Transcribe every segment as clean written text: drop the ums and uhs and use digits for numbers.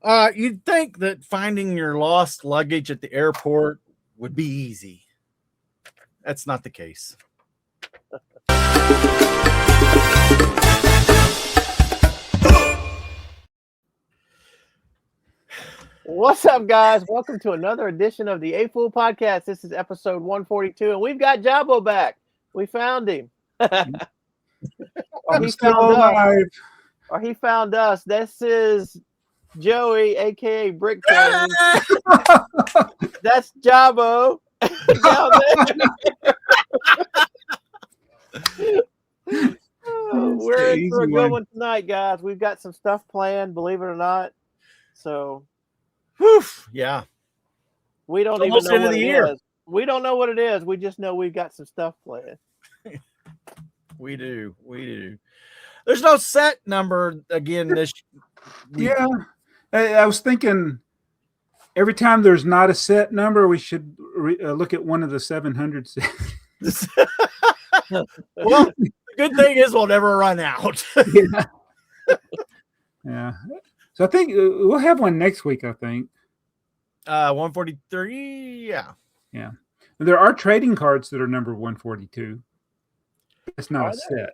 You'd think that finding your lost luggage at the airport would be easy. That's not the case. What's up, guys? Welcome to another edition of the AFoOL podcast. This is episode 142, and we've got Jabbo back. We found him. Or he found us. This is Joey, aka BrickTrains. That's Jabbo down there. We're in for a good one tonight, guys. We've got some stuff planned, believe it or not. So, yeah. We don't even know what it is. We don't know what it is. We just know we've got some stuff planned. We do. There's no set number again this week. Yeah. I was thinking every time there's not a set number, we should look at one of the 700 sets. Well, the good thing is we'll never run out. Yeah. So I think we'll have one next week, I think. 143, yeah. Yeah. There are trading cards that are number 142. It's not a set.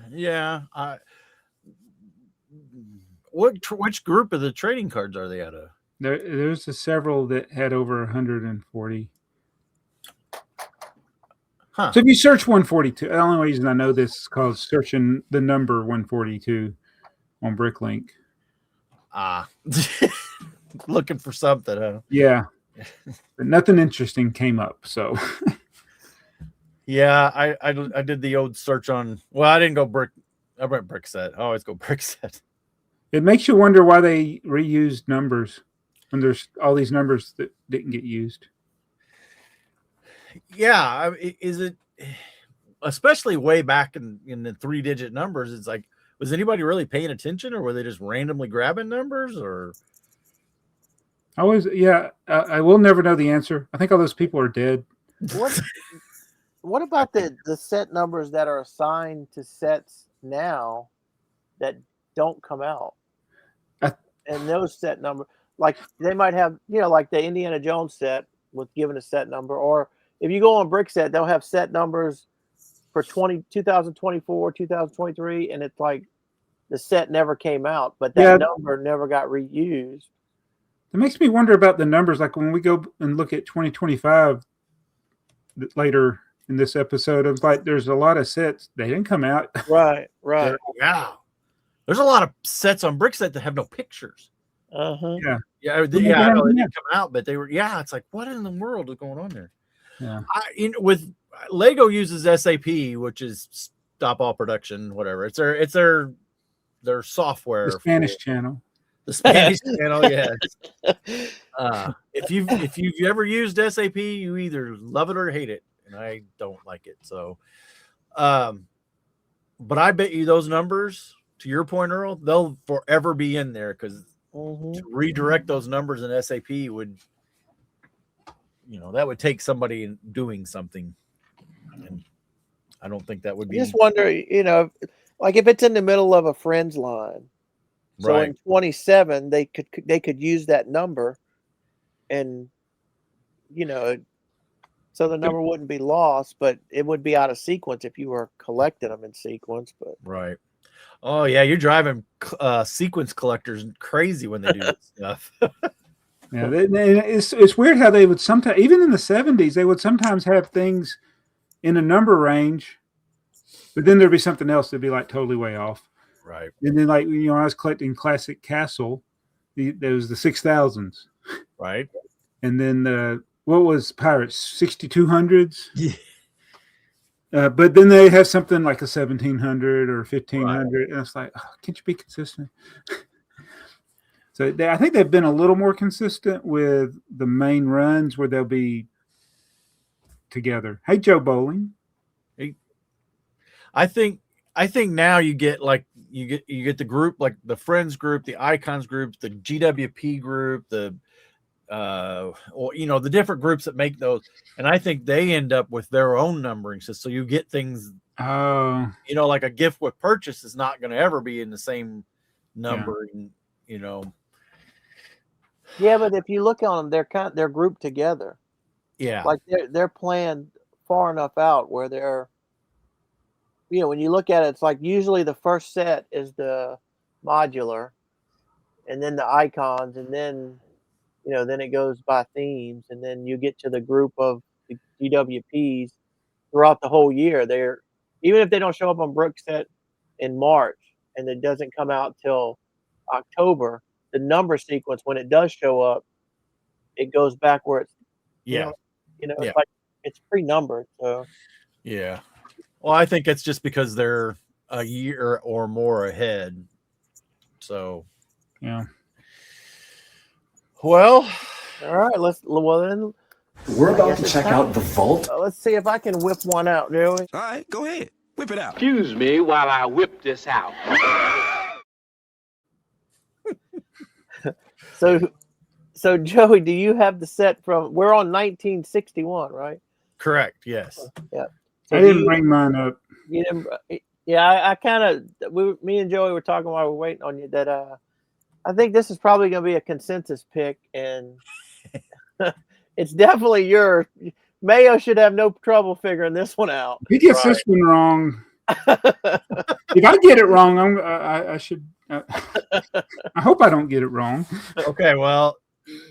Yeah. Which group of the trading cards are they out of? There's several that had over 140. Huh. So if you search 142, the only reason I know this is called searching the number 142 on Bricklink. Looking for something, huh? Yeah. But nothing interesting came up, so. Yeah, I did the old search on, well, I didn't go I went BrickSet. I always go BrickSet. It makes you wonder why they reused numbers when there's all these numbers that didn't get used. Yeah, is it, especially way back in the 3-digit numbers, it's like, was anybody really paying attention, or were they just randomly grabbing numbers? Or I will never know the answer. I think all those people are dead. What about the set numbers that are assigned to sets now that don't come out? And those set numbers, like they might have, like the Indiana Jones set was given a set number, or if you go on BrickSet, they'll have set numbers for 2024, 2023, and it's like the set never came out, but that number never got reused. It makes me wonder about the numbers. Like when we go and look at 2025 later in this episode, it's like there's a lot of sets they didn't come out. Right. Yeah. There's a lot of sets on BrickSet that have no pictures. Uh-huh. Yeah. I know they didn't come out, but they were. Yeah, it's like, what in the world is going on there? Yeah. With Lego uses SAP, which is stop all production, whatever. It's their software. The Spanish channel. The Spanish channel, yes. If you've ever used SAP, you either love it or hate it, and I don't like it. So, but I bet you those numbers, to your point, Earl, they'll forever be in there because to redirect those numbers in SAP would, that would take somebody doing something, and I don't think that would be. I just wonder, like if it's in the middle of a friend's line. So right. In 27, they could use that number, and so the number wouldn't be lost, but it would be out of sequence if you were collecting them in sequence. But right. Oh yeah, you're driving sequence collectors crazy when they do this stuff. Yeah, it's weird how they would sometimes, even in the 70s, they would sometimes have things in a number range, but then there'd be something else that'd be like totally way off. Right. And then, like, I was collecting Classic Castle. There was the 6000s. Right. And then what was Pirates? 6200s? Yeah. But then they have something like a 1700 or 1500. Right. And it's like, can't you be consistent? So I think they've been a little more consistent with the main runs where they'll be together. Hey, Joe Bowling. Hey. I think now you get the group, like the friends group, the icons group, the GWP group, the the different groups that make those, and I think they end up with their own numbering system. So you get things, like a gift with purchase is not going to ever be in the same numbering, Yeah, but if you look on them, they're grouped together. Yeah. Like they're planned far enough out where they're, when you look at it, it's like usually the first set is the modular, and then the icons, and then then it goes by themes, and then you get to the group of the DWPs throughout the whole year. They're, even if they don't show up on Brookset in March and it doesn't come out till October, the number sequence, when it does show up, it goes back where it's Yeah. Yeah. Yeah. It's like it's pre-numbered. So Yeah. Well, I think it's just because they're a year or more ahead. So, Yeah. well, all right, then we're about to check out the vault. Let's see if I can whip one out, Joey. All right, go ahead. Whip it out. Excuse me while I whip this out. So Joey, do you have the set from? We're on 1961, right? correct. Yes. Yeah. So I didn't bring mine up. You didn't, yeah, I kind of. Me and Joey were talking while we were waiting on you that I think this is probably going to be a consensus pick, and it's definitely yours. Mayo should have no trouble figuring this one out. If he gets this one wrong, if I get it wrong, I should. I hope I don't get it wrong. Okay. Well.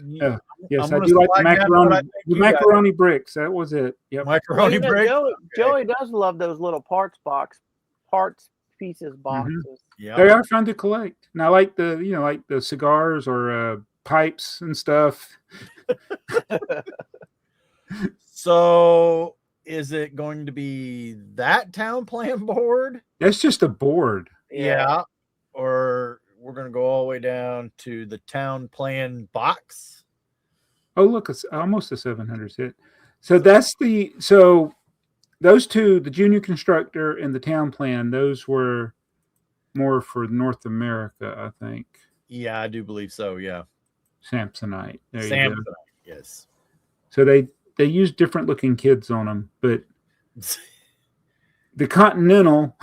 Yeah. Yes, I'm I gonna do like the slide down what I macaroni. think The you got. macaroni bricks. That was it. Yep. Macaroni break. Joey does love those little parts pieces boxes. Yeah. They are fun to collect. And I like the like the cigars or pipes and stuff. So, is it going to be that town plan board? That's just a board. Yeah. Or we're going to go all the way down to the town plan box. Oh, look, it's almost a 700 hit. So those two, the junior constructor and the town plan, those were more for North America, I think. Yeah, I do believe so. Yeah. Samsonite. There you Samsonite. go. Yes. So they use different looking kids on them, but the Continental,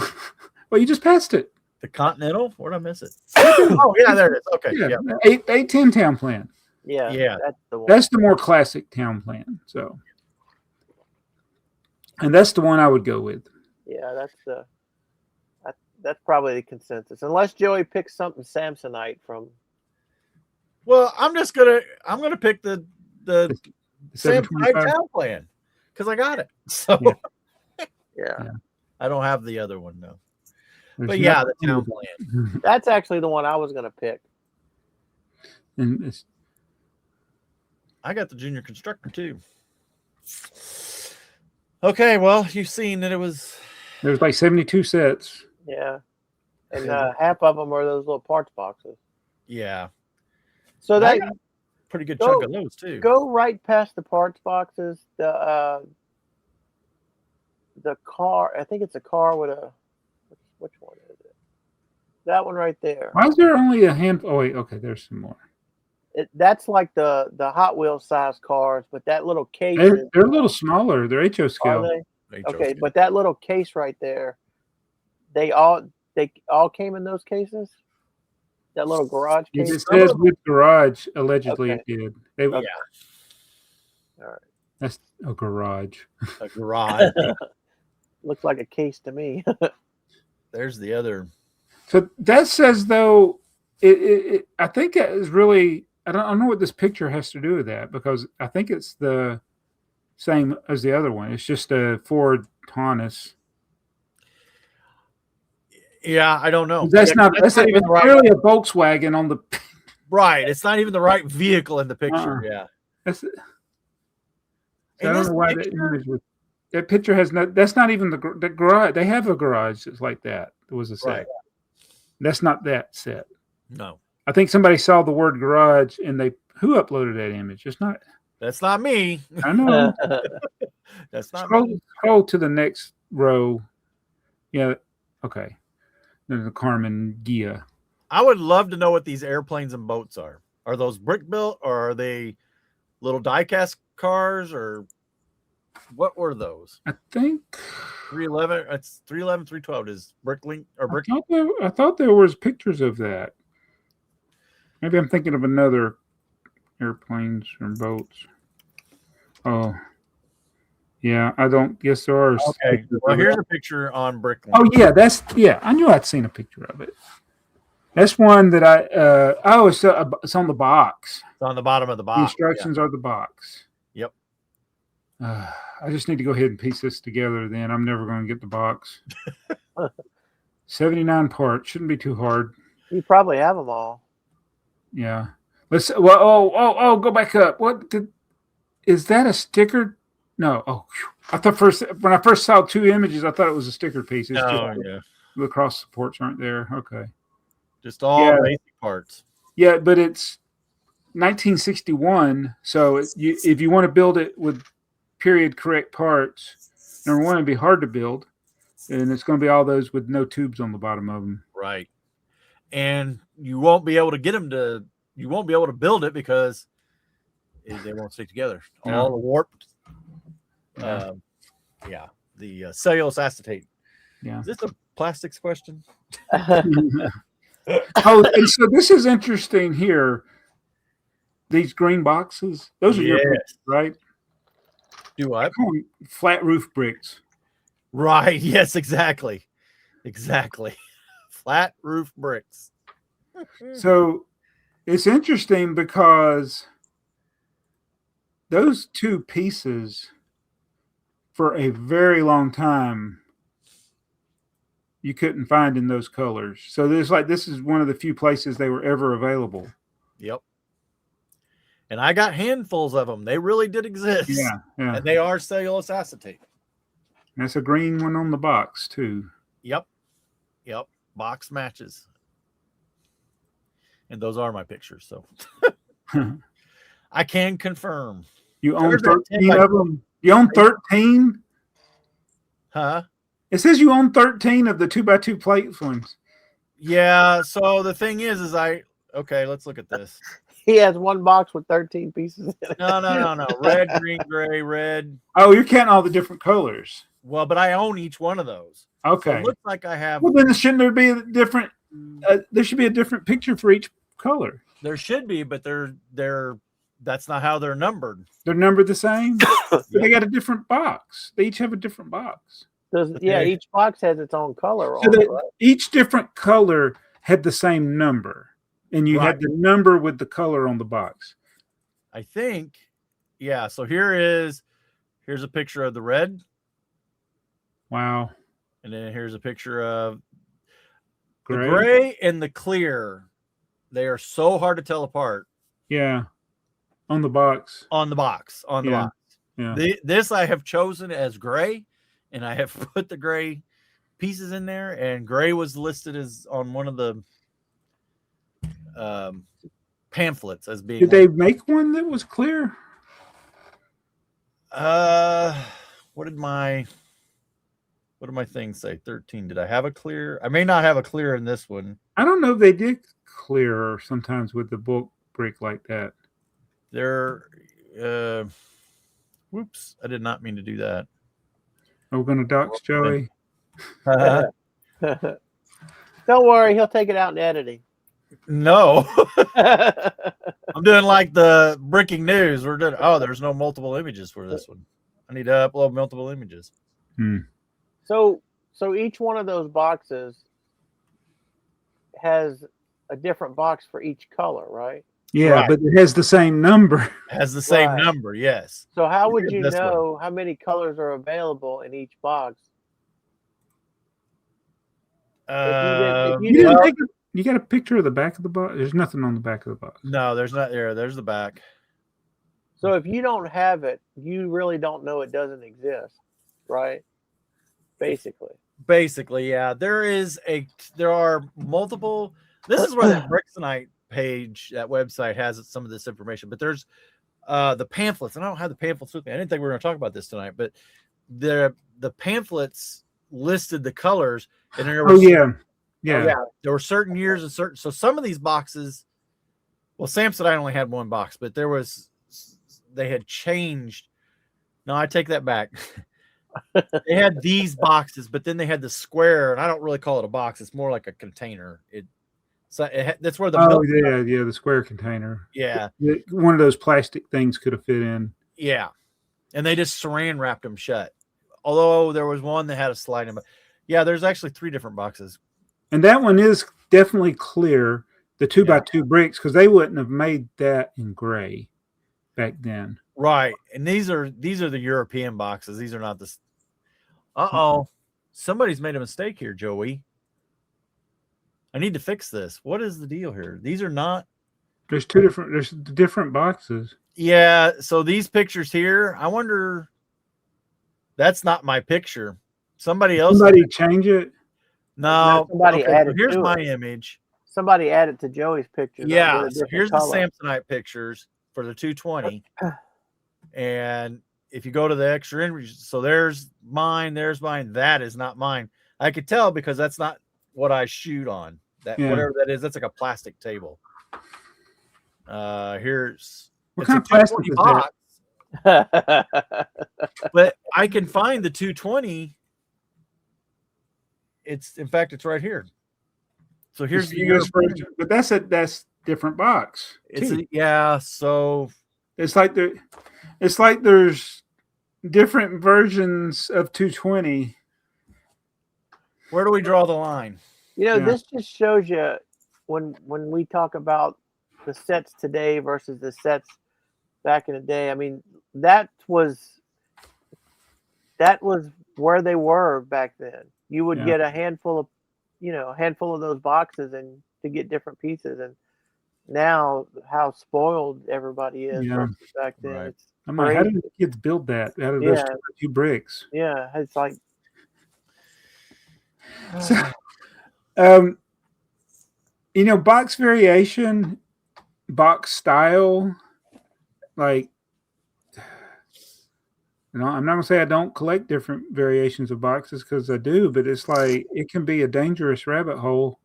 well, you just passed it. The Continental? Where'd I miss it? Oh, yeah, there it is. Okay. Yeah, Yeah. 810 town plan. Yeah, that's the one. That's the more classic town plan. So, and that's the one I would go with. Yeah, that's probably the consensus, unless Joey picks something Samsonite from. Well, I'm gonna pick the The Samsonite 725. town plan because I got it. So Yeah, I don't have the other one though. There's But yeah, nothing the town with plan. it. that's actually the one I was going to pick. And it's, I got the junior constructor too. Okay, well, you've seen that it was. there's like 72 sets. Yeah, and half of them are those little parts boxes. Yeah, So I that got pretty good Go- chunk of those too. go right past the parts boxes. The car. I think it's a car with a. Which one is it? That one right there. Why is there only a handful? Oh, wait. Okay, there's some more. That's like the Hot Wheels size cars, but that little case. They're a little smaller. They're HO Are scale. they? Okay, but that little case right there, they all came in those cases. That little garage It case. says with garage, allegedly Okay. it did. They, Okay. All right. That's a garage. A garage. Looks like a case to me. There's the other. So that says though, I think it is really. I don't know what this picture has to do with that because I think it's the same as the other one. It's just a Ford Taunus. Yeah, I don't know. That's Yeah, not. That's even the right. really a Volkswagen on the. Right, it's not even the right vehicle in the picture. Uh-uh. Yeah. That's. So In I don't this know why picture- that picture has no. That's not even the garage. They have a garage that's like that. There was a set. Right. That's not that set. No, I think somebody saw the word garage and who uploaded that image? It's not. that's not me. I know. That's not me. Scroll to the next row. Yeah. Okay. Then the Carmen Gia. I would love to know what these airplanes and boats are. Are those brick built or are they little die-cast cars or what were those? I think 311. It's 311, 312 is Bricklink or Brick. I thought there was pictures of that. Maybe I'm thinking of another airplanes or boats. Oh, yeah. I don't guess there are. Okay. Well, here's a picture on Bricklink. Oh yeah. I knew I'd seen a picture of it. That's one that it's on the box. It's on the bottom of the The box. instructions are the box. Yep. I just need to go ahead and piece this together. Then I'm never going to get the box. 79 parts shouldn't be too hard. You probably have them all. Yeah. Let's. Well. Go back up. Is that a sticker? No. Oh, I thought when I first saw two images, I thought it was a sticker piece. It's yeah. The cross supports aren't there. Okay. Just all basic parts. Yeah, but it's 1961. So if you want to build it with period correct parts, number one, it'd be hard to build, and it's going to be all those with no tubes on the bottom of them. Right. And you won't be able to get them to. You won't be able to build it because they won't stick together. Yeah. All the warped. Yeah. The cellulose acetate. Yeah. Is this a plastics question? Oh, and so this is interesting here. These green boxes, those are your bricks, right? Do what? I call them flat roof bricks. Right. Yes, exactly. Flat roof bricks. So it's interesting because those two pieces for a very long time you couldn't find in those colors. So this is one of the few places they were ever available. Yep. And I got handfuls of them. They really did exist. Yeah. And they are cellulose acetate. That's a green one on the box too. Yep. Box matches. And those are my pictures. So I can confirm. You own 13 of them? You own 13? Huh? It says you own 13 of the 2x2 plate ones. Yeah. So the thing is okay, let's look at this. He has one box with 13 pieces in it. No. Red, green, gray, red. Oh, you're counting all the different colors. Well, but I own each one of those. Okay. So it looks like I have. Well, then shouldn't there be a different? There should be a different picture for each color. There should be, but they're that's not how they're numbered. They're numbered the same. They got a different box. They each have a different box. Each box has its own color. So right? Each different color had the same number, and you had the number with the color on the box. I think, yeah. So here's a picture of the red. Wow. And then here's a picture of the Gray. gray and the clear. They are so hard to tell apart. Yeah. On the box. Yeah. This I have chosen as gray, and I have put the gray pieces in there, and gray was listed as on one of the pamphlets as being. Did they make one that was clear? What did my things say? 13. Did I have a clear? I may not have a clear in this one. I don't know if they did clear sometimes with the bulk brick like that. Whoops, I did not mean to do that. Are we going to dox Joey? Don't worry, he'll take it out in editing. No. I'm doing like the breaking news. We're doing, there's no multiple images for this one. I need to upload multiple images. So each one of those boxes has a different box for each color, right? Yeah, but it has the same number. Has the same number, yes. So how would you know how many colors are available in each box? You got a picture of the back of the box? There's nothing on the back of the box. No, there's not there. There's the back. So if you don't have it, you really don't know it doesn't exist, right? Basically, yeah. There are multiple. This is where the BrickTsar page, that website, has some of this information. But there's the pamphlets. And I don't have the pamphlets with me. I didn't think we were going to talk about this tonight, but the pamphlets listed the colors, and there was there were certain years and certain. So some of these boxes, well, Samson, I only had one box, but they had changed. No, I take that back. They had these boxes, but then they had the square, and I don't really call it a box. It's more like a container. So that's where the Oh milk. yeah, the square container. Yeah, One of those plastic things could have fit in. yeah, and they just saran wrapped them shut. Although there was one that had a sliding. Yeah, there's actually 3 different boxes. And that one is definitely clear. The 2x2 bricks, because they wouldn't have made that in gray back then. Right, and these are the European boxes. These are not the. Uh-oh, somebody's made a mistake here, Joey. I need to fix this. What is the deal here? These are not. There's different boxes. Yeah, so these pictures here, I wonder. That's not my picture. Somebody else. Somebody change it. No, somebody added. Here's to my it. image. Somebody added to Joey's picture. Yeah, so here's color. the Samsonite pictures for the 220. And if you go to the extra image, so there's mine, that is not mine. I could tell because that's not what I shoot on. That whatever that is, that's like a plastic table. Here's what kind of plastic is box, but I can find the 220. It's right here. So here's the version, but that's different box. So it's like there's different versions of 220. Where do we draw the line? This just shows you when we talk about the sets today versus the sets back in the day. I mean, that was where they were back then. You would get a handful of those boxes and to get different pieces. And now how spoiled everybody is versus back then. Right. It's I'm like, how did the kids build that out of those 2 bricks? Yeah, it's like so, box variation, box style, like, I'm not gonna say I don't collect different variations of boxes because I do, but it's like it can be a dangerous rabbit hole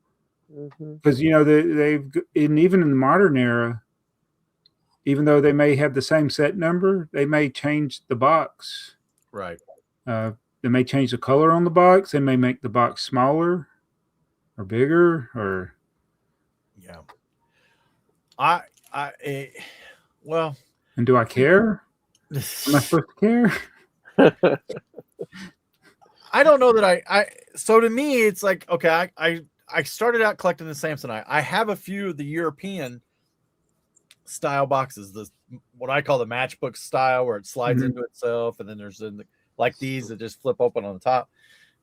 because they've and even in the modern era, even though they may have the same set number, they may change the box. Right. They may change the color on the box. They may make the box smaller or bigger or. Yeah. Well. And do I care? Am I supposed to care? I don't know that so to me, it's like, okay, I started out collecting the Samsonite. I have a few of the European style boxes, what I call the matchbook style, where it slides into itself, and then there's like these that just flip open on the top.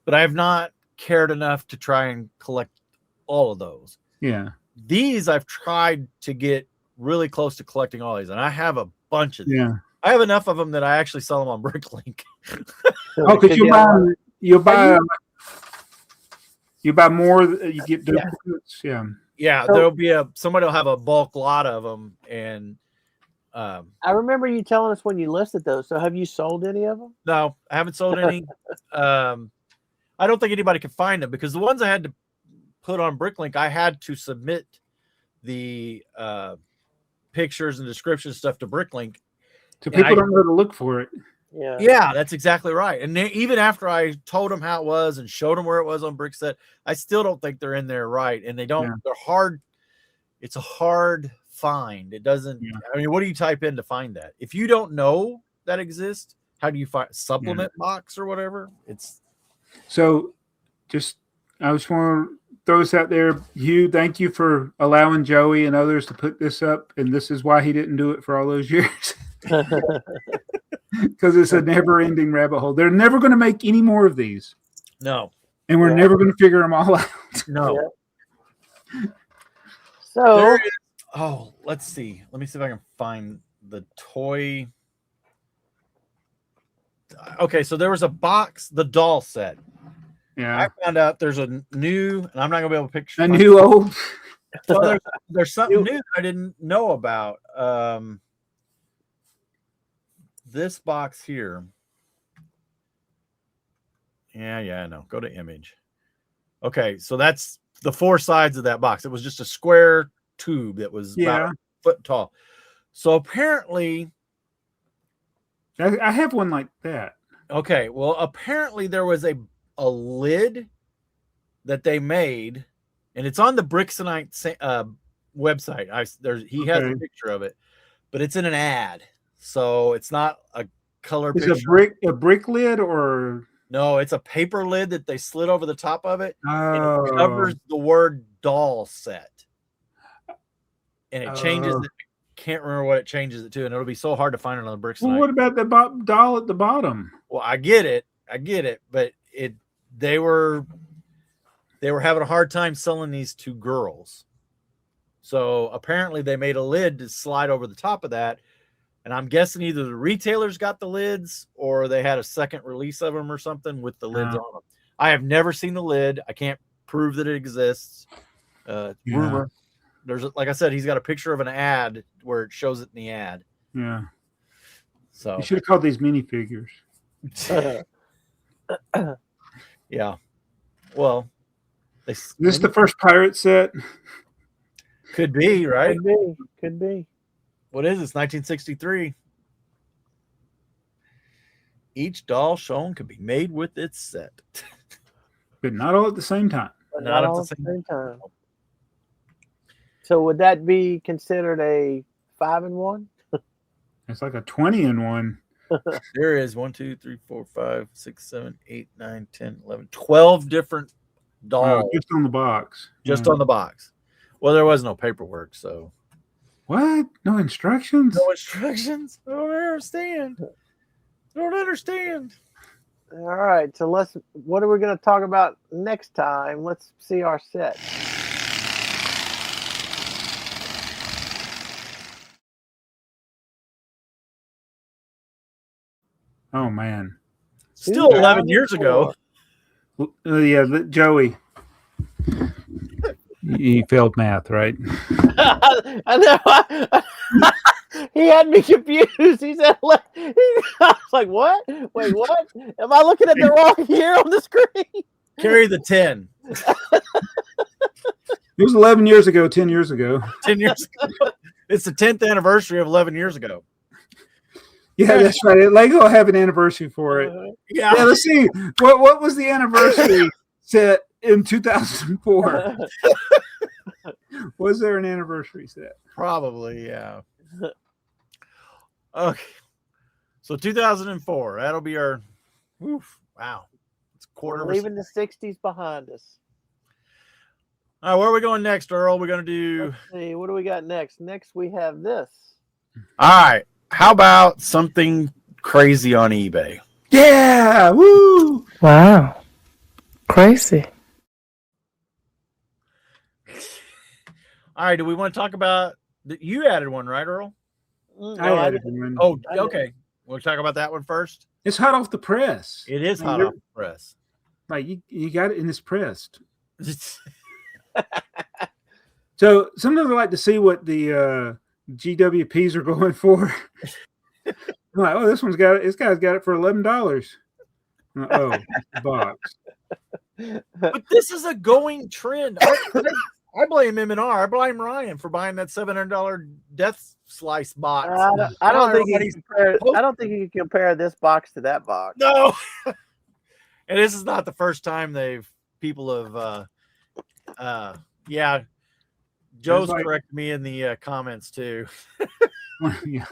But I have not cared enough to try and collect all of those. Yeah. These I've tried to get really close to collecting all these, and I have a bunch of them. Yeah. I have enough of them that I actually sell them on Bricklink. Because you buy more, you get duplicates. Yeah, there'll be somebody will have a bulk lot of them, and I remember you telling us when you listed those. So have you sold any of them? No, I haven't sold any. I don't think anybody can find them because the ones I had to put on Bricklink, I had to submit the pictures and description stuff to Bricklink. So people don't know to look for it. Yeah, that's exactly right. And even after I told them how it was and showed them where it was on Brickset, I still don't think they're in there right. And they're hard. It's a hard find. It doesn't. I mean, what do you type in to find that? If you don't know that exists, how do you find supplement box or whatever? It's so. I just want to throw this out there. Hugh, thank you for allowing Joey and others to put this up, and this is why he didn't do it for all those years. Because it's a never-ending rabbit hole. They're never going to make any more of these. No. And we're never going to figure them all out. No. Yeah. So, let's see. Let me see if I can find the toy. Okay, so there was a box, the doll set. Yeah. I found out there's a new, and I'm not going to be able to picture. A new old. Well, there's something new that I didn't know about. This box here. Yeah, I know. Go to image. Okay, so that's the 4 sides of that box. It was just a square tube that was about a foot tall. So apparently, I have one like that. Okay, well, apparently there was a lid that they made and it's on the Bricktranins website. He has a picture of it, but it's in an ad, so it's not a color Is picture. a brick lid or no? It's a paper lid that they slid over the top of it, and oh, it covers the word doll set, and it changes it. Can't remember what it changes it to, and it'll be so hard to find it on the BrickTsar. Well, what about the doll at the bottom? Well, I get it, but they were having a hard time selling these to girls, so apparently they made a lid to slide over the top of that, and I'm guessing either the retailers got the lids or they had a second release of them or something with the lids on them. I have never seen the lid. I can't prove that it exists. Rumor. There's, like I said, he's got a picture of an ad where it shows it in the ad. Yeah. So you should have called these minifigures. Yeah. Well, is this the first pirate set? Could be, right? Could be. What is this? 1963. Each doll shown could be made with its set, but not all at the same time. Not at the same time. So would that be considered a 5-in-1? It's like a 20-in-1. There is 1, 2, 3, 4, 5, 6, 7, 8, 9, 10, 11, 12 different dolls. Just on the box. Just on the box. Well, there was no paperwork, so. What? No instructions? No instructions? I don't understand. All right. So what are we going to talk about next time? Let's see our set. Oh, man. Still 11 years ago. Yeah, Joey. He failed math, right? I know. He had me confused. He said, I was like, what? Wait, what? Am I looking at the wrong year on the screen? Carry the 10. It was 11 years ago, 10 years ago. 10 years ago. It's the 10th anniversary of 11 years ago. Yeah, that's right. Lego will have an anniversary for it. Yeah. Let's see. What was the anniversary set in 2004? Was there an anniversary set? Probably, yeah. Okay. So 2004. That'll be our. Oof, wow. It's We're leaving the 60s behind us. All right, where are we going next, Earl? We're going to do. Let's see, what do we got next? Next, we have this. All right. How about something crazy on eBay? Yeah. Woo. Wow. Crazy. All right. Do we want to talk about you added one, right, Earl? I added one. Oh, okay. We'll talk about that one first. It's hot off the press. It is hot off the press. Like you got it and it's pressed. So sometimes I like to see what the GWPs are going for. I'm like, oh, this guy's got it for $11. Oh, the box. But this is a going trend. I blame M&R. I blame Ryan for buying that $700 Death Slice box. I don't think you can compare this box to that box. No. And this is not the first time people have yeah. Joe's corrected me in the comments too. Yeah.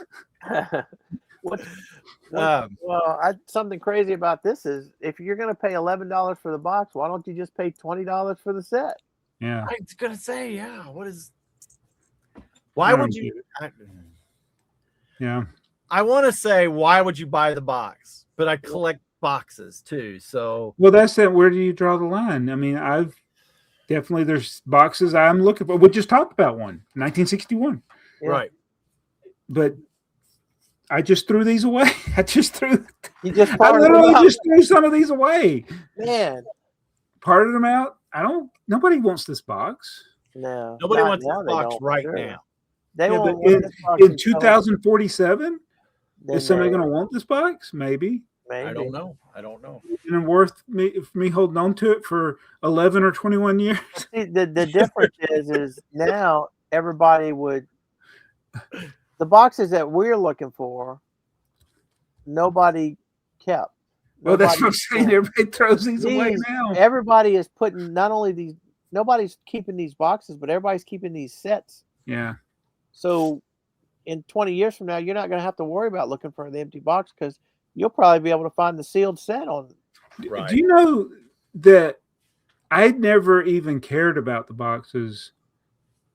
Something crazy about this is if you're going to pay $11 for the box, why don't you just pay $20 for the set? Yeah, I was gonna say, yeah. Why would you? I want to say, why would you buy the box? But I collect boxes too, so. Well, that's it. Where do you draw the line? I mean, there's boxes I'm looking for. We just talked about one, 1961. Right. But I just threw these away. I literally just threw some of these away. Man. Parted them out. Nobody wants this box. No. Nobody wants this box right now. They won't in 2047? Is somebody going to want this box? Maybe. I don't know. And worth me holding on to it for 11 or 21 years. See, the difference is now everybody would. The boxes that we're looking for, nobody kept. Well, that's what I'm saying. Everybody throws these away now. Everybody is putting not only these nobody's keeping these boxes, but everybody's keeping these sets. Yeah. So in 20 years from now, you're not going to have to worry about looking for the empty box because you'll probably be able to find the sealed set on. Right. Do you know that I never even cared about the boxes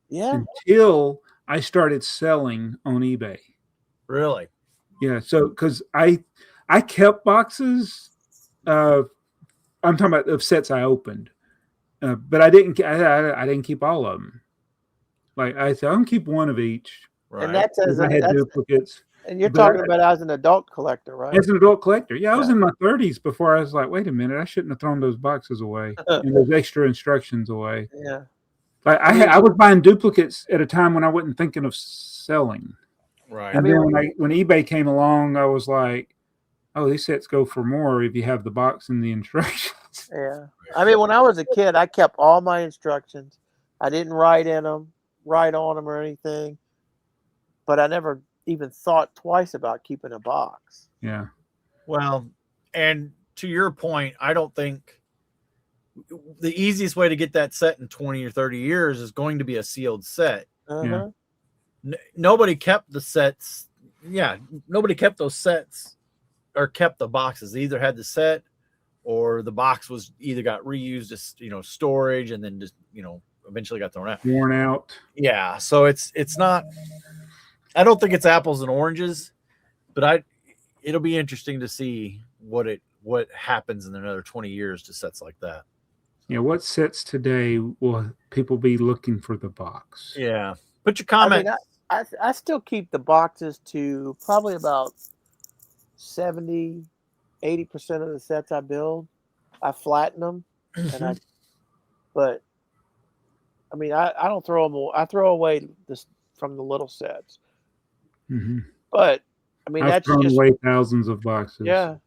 until I started selling on eBay? Really? Yeah. So because I kept boxes. I'm talking about of sets I opened, but I didn't keep all of them. Like I said, I can keep one of each. Right. And that's I had duplicates. And you're talking about as an adult collector, right? As an adult collector, yeah, I was in my 30s before I was like, wait a minute, I shouldn't have thrown those boxes away and those extra instructions away. Yeah. Like I was buying duplicates at a time when I wasn't thinking of selling. Right. And then when eBay came along, I was like, oh, these sets go for more if you have the box and the instructions. Yeah. I mean, when I was a kid, I kept all my instructions. I didn't write on them or anything. But I never even thought twice about keeping a box. Yeah. Well, and to your point, I don't think the easiest way to get that set in 20 or 30 years is going to be a sealed set. Yeah. Nobody kept the sets. Yeah. Nobody kept those sets or kept the boxes. They either had the set or the box was either got reused as, storage and then just, eventually got thrown out. Worn out. Yeah. So it's not, I don't think it's apples and oranges, but it'll be interesting to see what happens in another 20 years to sets like that. Yeah, what sets today will people be looking for the box? Yeah. Put your comment. I still keep the boxes to probably about 70, 80% of the sets I build. I flatten them but I mean, I don't throw them away. I throw away this from the little sets. Mm-hmm. But I mean, I've thrown away thousands of boxes. Yeah.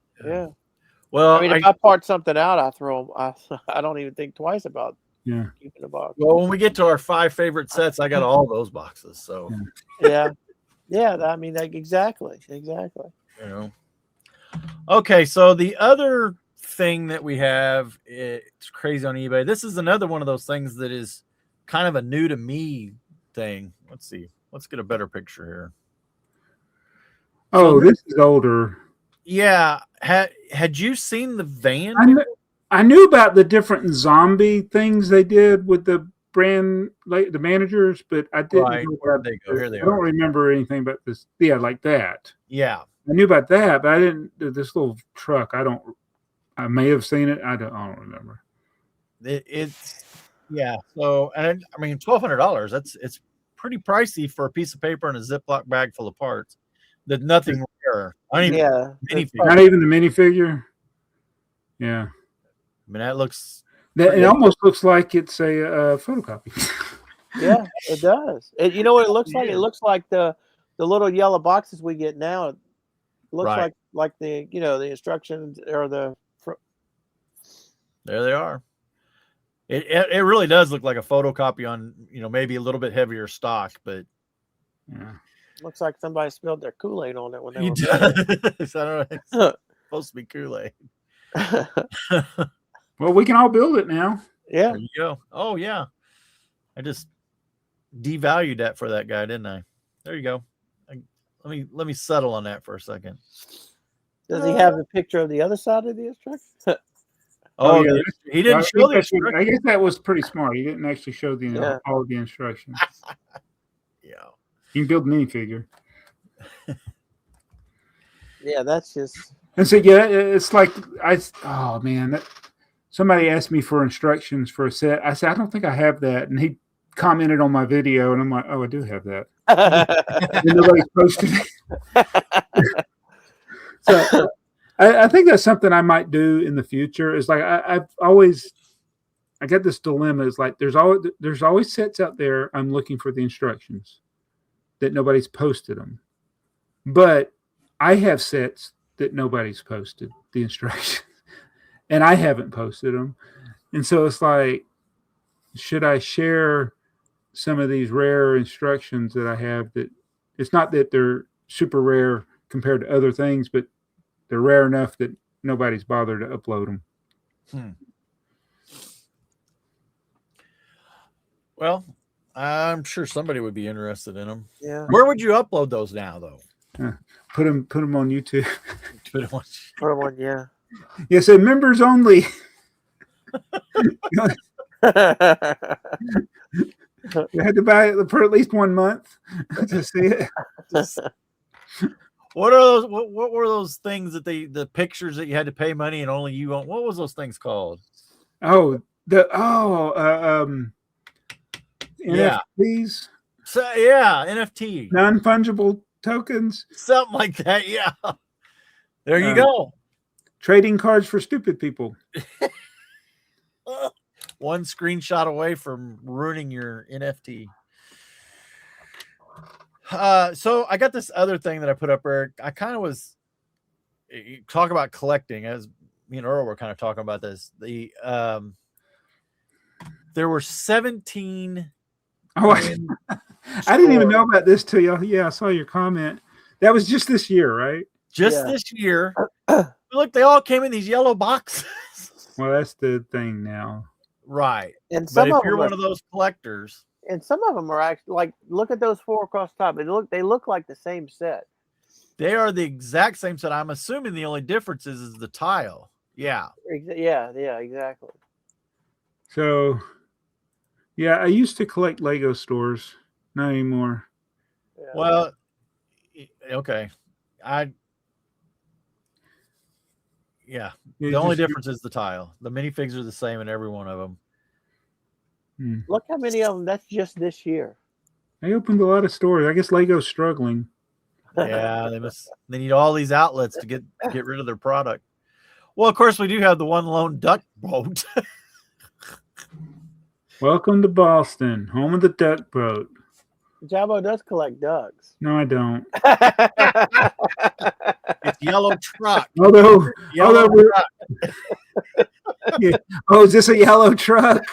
Well, I mean, if I part something out, I throw them. I don't even think twice about keeping a box. Well, when we get to our 5 favorite sets, I got all those boxes. So yeah. I mean, exactly. Okay, so the other thing that we have, it's crazy on eBay. This is another one of those things that is kind of a new to me thing. Let's see. Let's get a better picture here. Oh, so this is older. Yeah. Had you seen the van? I knew about the different zombie things they did with the brand, like the managers, but I didn't. Right. Where'd they go? Here they are. I don't remember anything about this. Yeah, like that. Yeah. I knew about that, but I didn't. This little truck, I may have seen it. I don't remember. It's yeah. So, and I mean, $1,200. It's pretty pricey for a piece of paper and a Ziploc bag full of parts. There's nothing rare. Not even the minifigure. Yeah. I mean, that looks. It almost looks like it's a photocopy. Yeah, it does. You know what it looks like? It looks like the little yellow boxes we get now. It looks like the the instructions or the. There they are. It really does look like a photocopy on maybe a little bit heavier stock, but yeah, looks like somebody spilled their Kool-Aid on it when they were. Does. I don't know. It's supposed to be Kool-Aid. Well, we can all build it now. Yeah. There you go. Oh yeah. I just devalued that for that guy, didn't I? There you go. Let me settle on that for a second. Does he have the picture of the other side of the instruction? Oh, yeah. He didn't show the instructions. I guess that was pretty smart. He didn't actually show all of the instructions. Yeah. You can build a minifigure. Yeah, that's just. And so it's like somebody asked me for instructions for a set. I said, I don't think I have that, and he commented on my video, and I'm like, oh, I do have that. And nobody's posted it. So I think that's something I might do in the future. Is like I get this dilemma. Is like there's always sets out there. I'm looking for the instructions that nobody's posted them, but I have sets that nobody's posted the instructions, and I haven't posted them, and so it's like, should I share some of these rare instructions that I have? That it's not that they're super rare compared to other things, but they're rare enough that nobody's bothered to upload them. Well, I'm sure somebody would be interested in them. Yeah. Where would you upload those now, though? Put them on YouTube. For one, yeah. Yeah, so members only. You had to buy it for at least 1 month to see it. What are those? What were those things that the pictures that you had to pay money and only you own? What was those things called? Oh, Yeah. NFTs, So yeah, NFT, non-fungible tokens, something like that. Yeah. There you go. trading cards for stupid people. One screenshot away from ruining your NFT. So I got this other thing that I put up, Eric. I kind of was talk about collecting, as me and Earl were kind of talking about this. There were 17. Oh, I didn't even know about this till you. Yeah, I saw your comment. That was just this year, right? Just this year. Look, they all came in these yellow boxes. Well, that's the thing now. Right. And But some if of you're them one of those collectors, and some of them are actually like, look at those 4 across the top. They look like the same set. they are the exact same set. I'm assuming the only difference is the tile. Yeah. Yeah, exactly. So, yeah, I used to collect Lego stores. Not anymore. Yeah. Well, okay. The only difference is the tile. The minifigs are the same in every one of them. Look how many of them. That's just this year. They opened a lot of stores. I guess Lego's struggling. Yeah, they need all these outlets to get rid of their product. Well, of course, we do have the one lone duck boat. Welcome to Boston, home of the duck boat. Jabo does collect ducks. No, I don't. It's yellow truck. Although Truck. yeah. Oh, is this a yellow truck?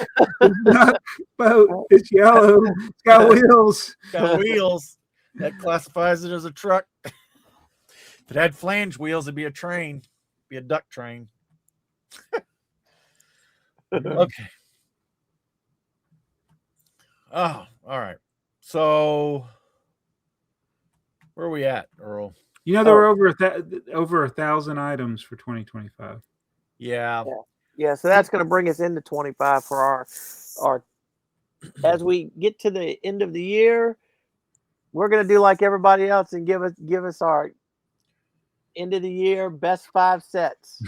Duck boat. It's yellow. It's got wheels. Got wheels. That classifies it as a truck. If it had flange wheels, it'd be a train. Be a duck train. Okay. Oh, all right. So where are we at, Earl? You know, there were over 1,000 items for 2025. Yeah. Yeah, so that's going to bring us into 25 for our. As we get to the end of the year, we're going to do like everybody else and give us our end of the year best 5 sets.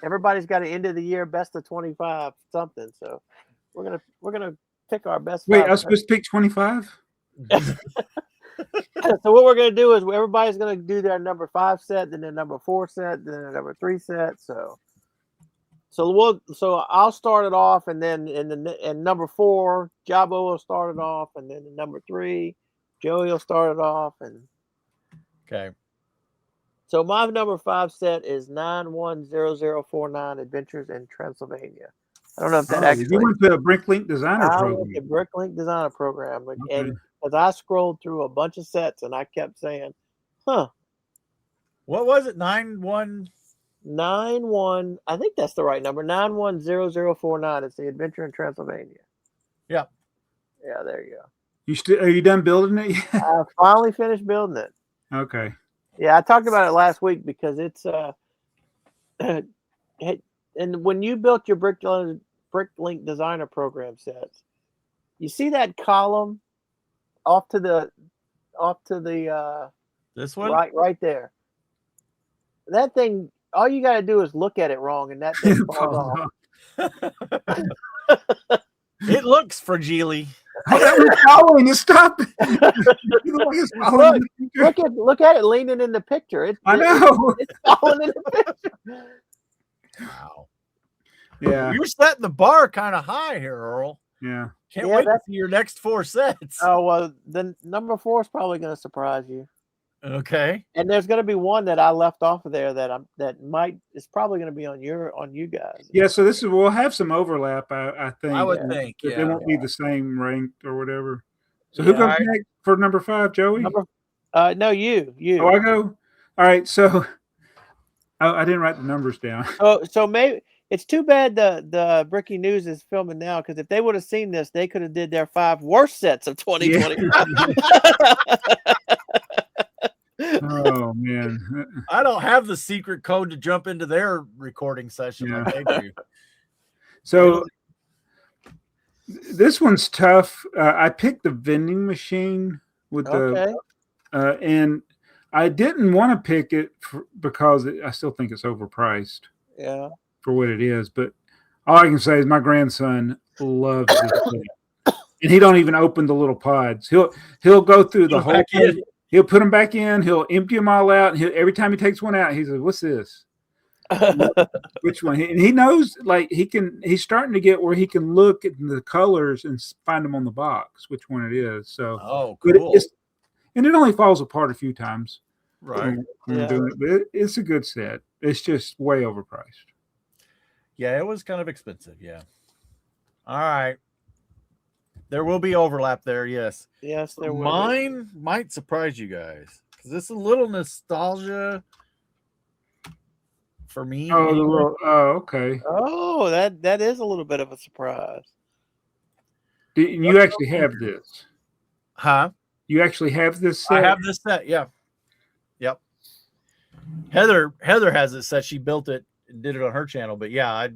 Everybody's got an end of the year best of 25 something. So we're gonna pick our best. Wait, 5 I was supposed to pick 25? So what we're gonna do is everybody's gonna do their number 5 set, then their number 4 set, then their number 3 set. So I'll start it off, and then in number 4, Jabo will start it off, and then in number 3, Joey will start it off, and Okay. so my number 5 set is 910049 Adventures in Transylvania. I don't know if that actually. You went to a Bricklink designer I program. went to Bricklink designer program, Okay. and as I scrolled through a bunch of sets, and I kept saying, "Huh, What was it? 91. 91." I think that's the right number. 910049. It's the Adventure in Transylvania. Yeah. Yeah, there you go. Are you done building it yet? I finally finished building it. Okay. Yeah, I talked about it last week because it's and when you built your Bricklink designer program sets, you see that column off to the This one? right there. That thing, all you got to do is look at it wrong, and that thing falls off. It looks fragile. We're following you. Stop. Look at it leaning in the picture. I know. It's falling in the picture. Wow. Yeah. You're setting the bar kind of high here, Earl. Yeah. Can't wait to see your next 4 sets. Oh, well, then number 4 is probably going to surprise you. Okay. And there's going to be one that I left off of there that is probably going to be on you guys. Yeah. So we'll have some overlap. I think. I would think. But Yeah. they won't be the same ranked or whatever. So who goes next for number 5, Joey? No, you. Oh, I go. All right. So I didn't write the numbers down. So maybe It's too bad the Bricky News is filming now, because if they would have seen this, they could have did their 5 worst sets of 2020. Oh man. I don't have the secret code to jump into their recording session like they do. So this one's tough. I picked the vending machine with the, and I didn't want to pick it because I still think it's overpriced. Yeah. For what it is, but all I can say is my grandson loves this thing. And he don't even open the little pods. He'll go through the whole thing. He'll put them back in. He'll empty them all out. And every time he takes one out, he says, "What's this? Which one?" And he knows, like he's starting to get where he can look at the colors and find them on the box, which one it is. So, cool. And it only falls apart a few times. Right. When doing it, but it's a good set. It's just way overpriced. Yeah, it was kind of expensive. Yeah. All right. There will be overlap there. Yes. Yes, there will. Mine might surprise you guys because it's a little nostalgia for me. Oh, okay. Oh, that is a little bit of a surprise. You actually have this? Huh? You actually have this set? I have this set. Yeah. Yep. Heather has it set. She built it. Did it on her channel, but yeah, I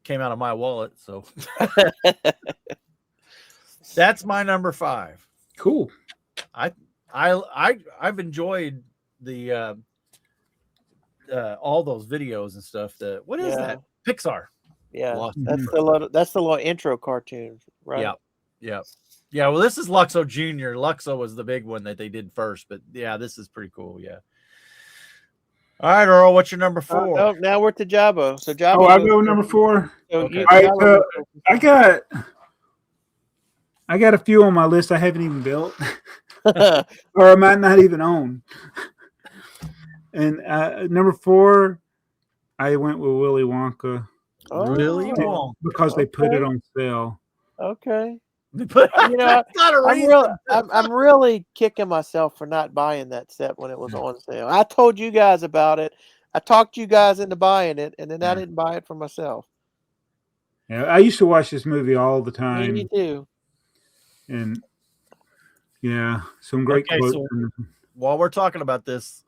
came out of my wallet, so that's my number 5. Cool. I've enjoyed the all those videos and stuff. What is that? Pixar. Yeah, that's the little intro cartoon, right? Yeah. Well, this is Luxo Jr. Luxo was the big one that they did first, but yeah, this is pretty cool. Yeah. All right, Earl, what's your number 4? No, now we're to Jabo. So Jabo. Oh, I go number 4. So okay. All right, I got a few on my list I haven't even built, or I might not even own. And number 4, I went with Willy Wonka. Oh, Willy Wonka, because they put it on sale. Okay. You know, I'm really kicking myself for not buying that set when it was on sale. I told you guys about it. I talked you guys into buying it, and then I didn't buy it for myself. Yeah, I used to watch this movie all the time. Me too. And yeah, some great quotes. So while we're talking about this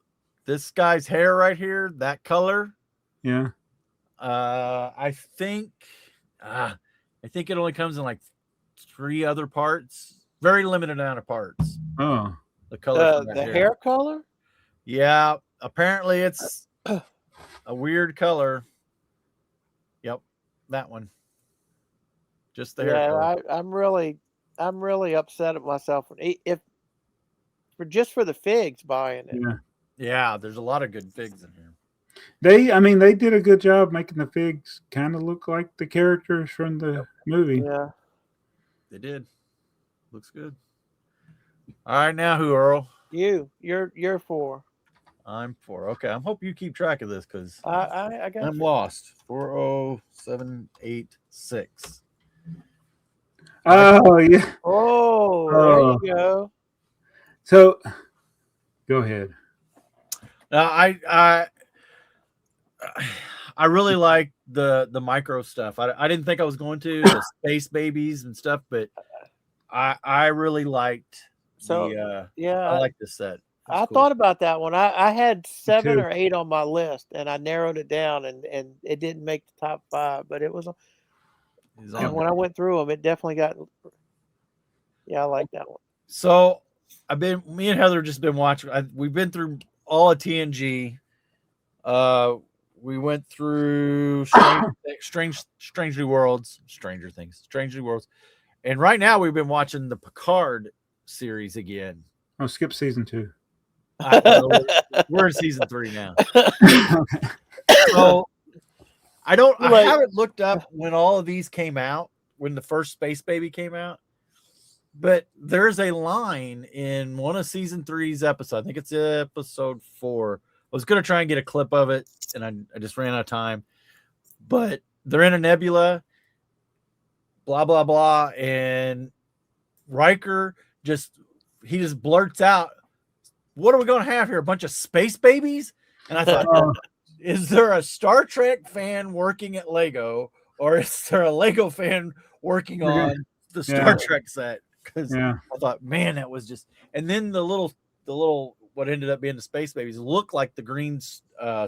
guy's hair right here, that color. Yeah. I think it only comes in like 3 other parts. Very limited amount of parts. Oh. The color. The hair color? Yeah. Apparently it's a weird color. Yep. That one. Just the hair color. I'm really upset at myself for the figs buying it. Yeah, there's a lot of good figs in here. They did a good job making the figs kind of look like the characters from the movie. Yeah. They did. Looks good. All right, now who, Earl? You're 4. I'm 4. Okay, I hope you keep track of this because I got I'm lost. 40786. Oh yeah. Oh, there you go. So, go ahead. Now, I really like the micro stuff. I didn't think I was going to the space babies and stuff, but I really liked I like this set. I thought about that one. I had 7 or 8 on my list, and I narrowed it down, and it didn't make the top 5, but it was. And when I went through them, it definitely got. Yeah, I like that one. So me and Heather just been watching. We've been through all of TNG. We went through Strange New Worlds, Stranger Things, Strange New Worlds, and right now we've been watching the Picard series again. Oh, skip season 2. We're in season 3 now. So I haven't looked up when all of these came out, when the first Space Baby came out, but there's a line in one of season 3's episodes. I think it's episode 4. I was going to try and get a clip of it, and I just ran out of time. But they're in a nebula, blah, blah, blah, and Riker just blurts out, "What are we going to have here? A bunch of space babies?" And I thought, is there a Star Trek fan working at Lego, or is there a Lego fan working on the Star Trek set? Because I thought, man, that was just. And then the little what ended up being the space babies look like the green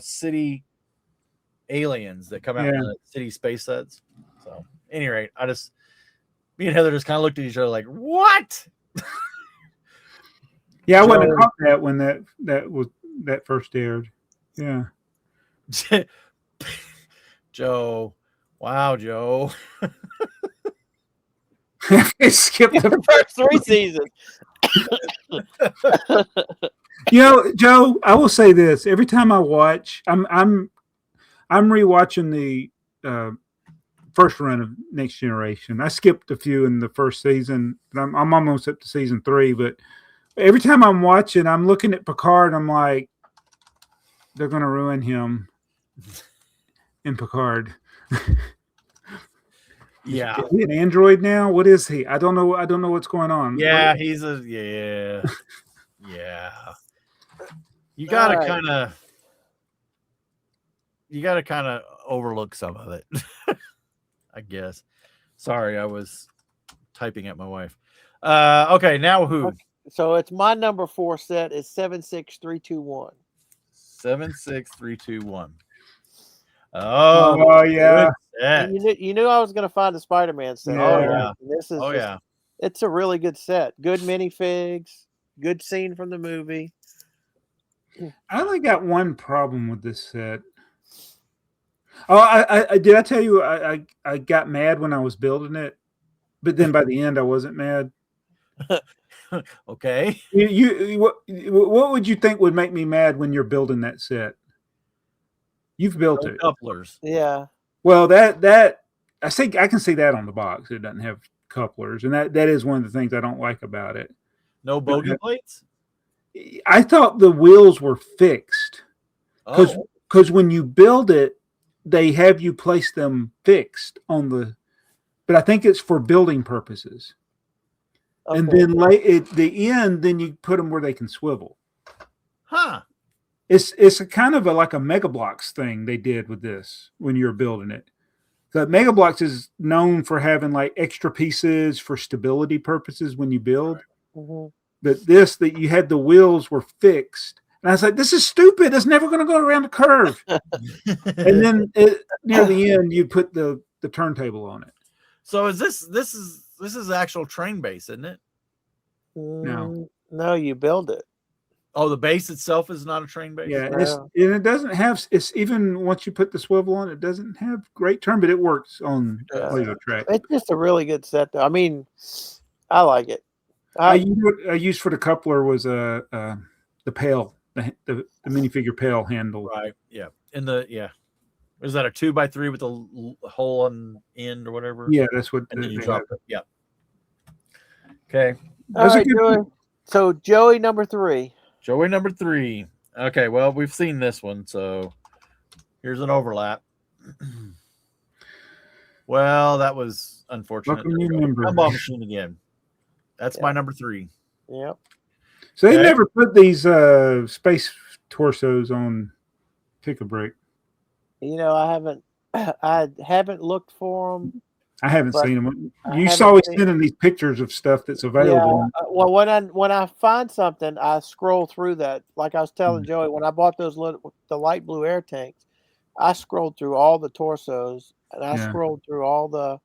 city aliens that come out in the city space sets. So, at any rate, me and Heather just kind of looked at each other like, what? Yeah, I wouldn't have caught that when that first aired. Yeah. Joe. Wow, Joe. Skip the first 3 seasons. Joe, I will say this. Every time I watch, I'm rewatching the first run of Next Generation. I skipped a few in the first season. I'm almost up to season 3, but every time I'm watching, I'm looking at Picard. I'm like, they're going to ruin him in Picard. Yeah. Is he an android now? What is he? I don't know what's going on. Yeah, he's a yeah. You gotta kind of overlook some of it. I guess. Sorry, I was typing at my wife. Okay, now who? Okay, so it's my number 4 set is 76321. 76321. Oh yeah. You knew I was going to find a Spider-Man set. Yeah. Oh yeah. This is it's a really good set. Good minifigs. Good scene from the movie. I only got one problem with this set. Oh, I did. I tell you, I got mad when I was building it, but then by the end, I wasn't mad. Okay. What would you think would make me mad when you're building that set? You've built it. Couplers. Yeah. Well, that I think I can see that on the box. It doesn't have couplers, and that is one of the things I don't like about it. No bogey plates? I thought the wheels were fixed because when you build it, they have you place them fixed on the. But I think it's for building purposes. Okay. And then at the end, then you put them where they can swivel. Huh. It's a kind of like a Mega Bloks thing they did with this when you're building it. The Mega Bloks is known for having like extra pieces for stability purposes when you build. Mm-hmm. But that you had the wheels were fixed. And I was like, this is stupid. It's never going to go around the curve. And then near the end, you put the turntable on it. So is this is actual train base, isn't it? No, you build it. Oh, the base itself is not a train base. Yeah, and it doesn't have. It's even once you put the swivel on, it doesn't have great turn, but it works on Lego track. It's just a really good set, though. I mean, I like it. I used for the coupler was the pail, the minifigure pail handle. Right. Yeah. Was that a 2x3 with a hole on end or whatever? Yeah, that's what. And then you drop it. Yeah. Okay. All right, Joey. So Joey number 3. Joey number 3. Okay, well, we've seen this one, so here's an overlap. Well, that was unfortunate. Gumball machine again. That's my number 3. Yep. So they never put these space torsos on Pick-a-Brick. I haven't looked for them. I haven't seen them. You saw me sending these pictures of stuff that's available. Yeah. Well, when I find something, I scroll through that. Like I was telling Joey, when I bought the light blue air tanks, I scrolled through all the torsos, and I scrolled through all the.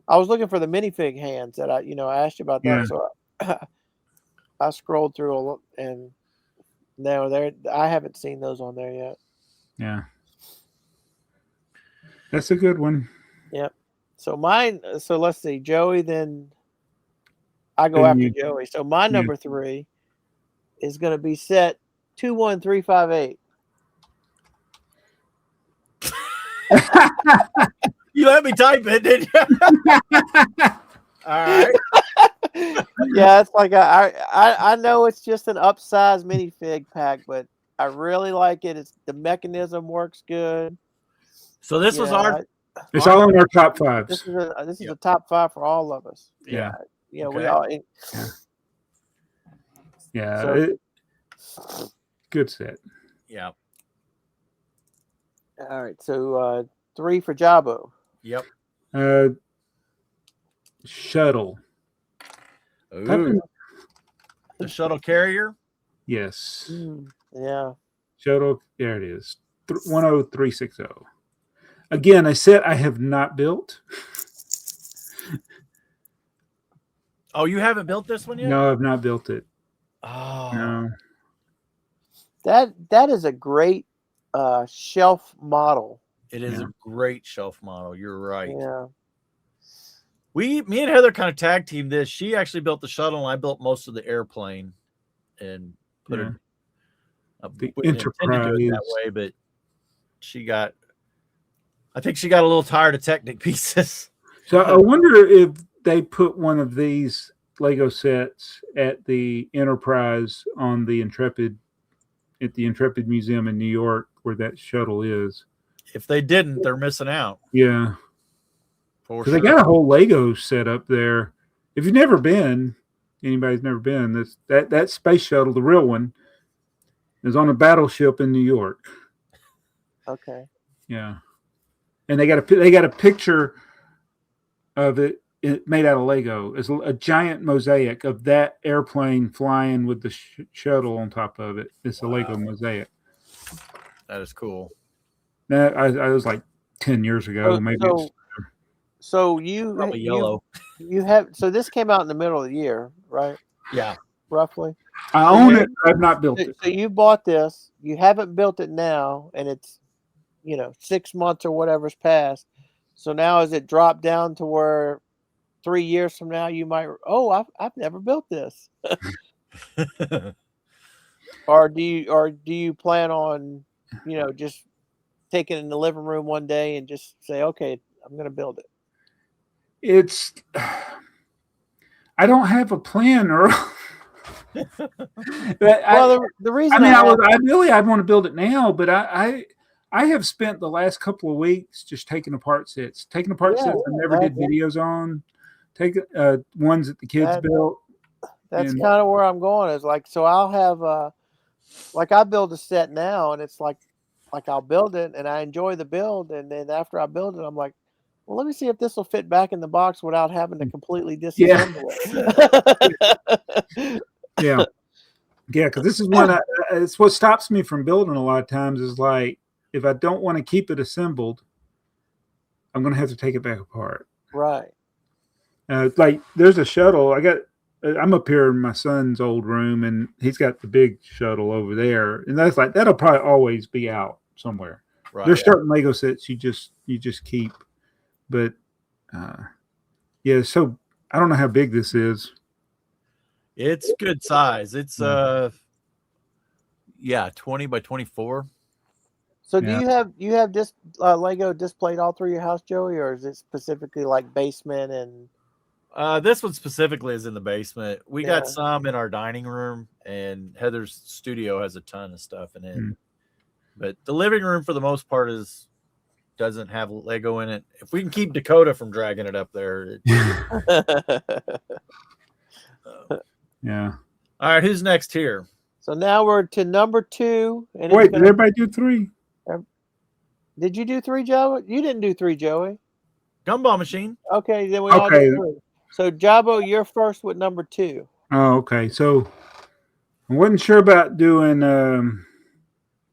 I was looking for the minifig hands that I asked you about that. So I scrolled through and no, I haven't seen those on there yet. Yeah, that's a good one. Yep. So let's see, Joey. Then I go after Joey. So my number 3 is going to be set 21358. You let me type it, didn't you? All right. Yeah, it's like I know it's just an upsized minifig pack, but I really like it. The mechanism works good. So this was it's all in our top 5s. This is a top 5 for all of us. Yeah. We all. Yeah. Good set. Yeah. All right, so 3 for Jabo. Yep. Shuttle. Ooh. The shuttle carrier. Yes. Yeah. Shuttle. There it is. 10360. Again, a set I have not built. Oh, you haven't built this one yet? No, I've not built it. Oh. No. That is a great shelf model. It is a great shelf model. You're right. Yeah. Me and Heather kind of tag teamed this. She actually built the shuttle, and I built most of the airplane, and put it. The Wouldn't intend to do it that way, but I think she got a little tired of Technic pieces. So I wonder if they put one of these Lego sets at the Enterprise on the Intrepid, at the Intrepid Museum in New York, where that shuttle is. If they didn't, they're missing out. Yeah. For Because sure. they got a whole Lego set up there. If you've never been, anybody's never been, that space shuttle, the real one, is on a battleship in New York. Okay. Yeah. And they got a picture of it made out of Lego. It's a giant mosaic of that airplane flying with the shuttle on top of it. It's a Lego mosaic. That is cool. That I was like 10 years ago. So you probably yellow. You have so this came out in the middle of the year, right? Yeah. Roughly. I own it. I've not built it. So you bought this. You haven't built it now, and it's 6 months or whatever's passed. So now has it dropped down to where 3 years from now you might? Oh, I've never built this. Or do you plan on just taking it in the living room one day and just say, okay, I'm going to build it? I don't have a plan, or the reason ideally I'd want to build it now, but I have spent the last couple of weeks just taking apart sets I never did videos on, ones that the kids built. That's kind of where I'm going. Is like, so I'll have I build a set now, and it's like I'll build it and I enjoy the build, and then after I build it, I'm like, well, let me see if this will fit back in the box without having to completely disassemble it. Yeah, because this is one. It's what stops me from building a lot of times. Is like, if I don't want to keep it assembled, I'm going to have to take it back apart. Right. Like there's a shuttle. I'm up here in my son's old room, and he's got the big shuttle over there, and that'll probably always be out somewhere. Right. There's certain Lego sets you just keep. But so I don't know how big this is. It's good size. It's 20 by 24. So do you have this Lego displayed all through your house, Joey, or is it specifically like basement and? This one specifically is in the basement. We got some in our dining room, and Heather's studio has a ton of stuff in it. But the living room, for the most part, doesn't have Lego in it. If we can keep Dakota from dragging it up there. Yeah. All right, who's next here? So now we're to number 2. And wait, did everybody do 3? Did you do 3, Joey? You didn't do 3, Joey. Gumball machine. Okay, then we all did 3. So Jabo, you're first with number 2. Oh, okay. So I wasn't sure about doing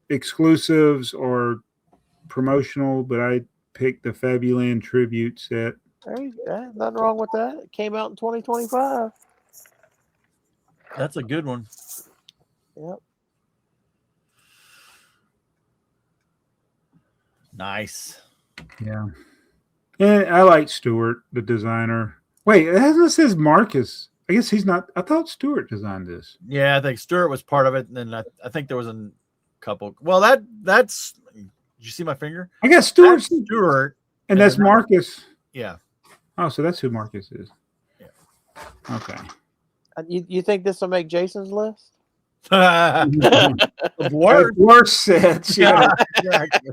exclusives or promotional, but I picked the Fabuland tribute set. Nothing wrong with that. It came out in 2025. That's a good one. Yep. Nice. Yeah. And I like Stewart, the designer. Wait, it says Marcus. I guess he's not. I thought Stewart designed this. Yeah, I think Stewart was part of it, and then I think there was a couple. Well, that's. Did you see my finger? I got Stewart. That's Stewart, and that's Marcus. Yeah. Oh, so that's who Marcus is. Yeah. Okay. You think this will make Jason's list? Worst sets. Yeah. Exactly.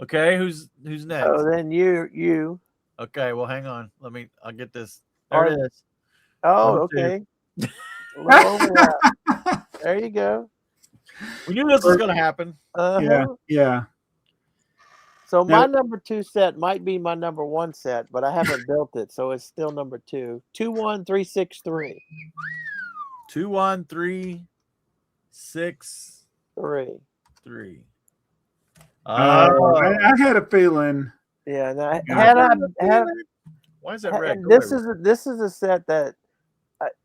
Okay, who's next? Oh, then you. Okay, well, hang on. I'll get this. There it is. Oh, okay. There you go. We knew this was going to happen. Yeah. So Now- my number 2 set might be my number 1 set, but I haven't built it, so it's still number 2. 21363. 21363. 3. I had a feeling. Yeah, and Why is that red? this is a set that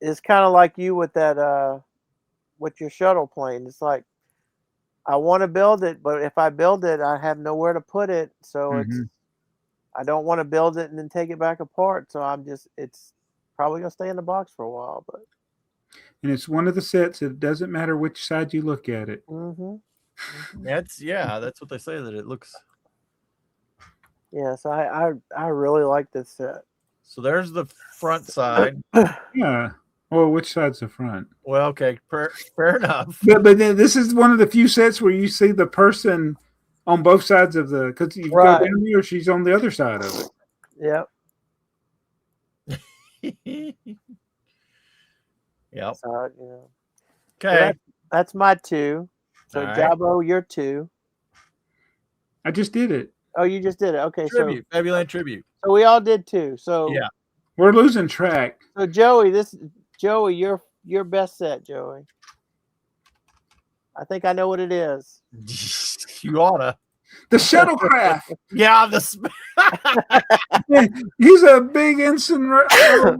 is kind of like you with that with your shuttle plane. It's like I want to build it, but if I build it, I have nowhere to put it. So I don't want to build it and then take it back apart. So it's probably gonna stay in the box for a while. But it's one of the sets. It doesn't matter which side you look at it. That's what they say, that it looks. Yes, I really like this set. So there's the front side. Yeah. Well, which side's the front? Well, okay, fair enough. But then this is one of the few sets where you see the person on both sides of the, because you go down here, she's on the other side of it. Yep. Yep. So, Okay. So that's my 2. So All right. Jabo, you're 2. I just did it. Oh, you just did it. Okay, Tribute. Fabuland tribute. so we all did 2. So Yeah. We're losing track. So Joey, your best set, Joey. I think I know what it is. You oughta. The shuttlecraft. Yeah, He's a big ensign Rowe,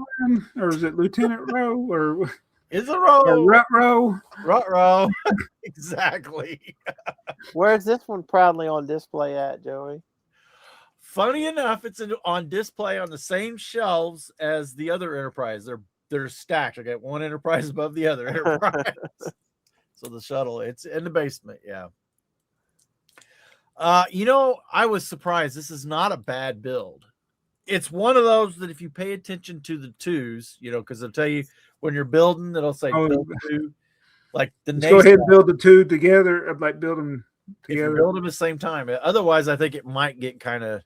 or is it Lieutenant Rowe, or is it Rowe? Or Rut Rowe? Rut Rowe. Exactly. Where's this one proudly on display at, Joey? Funny enough, it's on display on the same shelves as the other Enterprise. They're stacked. I got one Enterprise above the other Enterprise. So the shuttle, it's in the basement. Yeah. I was surprised. This is not a bad build. It's one of those that if you pay attention to the twos, because they'll tell you when you're building, it'll say build 2. Like the next go ahead and build the 2 together. Like build them together. If you build them at the same time. Otherwise, I think it might get kind of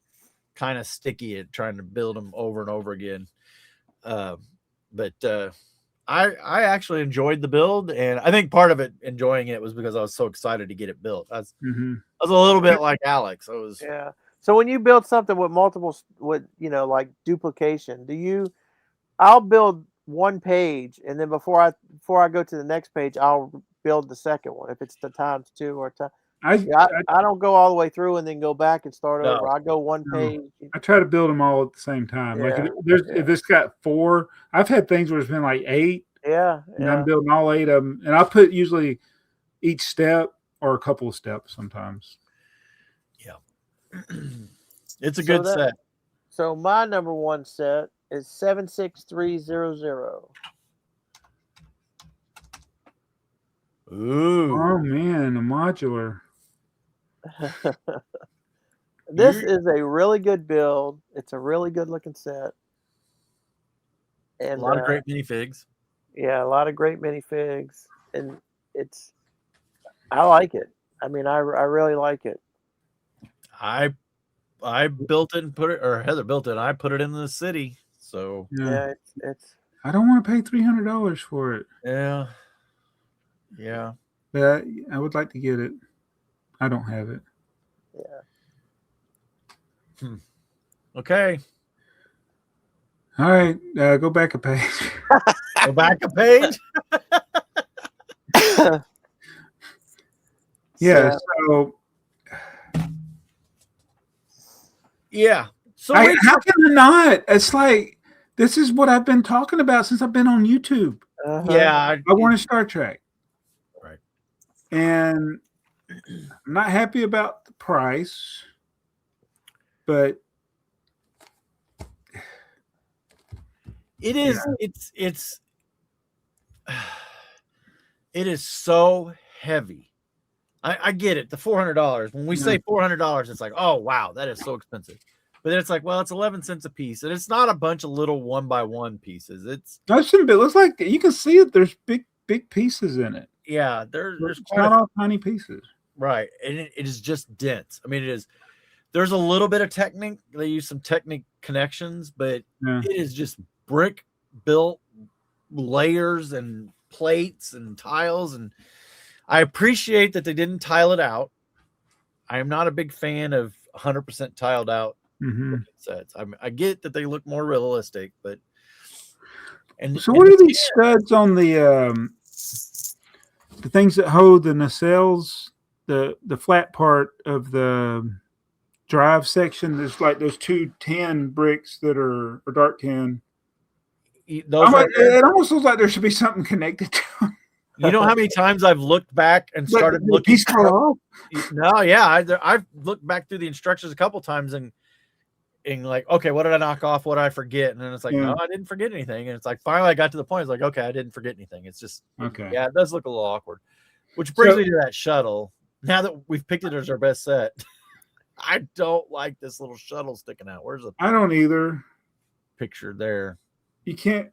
sticky at trying to build them over and over again. But I actually enjoyed the build, and I think part of it enjoying it was because I was so excited to get it built. I was a little bit like Alex. Yeah. So when you build something with multiple, like duplication, I'll build one page, and then before I go to the next page, I'll build the second one if it's the times 2 or time. I don't go all the way through and then go back and start over. I go one page. I try to build them all at the same time. Yeah. Like if it's got 4, I've had things where it's been like 8. Yeah. And I'm building all 8 of them, and I put usually each step or a couple of steps sometimes. Yeah. It's a good set. So my number 1 set is 76300. Ooh. Oh man, a modular. This is a really good build. It's a really good looking set. And a lot of great minifigs. Yeah, a lot of great minifigs. And I like it. I mean, I really like it. I built it and put it, or Heather built it, and I put it in the city. So yeah, it's I don't want to pay $300 for it. Yeah. Yeah. But I would like to get it. I don't have it. Yeah. Okay. All right. Go back a page. Go back a page. Yeah. So. Yeah. So how can I not? It's like this is what I've been talking about since I've been on YouTube. Yeah. I want a Star Trek. Right. And I'm not happy about the price, but it is. It is so heavy. I get it. The $400. When we say $400, it's like, oh wow, that is so expensive. But then it's like, well, it's 11 cents a piece, and it's not a bunch of little 1x1 pieces. It looks like you can see it. There's big pieces in it. Yeah, there's not all tiny pieces. Right, and it is just dense. I mean, it is. There's a little bit of Technic. They use some Technic connections, but it is just brick built layers and plates and tiles, and I appreciate that they didn't tile it out. I am not a big fan of 100% tiled out sets. I get that they look more realistic, but so what are these studs on the things that hold the nacelles, the flat part of the drive section? There's like those 2 tan bricks that are dark tan. It almost looks like there should be something connected to them. You know how many times I've looked back and started looking? No, yeah, I've looked back through the instructions a couple times and like, okay, what did I knock off? What did I forget? And then it's like, no, I didn't forget anything. And it's like, finally, I got to the point. It's like, okay, I didn't forget anything. It's just, yeah, it does look a little awkward. Which brings me to that shuttle. Now that we've picked it as our best set, I don't like this little shuttle sticking out. Where's the? I don't either. Picture there. You can't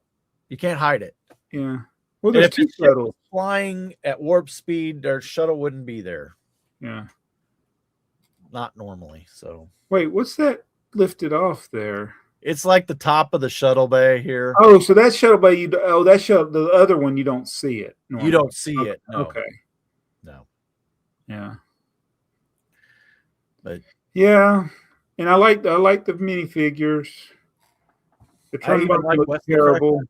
hide it. Yeah. Well, there's 2 shuttles flying at warp speed. Their shuttle wouldn't be there. Yeah. Not normally. So wait, what's that lifted off there? It's like the top of the shuttle bay here. Oh, so that shuttle bay, the other one, you don't see it. Normally. You don't see it. No. Okay. No. Yeah. But yeah, and I like the minifigures. The Trump looks terrible.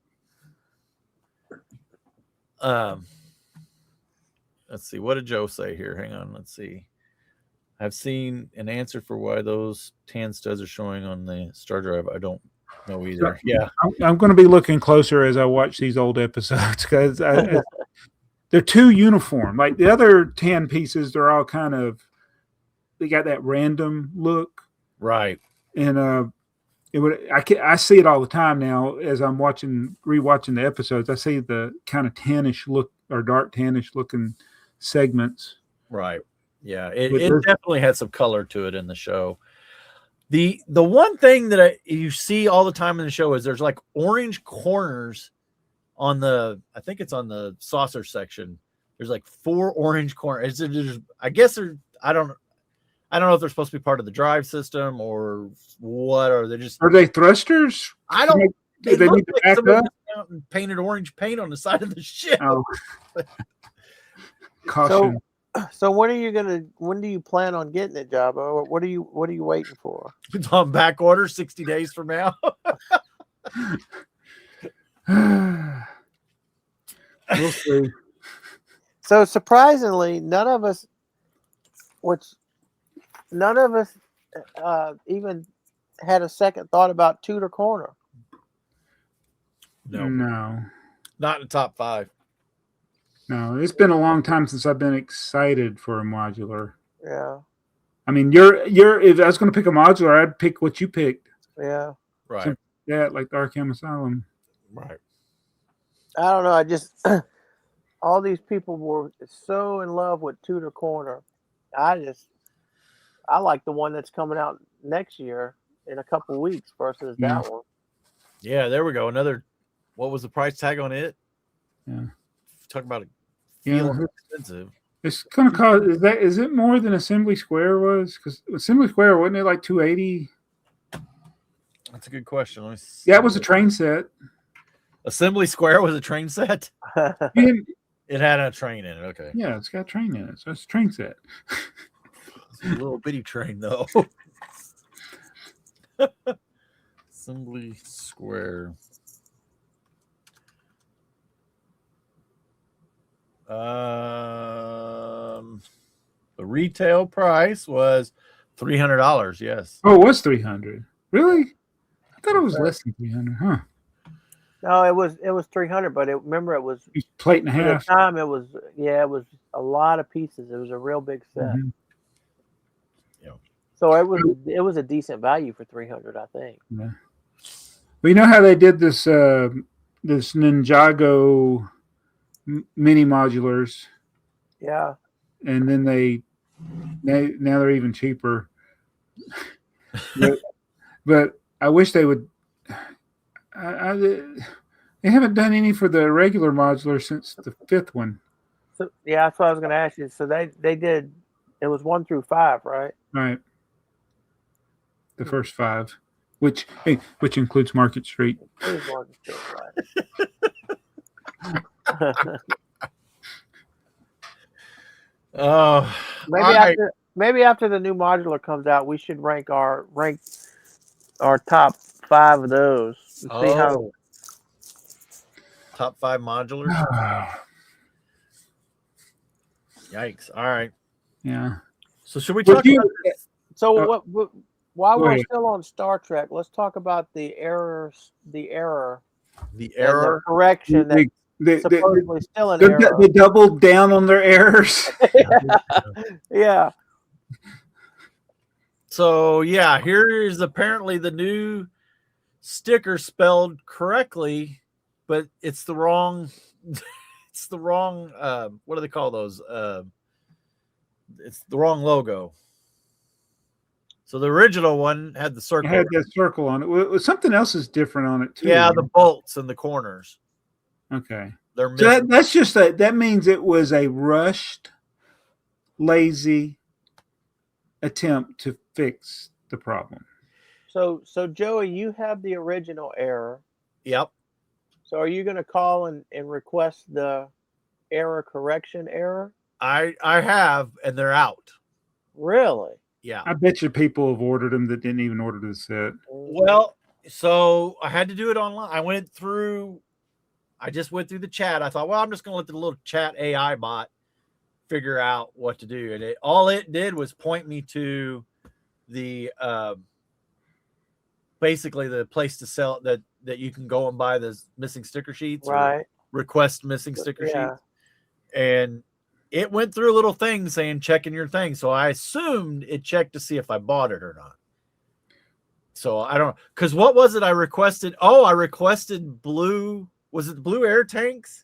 Let's see. What did Joe say here? Hang on. Let's see. I've seen an answer for why those tan studs are showing on the star drive. I don't know either. Yeah. I'm going to be looking closer as I watch these old episodes because they're too uniform. Like the other tan pieces, they're all kind of, they got that random look. Right. And I see it all the time now as I'm rewatching the episodes. I see the kind of tannish look or dark tannish looking segments. Right. Yeah. It definitely had some color to it in the show. The one thing that you see all the time in the show is there's like orange corners on I think it's on the saucer section. There's like 4 orange corners. I guess I don't know if they're supposed to be part of the drive system or what, or are they thrusters? I don't. They look need to like back somebody up? went out and painted orange paint on the side of the ship. Oh. Caution. So when do you plan on getting it, Jabba? What are you waiting for? It's on back order 60 days from now. We'll see. So surprisingly, none of us even had a second thought about Tudor Corner. No. Not in the top 5. No, it's been a long time since I've been excited for a modular. Yeah. I mean, if I was going to pick a modular, I'd pick what you picked. Yeah. Right. Yeah, like the Arkham Asylum. Right. I don't know. I just all these people were so in love with Tudor Corner. I like the one that's coming out next year in a couple of weeks versus that one. Yeah, there we go. What was the price tag on it? Yeah. Talk about it. Expensive. It's going to cost. Is it more than Assembly Square was? Because Assembly Square wasn't it like $280? That's a good question. Let me see. Yeah, it was a train set. Assembly Square was a train set. It had a train in it. Okay. Yeah, it's got a train in it, so it's a train set. It's a little bitty train though. Assembly Square. The retail price was $300. Yes. Oh, it was $300. Really? I thought it was less than $300. Huh? No, it was 300, but remember it was plate and a half. At the time, it was a lot of pieces. It was a real big set. Mm-hmm. Yeah. So it was a decent value for 300, I think. Yeah. Well, you know how they did this this Ninjago mini modulars. Yeah. And then now they're even cheaper. but I wish they would. They haven't done any for the regular modular since the 5th one. So yeah, that's what I was going to ask you. So they did. It was 1 through 5, right? Right. The first 5, which includes Market Street. It is Market Street, right? Oh, Maybe all right. maybe after the new modular comes out, we should rank our top 5 of those and see how. Oh, top 5 modulars. Yikes! All right. Yeah. So should we Would talk you- about this? So Uh, while go we're ahead. still on Star Trek, let's talk about the error, The and the error? correction that's They supposedly still an error. they doubled down on their errors. Yeah. So yeah, here is apparently the new sticker spelled correctly, but it's the wrong. It's the wrong. What do they call those? It's the wrong logo. So the original one had the It circle. had that circle on it. Well, something else is different on it too. Yeah, the bolts in the corners. Okay. They're So missing. that's just that means it was a rushed, lazy attempt to fix the problem. So Joey, you have the original error. Yep. So are you going to call and request the error correction error? I have, and they're out. Really? Yeah. I bet you people have ordered them that didn't even order the set. Well, so I had to do it online. I just went through the chat. I thought, well, I'm just going to let the little chat AI bot figure out what to do. And all it did was point me to the basically the place to sell that you can go and buy the missing sticker sheets, right? Or request missing sticker Yeah. sheets. And it went through a little thing saying checking your thing. So I assumed it checked to see if I bought it or not. So I don't know. Because what was it I requested? Oh, I requested blue. Was it blue air tanks?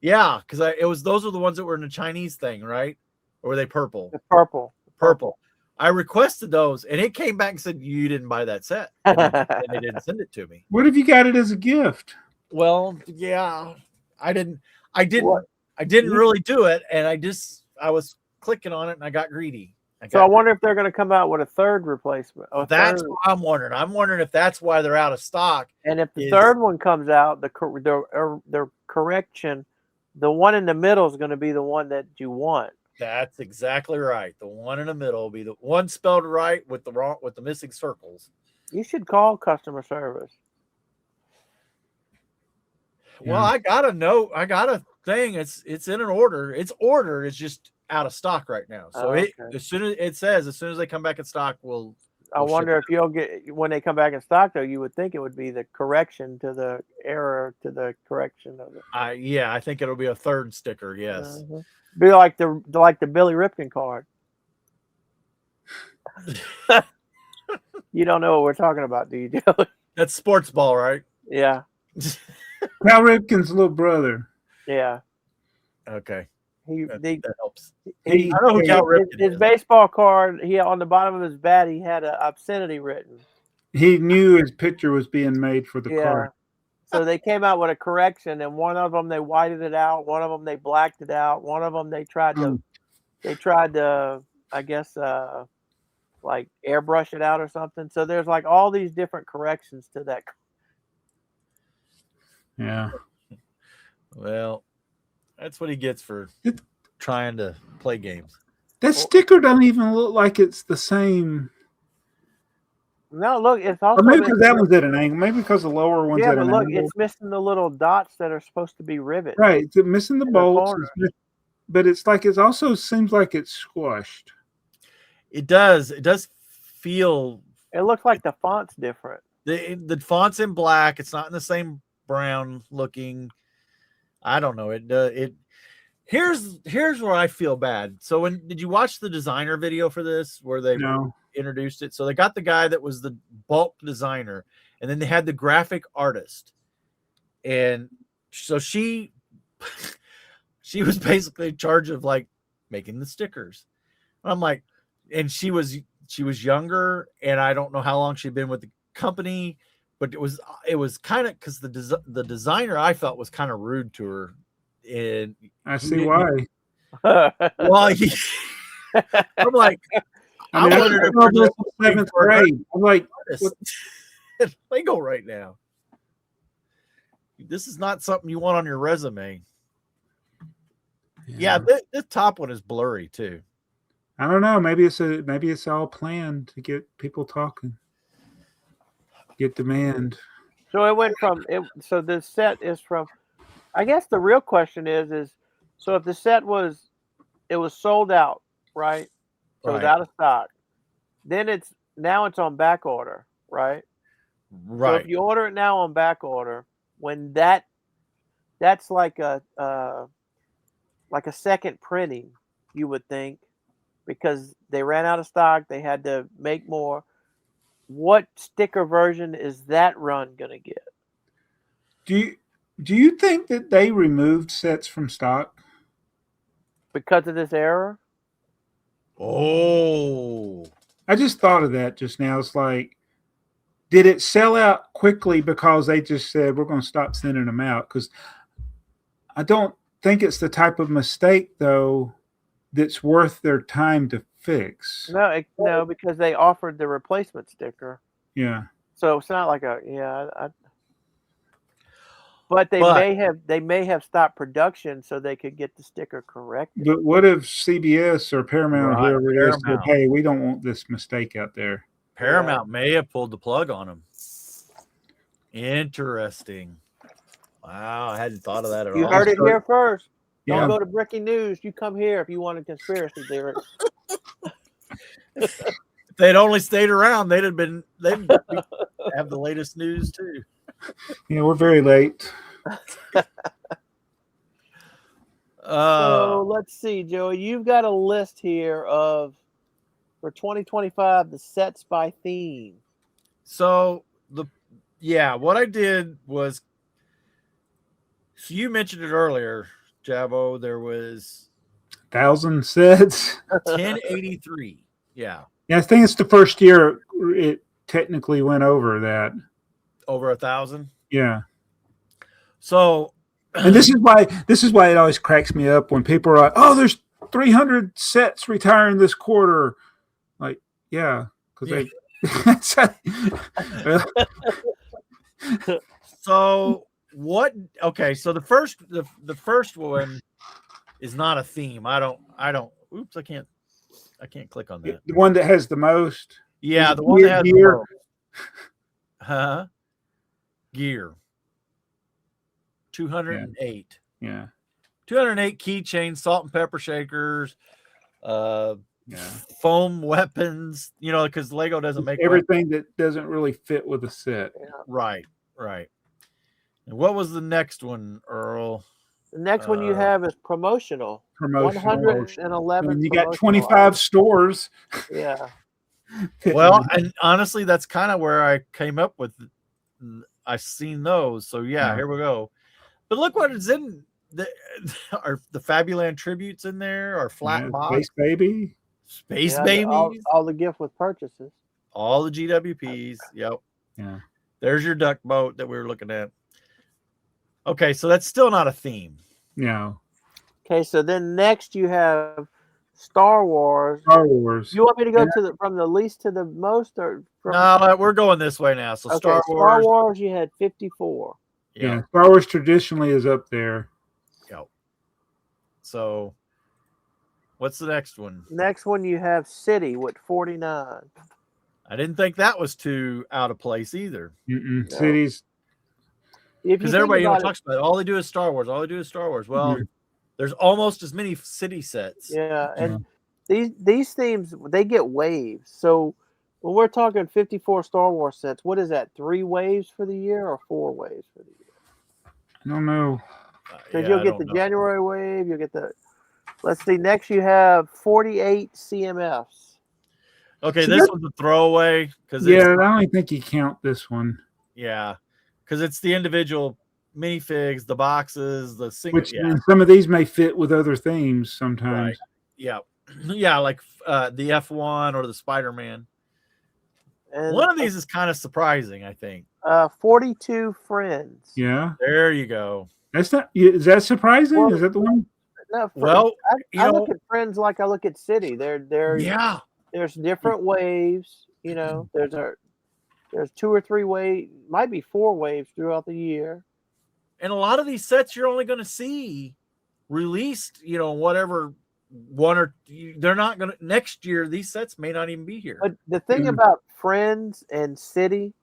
Yeah, because those are the ones that were in the Chinese thing, right? Or were they purple? The purple. Purple. I requested those, and it came back and said you didn't buy that set, and they didn't send it to me. What if you got it as a gift? Well, yeah, I didn't What? really do it, and I was clicking on it, and I got greedy. So I wonder if they're going to come out with a third replacement. That's what I'm wondering. I'm wondering if that's why they're out of stock. And if the third one comes out, the correction, the one in the middle is going to be the one that you want. That's exactly right. The one in the middle will be the one spelled right with the missing circles. You should call customer service. Well, I got a note. I got a thing. It's in an order. It's ordered. It's just out of stock right now. So as soon as they come back in stock, I wonder if you'll get when they come back in stock though. You would think it would be the correction to the error to the correction of it. I think it'll be a third sticker. Yes. Be like the Billy Ripken card. You don't know what we're talking about, do you, Joey? That's sports ball, right? Yeah. Cal Ripken's little brother. Yeah. Okay. That helps. I know who Cal Ripken is. His baseball card, on the bottom of his bat, he had an obscenity written. He knew his picture was being made for the card. So they came out with a correction, and one of them they whited it out, one of them they blacked it out, one of them they tried to, I guess, like airbrush it out or something. So there's like all these different corrections to that. Yeah. Well, that's what he gets for trying to play games. That sticker doesn't even look like it's the same. No, look, it's also. Or maybe because that one's at an angle. Maybe because the lower one's at an angle. Yeah, but look, it's missing the little dots that are supposed to be rivets. Right, it's missing the bolts, but it's like it also seems like it's squashed. It does. It does feel. It looks like the font's different. The font's in black. It's not in the same brown looking. I don't know. Here's where I feel bad. So did you watch the designer video for this where they introduced it? So they got the guy that was the bulk designer, and then they had the graphic artist, and so she was basically in charge of like making the stickers. I'm like, and she was younger, and I don't know how long she'd been with the company, but it was kind of because the designer I felt was kind of rude to her. And I see why. Well, I'm like, I wondered if we're seventh grade. I'm like, Lego right now. This is not something you want on your resume. Yeah, this top one is blurry too. I don't know. Maybe it's all planned to get people talking, get demand. So it went from it. So this set is from. I guess the real question is so if the set was sold out, right? So it was Right. out of stock. Then now it's on back order, right? So if Right. you order it now on back order, when that's like a second printing, you would think, because they ran out of stock, they had to make more. What sticker version is that run gonna get? Do you think that they removed sets from stock? Because of this error? Oh. I just thought of that just now. It's like, did it sell out quickly because they just said we're going to stop sending them out? Because I don't think it's the type of mistake though that's worth their time to fix. No, because they offered the replacement sticker. Yeah. So it's not like but they may have stopped production so they could get the sticker corrected. But what if CBS or Paramount or Right, whoever it is said, Paramount. hey, we don't want this mistake out there? Paramount may have pulled the plug on him. Interesting. Wow, I hadn't thought of that at all. You heard it here first. Yeah. Don't go to Breaking News. You come here if you want a conspiracy theory. If they'd only stayed around, they'd have the latest news too. Yeah, we're very late. So let's see, Joey. You've got a list here for 2025 the sets by theme. So what I did was, so you mentioned it earlier, Jabo. There was 1,000 sets. 1083. Yeah. Yeah, I think it's the first year it technically went over that. Over 1,000. Yeah. So, and this is why it always cracks me up when people are like, "Oh, there's 300 sets retiring this quarter." Like, yeah, because they. So what? Okay, so the first one is not a theme. I don't. Oops, I can't click on that. The one that has the most. Yeah, the one that has gear. Gear. 208. Yeah. 208 keychains, salt and pepper shakers, foam weapons. You know, because Lego doesn't make everything that doesn't really fit with a set. Yeah. Right. And what was the next one, Earl? The next one you have is promotional. 111. And you got 25 stores. Yeah. Well, and honestly, that's kind of where I came up with. I've seen those, so yeah, here we go. But look what is in are the Fabuland tributes in there, or flat box, Space Babies, all the gift with purchases, all the GWPs. Yep. Yeah. There's your duck boat that we were looking at. Okay, so that's still not a theme. No. Okay, so then next you have Star Wars. You want me to go from the least to the most, or no? We're going this way now. So Star Wars, you had 54. Yeah, Star Wars traditionally is up there. Yep. So, what's the next one? Next one you have City with 49. I didn't think that was too out of place either. No. Cities. Because everybody talks about it. All they do is Star Wars. Well, there's almost as many city sets. Yeah, and these themes, they get waves. So when we're talking 54 Star Wars sets, what is that? 3 waves for the year or 4 waves for the year? I don't know. Because you'll get the January wave. You'll get the. Let's see. Next, you have 48 CMFs. Okay, so this one's a throwaway. I don't even think you count this one. Yeah. Because it's the individual minifigs, the boxes, the single. And some of these may fit with other themes sometimes. Right. Yeah. Yeah, like the F1 or the Spider-Man. And one of these is kind of surprising, I think. 42 Friends. Yeah. There you go. Is that surprising? Is that the one? No, well, I look at Friends like I look at City. There's different waves. You know, there's 2 or 3 waves, might be 4 waves throughout the year. And a lot of these sets you're only going to see released, whatever they're not going to next year. These sets may not even be here. But the thing about Friends and City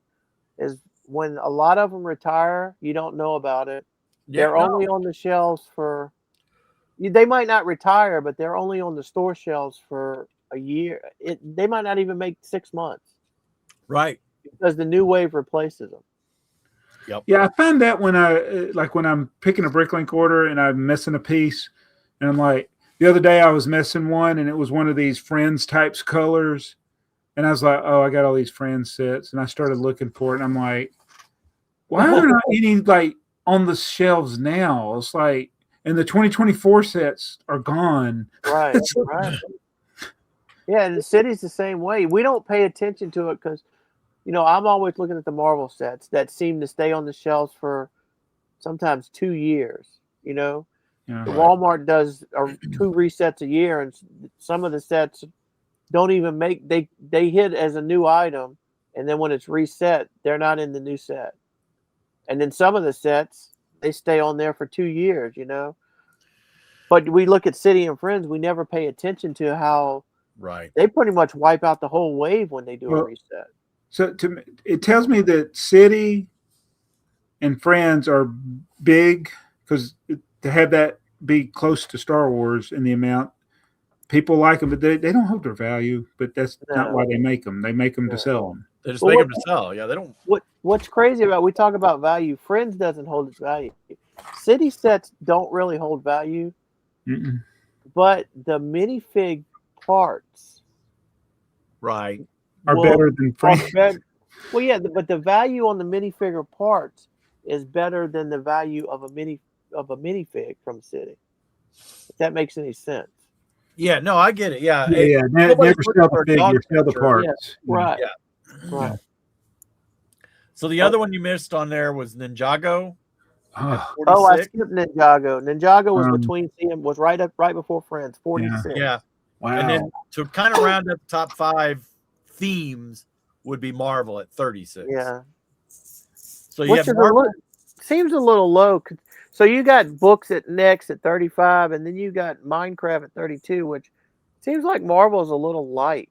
is when a lot of them retire, you don't know about it. They're only on the shelves for. They might not retire, but they're only on the store shelves for a year. They might not even make 6 months. Right. Because the new wave replaces them. Yep. Yeah, I find that when I'm picking a Bricklink order and I'm missing a piece, and I'm like, the other day I was missing one, and it was one of these Friends types colors, and I was like, oh, I got all these Friends sets, and I started looking for it, and I'm like, why are not any like on the shelves now? It's like, and the 2024 sets are gone. Right, right. Yeah, and the City's the same way. We don't pay attention to it because, I'm always looking at the Marvel sets that seem to stay on the shelves for sometimes 2 years. Yeah. Walmart does 2 resets a year, and some of the sets don't even make they hit as a new item, and then when it's reset, they're not in the new set. And then some of the sets they stay on there for 2 years. But we look at City and Friends, we never pay attention to how they pretty much wipe out the whole wave when they do a reset. So to me, it tells me that City and Friends are big because to have that be close to Star Wars in the amount people like them, but they don't hold their value. But that's not why they make them. They make them to sell them. They just make them to sell. Yeah, they don't. What's crazy about we talk about value? Friends doesn't hold its value. City sets don't really hold value, but the minifig parts, are better than Friends. Well, yeah, but the value on the minifigure parts is better than the value of a minifig from City. If that makes any sense. Yeah, no, I get it. Yeah, never sell the figure, sell the parts. Yeah, right. Yeah. Right. So the other one you missed on there was Ninjago. Oh, I skipped Ninjago. Ninjago was was right before Friends, 46. Yeah. Wow. And then to kind of round up the top 5 themes would be Marvel at 36. Yeah. So you have Marvel. Seems a little low. So you got books at next at 35, and then you got Minecraft at 32, which seems like Marvel's a little light.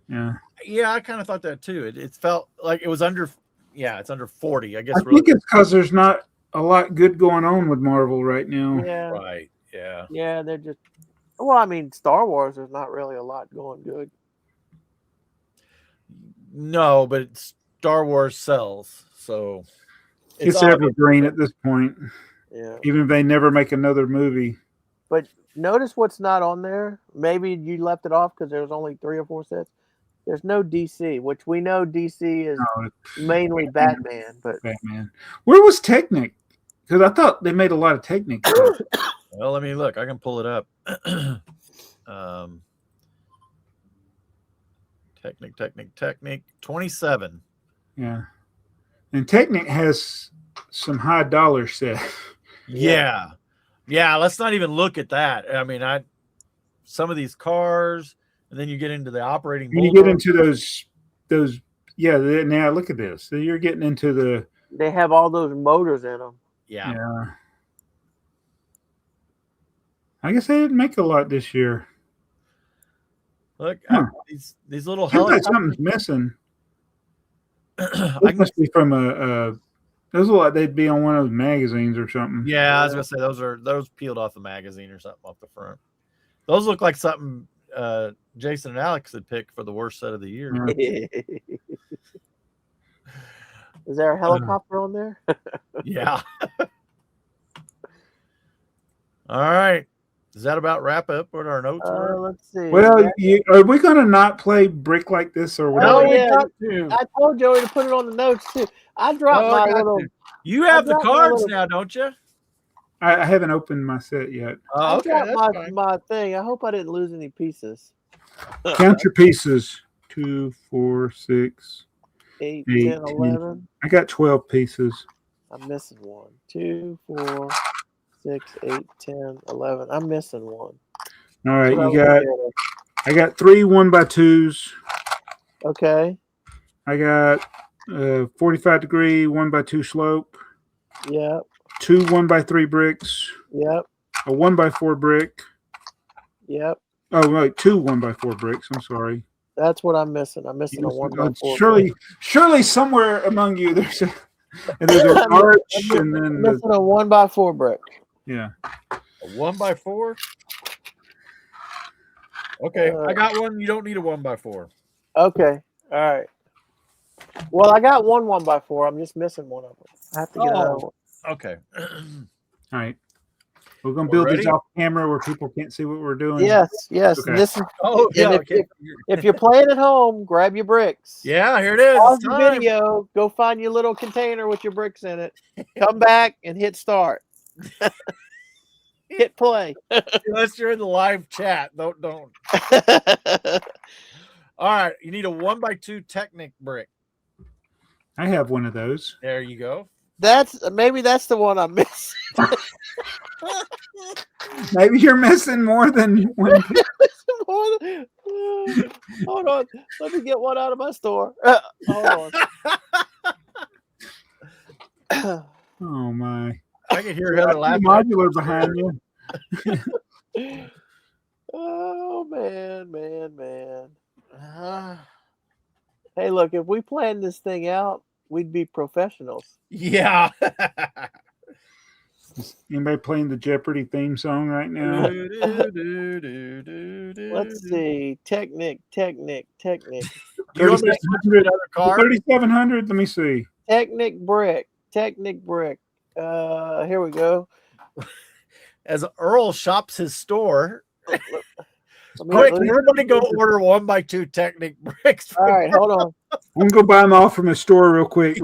Yeah. Yeah, I kind of thought that too. It felt like it was under. Yeah, it's under 40. I guess. I think it's because there's not a lot good going on with Marvel right now. Yeah. Right. Yeah. Yeah, they're just. Well, I mean, Star Wars. There's not really a lot going good. No, but Star Wars sells, so it's evergreen at this point. Yeah. Even if they never make another movie. But notice what's not on there. Maybe you left it off because there's only 3 or 4 sets. There's no DC, which we know DC is mainly Batman. But Batman. Where was Technic? Because I thought they made a lot of Technic. Well, let me look. I can pull it up. Technic. 27. Yeah. And Technic has some high dollar stuff. Yeah. Let's not even look at that. I mean, some of these cars, and then you get into the operating. You get into those. Yeah. Now look at this. So you're getting into the. They have all those motors in them. Yeah. I guess they didn't make a lot this year. Look, these little helicopters. Something's missing. It must be from a. Those look like they'd be on one of those magazines or something. Yeah, I was gonna say those peeled off the magazine or something off the front. Those look like something Jason and Alex had picked for the worst set of the year. Is there a helicopter on there? Yeah. All right. Does that about wrap up what our notes were? Let's see. Well, are we going to not play Brick like this or whatever? Oh, yeah. I told Joey to put it on the notes too. I dropped my little. You have the cards now, don't you? I haven't opened my set yet. Oh, okay. I dropped my thing. I hope I didn't lose any pieces. Count your pieces. 2, 4, 6, 8, 10, 11. I got 12 pieces. I'm missing one. 2, 4, 6, 8, 10, 11. I'm missing one. All right, I got 3 1x2s. Okay. I got 45-degree 1x2 slope. Yep. 2 1x3 bricks. Yep. a 1x4 brick. Yep. Oh, right, 2 1x4 bricks. I'm sorry. That's what I'm missing. I'm missing a 1x4. Surely somewhere among you there's an arch and then I'm missing a 1x4 brick. yeah. A 1x4. Okay, I got one. You don't need a 1x4. Okay. All right. Well, I got one 1x4. I'm just missing one of them. I have to get another one. Okay. All right. We're gonna build this off camera where people can't see what we're doing. Yes. Okay. This is. Oh, yeah. If you're playing at home, grab your bricks. Yeah, here it is. Pause the video. Go find your little container with your bricks in it. Come back and hit start. Hit play. Unless you're in the live chat, don't. All right, you need a 1x2 Technic brick. I have one of those. There you go. Maybe that's the one I'm missing. Maybe you're missing more than one. Hold on. Let me get one out of my store. Hold on. Oh my! I can hear Heather laughing. Modular behind you. Oh man. Hey, look, if we planned this thing out, we'd be professionals. Yeah. Let's see. Technic. You want me to switch to another car? 3,700. Let me see. Technic brick. Here we go. As Earl shops his store. Quick, everybody go order 1x2 Technic bricks. All right, hold on. I'm gonna go buy them all from the store real quick.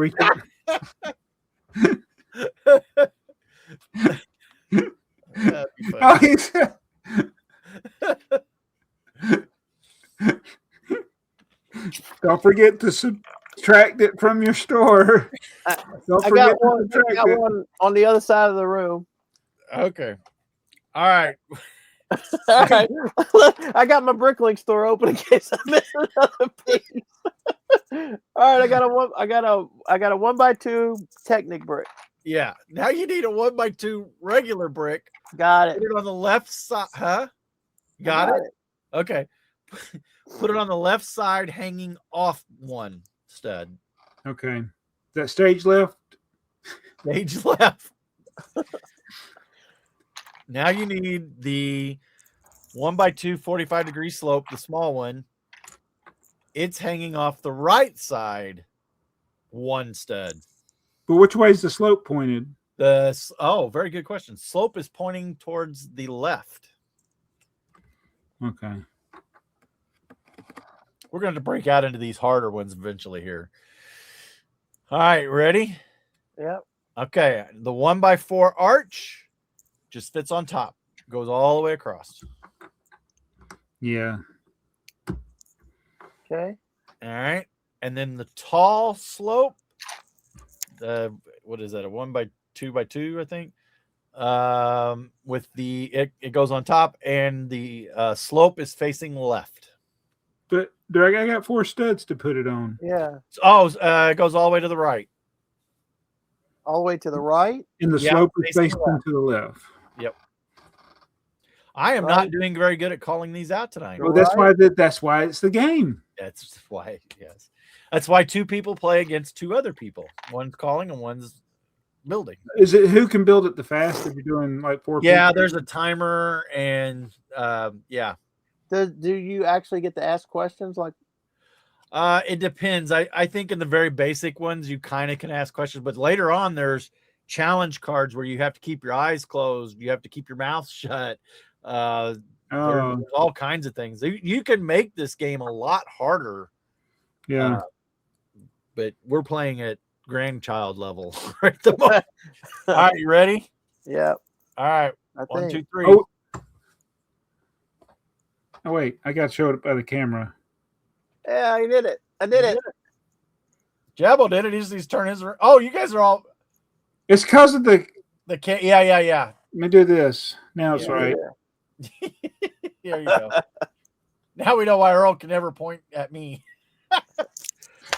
Don't forget to subtract it from your store. I got one on the other side of the room. Okay. All right. All right. I got my Bricklink store open in case I miss another piece. All right, I got a 1x2 Technic brick. Yeah. Now you need a 1x2 regular brick. Got it. Put it on the left side. Huh? Got it? Okay. Put it on the left side, hanging off one stud. Okay. Is that stage left? Stage left. Now you need the 1x2 45-degree slope, the small one. It's hanging off the right side, one stud. But which way is the slope pointed? Very good question. Slope is pointing towards the left. Okay. We're going to break out into these harder ones eventually here. All right, ready? Yep. Okay, the 1x4 arch just fits on top, goes all the way across. Yeah. Okay. All right, and then the tall slope. What is that? A 1x2x2, I think. With it goes on top, and the slope is facing left. But I got 4 studs to put it on. Yeah. It goes all the way to the right. All the way to the right? And the slope is facing to the left. Yep. I am not doing very good at calling these out tonight. Well, that's why it's the game. That's why, yes. That's why 2 people play against 2 other people. One's calling and one's building. Is it who can build it the fastest if you're doing like 4 Yeah, people? there's a timer and yeah. Do you actually get to ask questions like it depends. I think in the very basic ones you kind of can ask questions, but later on there's challenge cards where you have to keep your eyes closed, you have to keep your mouth shut. There's all kinds of things. You can make this game a lot harder. Yeah. But we're playing at grandchild level right at the moment. All right, you ready? Yeah. All right. I 1, think. 2, 3. Oh wait, I got showed up by the camera. Yeah, I did it. I did it. Jabbo did it. He's turning his. Oh, you guys are all. It's because of the cat. Yeah. Let me do this. Now it's right. There you go. Now we know why Earl can never point at me.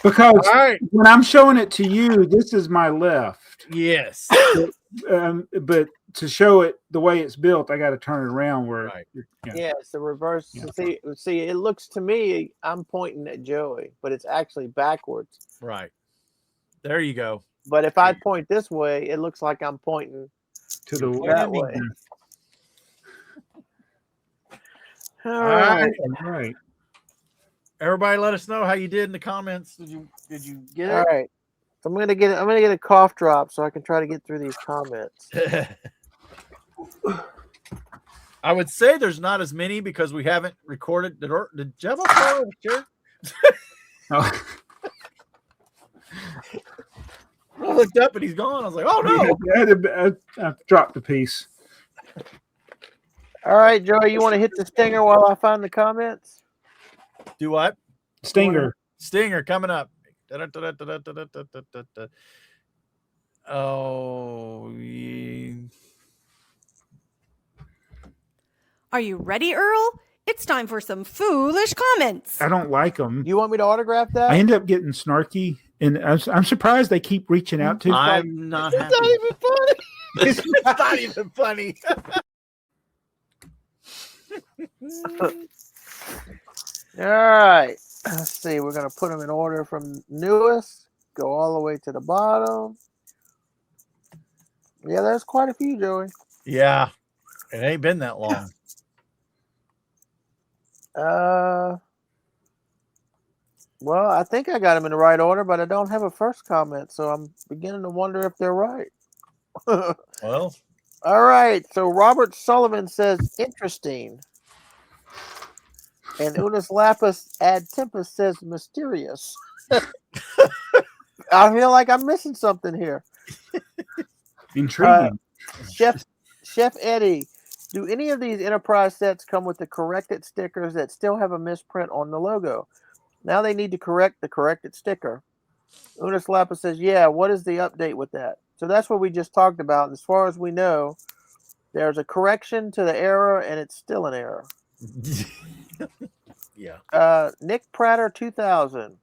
Because when I'm showing it to you, this is my left. Yes. But to show it the way it's built, I got to turn it around where. Right. Yeah, it's the reverse. Yeah. See, it looks to me I'm pointing at Joey, but it's actually backwards. Right. There you go. But if I point this way, it looks like I'm pointing To the that way. All right. Right. Everybody, let us know how you did in the comments. Did you get All right. So I'm gonna get a cough drop so I can try to get through these comments. it? I would say there's not as many because we haven't recorded. Did Jebba throw a shirt? Oh. I looked up and he's gone. I was like, oh no. I dropped the piece. All right, Joey, you want to hit the stinger while I find the comments? Do what? Stinger. Stinger coming up. Oh, yeah. Are you ready, Earl? It's time for some foolish comments. I don't like them. You want me to autograph that? I end up getting snarky, and I'm surprised they keep reaching out to. I'm not happy. It's not even funny. It's not even funny. All right. Let's see. We're going to put them in order from newest, go all the way to the bottom. Yeah, there's quite a few, Joey. Yeah. It ain't been that long. Well, I think I got them in the right order, but I don't have a first comment, so I'm beginning to wonder if they're right. Well, all right. So Robert Sullivan says interesting. And Unis Lapis ad Tempest says mysterious. I feel like I'm missing something here. Intriguing. Chef Eddie, do any of these enterprise sets come with the corrected stickers that still have a misprint on the logo? Now they need to correct the corrected sticker. Unis Lapis says, yeah, what is the update with that? So that's what we just talked about. And as far as we know, there's a correction to the error and it's still an error. yeah. Nick Prater 2000.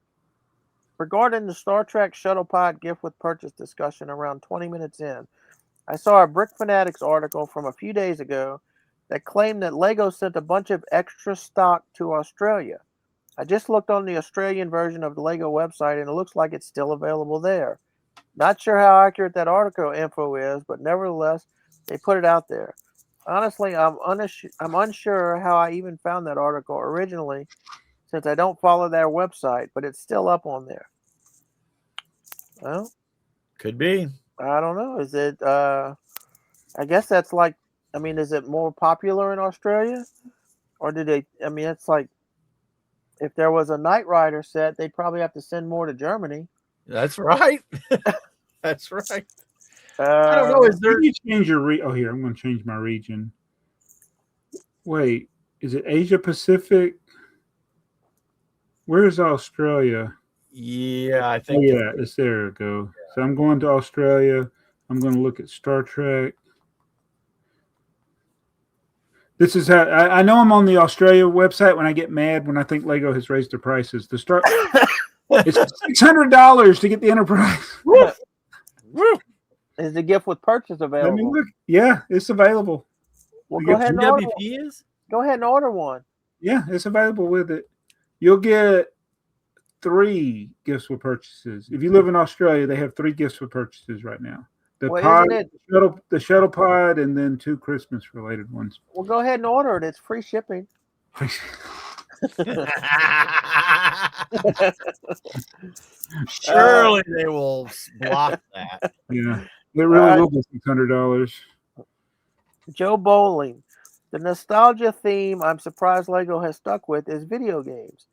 Regarding the Star Trek Shuttle Pod gift with purchase discussion around 20 minutes in, I saw a Brick Fanatics article from a few days ago that claimed that Lego sent a bunch of extra stock to Australia. I just looked on the Australian version of the Lego website and it looks like it's still available there. Not sure how accurate that article info is, but nevertheless, they put it out there. Honestly, I'm unsure how I even found that article originally since I don't follow their website, but it's still up on there. Well, Could be. I don't know. Is it, I guess that's like, I mean, is it more popular in Australia? Or did they, I mean, it's like, if there was a Knight Rider set, they'd probably have to send more to Germany. That's right. That's right. I don't know. Is there? You change your oh, here, I'm going to change my region. Wait, is it Asia Pacific? Where's Australia? Yeah, I Oh, think. yeah, it's there. We go. Yeah. So I'm going to Australia. I'm going to look at Star Trek. This is how I know I'm on the Australia website when I get mad when I think Lego has raised their prices. The start it's $600 to get the Enterprise. Woo! Woo! Is the gift with purchase available? Let me look. Yeah, it's available. Well, go ahead and order one. is? Go ahead and order one. Yeah, it's available with it. You'll get 3 gifts with purchases. If you live in Australia, they have 3 gifts with purchases right now. The pod, the shuttle pod, and then 2 Christmas-related ones. Well, go ahead and order it. It's free shipping. Surely they will block that. Yeah, it really will be $600. Joe Bowling. The nostalgia theme I'm surprised Lego has stuck with is video games.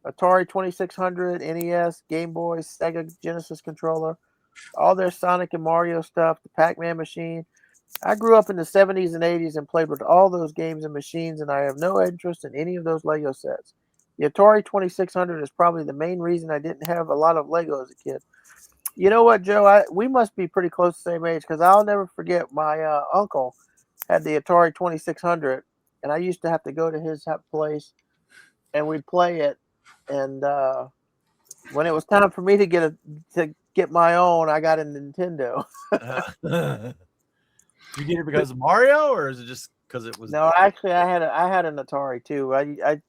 Atari 2600, NES, Game Boy, Sega Genesis controller, all their Sonic and Mario stuff, the Pac-Man machine. I grew up in the 70s and 80s and played with all those games and machines, and I have no interest in any of those Lego sets. The Atari 2600 is probably the main reason I didn't have a lot of Lego as a kid. You know what, Joe? We must be pretty close to the same age because I'll never forget my uncle had the Atari 2600, and I used to have to go to his place, and we'd play it. And when it was time for me to get my own, I got a Nintendo. You get it because of Mario, or is it just because it was? No, actually, I had an Atari too. I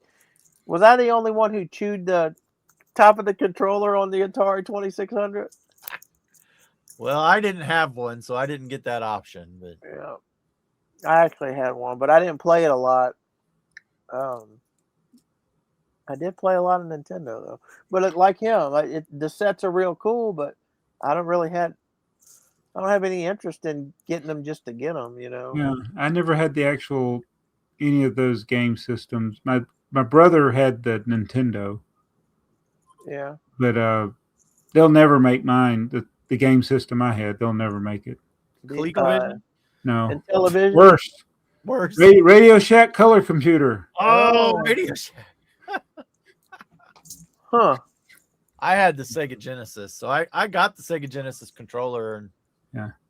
was I the only one who chewed the top of the controller on the Atari 2600? Well, I didn't have one, so I didn't get that option. But Yeah, I actually had one, but I didn't play it a lot. I did play a lot of Nintendo though. But like him, the sets are real cool, but I don't have any interest in getting them just to get them. Yeah, I never had the actual any of those game systems. My brother had the Nintendo, Yeah. but they'll never make mine. The game system I had, they'll never make it. ColecoVision? No. And television? Worse. Worse. Radio Shack color computer. Oh, Radio Shack. Huh. I had the Sega Genesis, so I got the Sega Genesis controller, and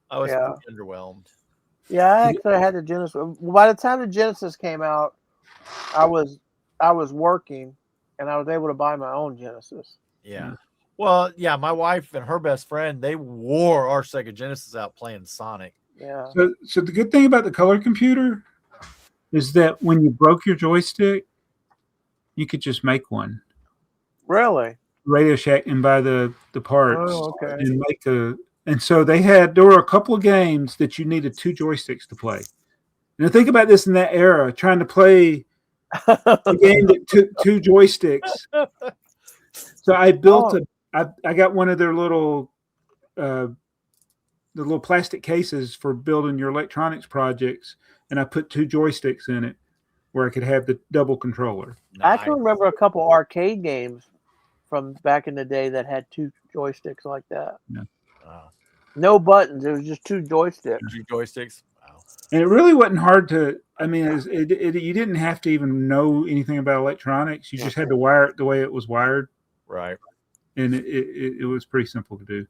I was pretty underwhelmed. Yeah, I actually had the Genesis. By the time the Genesis came out, I was working, and I was able to buy my own Genesis. Yeah. Well, yeah, my wife and her best friend, they wore our Sega Genesis out playing Sonic. Yeah. So the good thing about the color computer is that when you broke your joystick, you could just make one. Really? Radio Shack and buy the parts okay. and make and so there were a couple of games that you needed 2 joysticks to play. And think about this in that era, trying to play a game that took 2 joysticks. So I built I got one of their little the little plastic cases for building your electronics projects, and I put 2 joysticks in it where I could have the double controller. I can remember a couple arcade games from back in the day that had 2 joysticks like that. Yeah. No buttons. It was just 2 joysticks. 2 joysticks. Wow. And it really wasn't hard to. I mean, you didn't have to even know anything about electronics. You just had to wire it the way it was wired. Right. And it was pretty simple to do.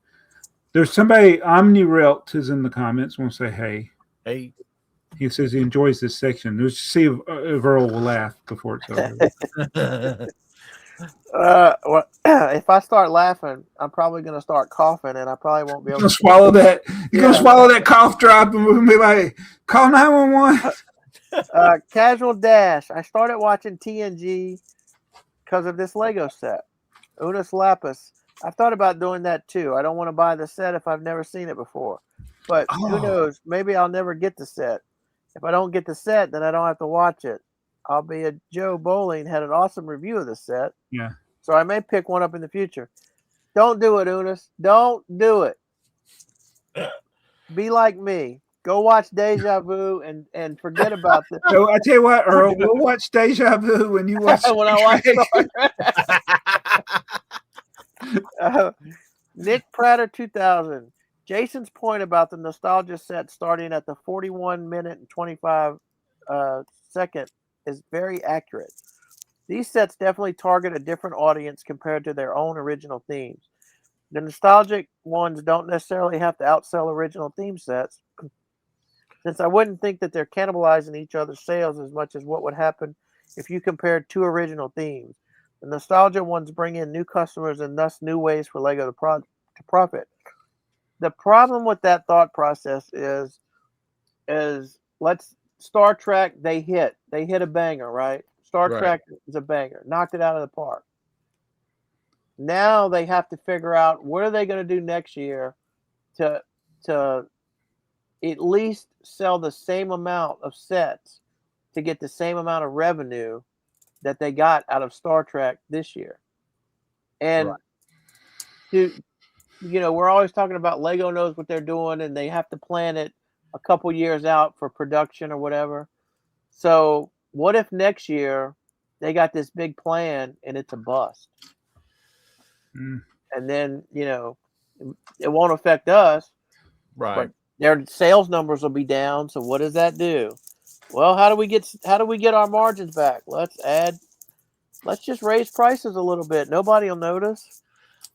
There's somebody, OmniRelt is in the comments. Want to say hey. Hey. He says he enjoys this section. Let's see if Earl will laugh before it's over. Well, if I start laughing, I'm probably going to start coughing, and I probably won't be able to swallow that. You're going to swallow that cough drop, and we'll be like, call 911. Casual Dash. I started watching TNG because of this Lego set. Unus Lapis. I've thought about doing that too. I don't want to buy the set if I've never seen it before. But who knows? Maybe I'll never get the set. If I don't get the set, then I don't have to watch it. I'll be a Joe Bowling had an awesome review of the set. Yeah. So I may pick one up in the future. Don't do it, Unus. Don't do it. Be like me. Go watch Deja Vu and forget about this. So I tell you what, Earl, we'll watch Deja Vu when you watch. When I watch Star Trek. Nick Prater 2000. Jason's point about the nostalgia set starting at the 41 minute and 25 second is very accurate. These sets definitely target a different audience compared to their own original themes. The nostalgic ones don't necessarily have to outsell original theme sets, since I wouldn't think that they're cannibalizing each other's sales as much as what would happen if you compared 2 original themes. The nostalgia ones bring in new customers and thus new ways for Lego to profit. The problem with that thought process is Star Trek, they hit a banger, right? Star Trek is a banger, knocked it out of the park. Now they have to figure out what are they going to do next year to at least sell the same amount of sets to get the same amount of revenue that they got out of Star Trek this year. And we're always talking about Lego knows what they're doing and they have to plan it a couple years out for production or whatever. So what if next year they got this big plan and it's a bust? And then, it won't affect us. Right. But their sales numbers will be down. So what does that do? Well, how do we get our margins back? Let's just raise prices a little bit. Nobody will notice.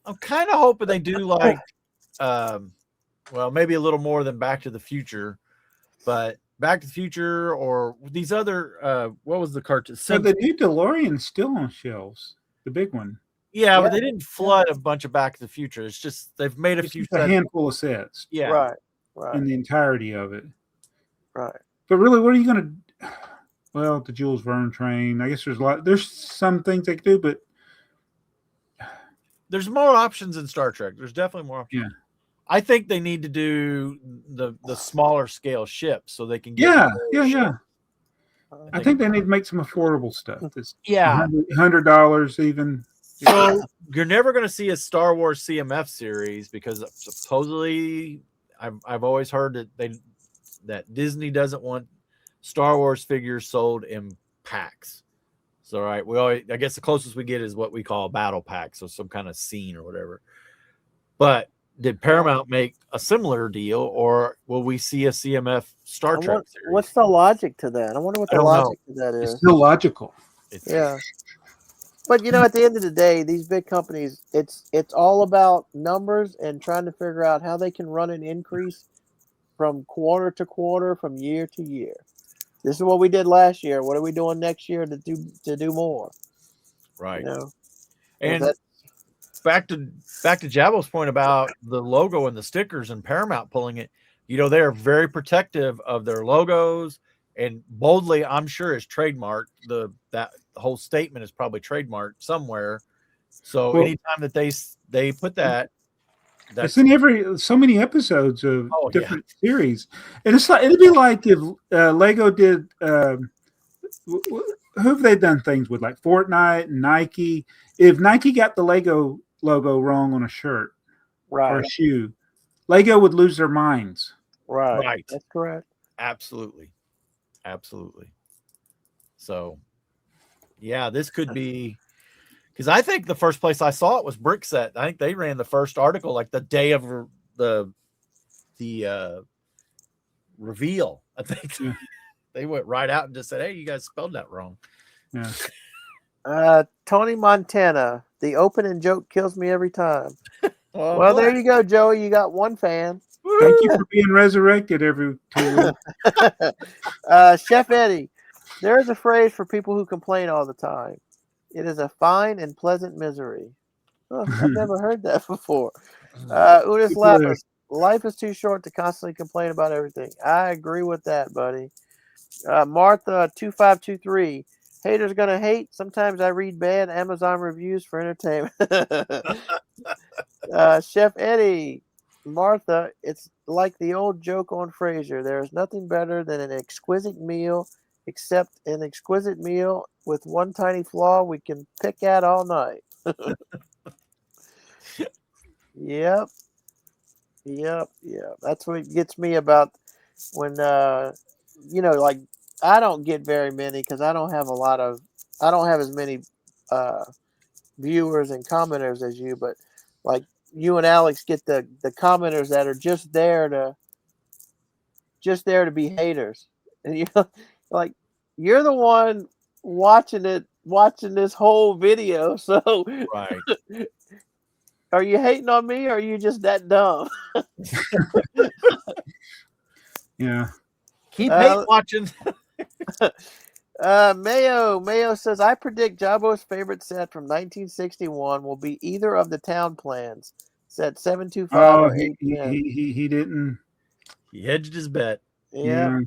I'm kind of hoping they do like, maybe a little more than Back to the Future, but Back to the Future or these other, what was the cartoon? So the new DeLorean's still on shelves, the big one. Yeah, but they didn't flood a bunch of Back to the Future. It's just they've made a few a handful of sets. Yeah, right. In the entirety of it. Right. But really, what are you going to? Well, the Jules Verne train. I guess there's a lot. There's some things they can do, but there's more options in Star Trek. There's definitely more options. yeah. I think they need to do the smaller scale ships so they can get. Yeah. I think they need to make some affordable stuff. Yeah. $100 even. So you're never going to see a Star Wars CMF series because supposedly I've always heard that Disney doesn't want Star Wars figures sold in packs. So right, I guess the closest we get is what we call a battle pack, so some kind of scene or whatever. But did Paramount make a similar deal, or will we see a CMF Star Trek series? What's the logic to that? I wonder what the logic to that is. It's illogical. Yeah. But at the end of the day, these big companies, it's all about numbers and trying to figure out how they can run an increase from quarter to quarter, from year to year. This is what we did last year. What are we doing next year to do more? Right. And back to Jabo's point about the logo and the stickers and Paramount pulling it. They are very protective of their logos, and boldly, I'm sure, is trademarked. That whole statement is probably trademarked somewhere. So anytime that they put that, it's in so many episodes of different series, and it's like it'd be like if Lego did. Who have they done things with, like Fortnite and Nike? If Nike got the Lego logo wrong on a shirt or a shoe, Lego would lose their minds. Right. That's correct. Absolutely. So, yeah, this could be, because I think the first place I saw it was Brickset. I think they ran the first article like the day of the reveal. I think they went right out and just said, "Hey, you guys spelled that wrong." Yeah. Tony Montana, the opening joke kills me every time. Well, there you go, Joey. You got one fan. Thank you for being resurrected every 2 weeks. Chef Eddie, there is a phrase for people who complain all the time. It is a fine and pleasant misery. Oh, I've never heard that before. Unis Lapis, life is too short to constantly complain about everything. I agree with that, buddy. Martha 2523, haters gonna hate. Sometimes I read bad Amazon reviews for entertainment. Chef Eddie, Martha, it's like the old joke on Frasier. There is nothing better than an exquisite meal, except an exquisite meal with one tiny flaw we can pick at all night. Yep. That's what gets me about when, like, I don't get very many because I don't have as many viewers and commenters as you, but like you and Alex get the commenters that are just there to be haters. And like you're the one watching this whole video. So right. Are you hating on me, or are you just that dumb? Yeah. Keep hate watching. Mayo says, I predict Jabo's favorite set from 1961 will be either of the town plans. Set 725 or 810. He didn't. He hedged his bet. Yeah.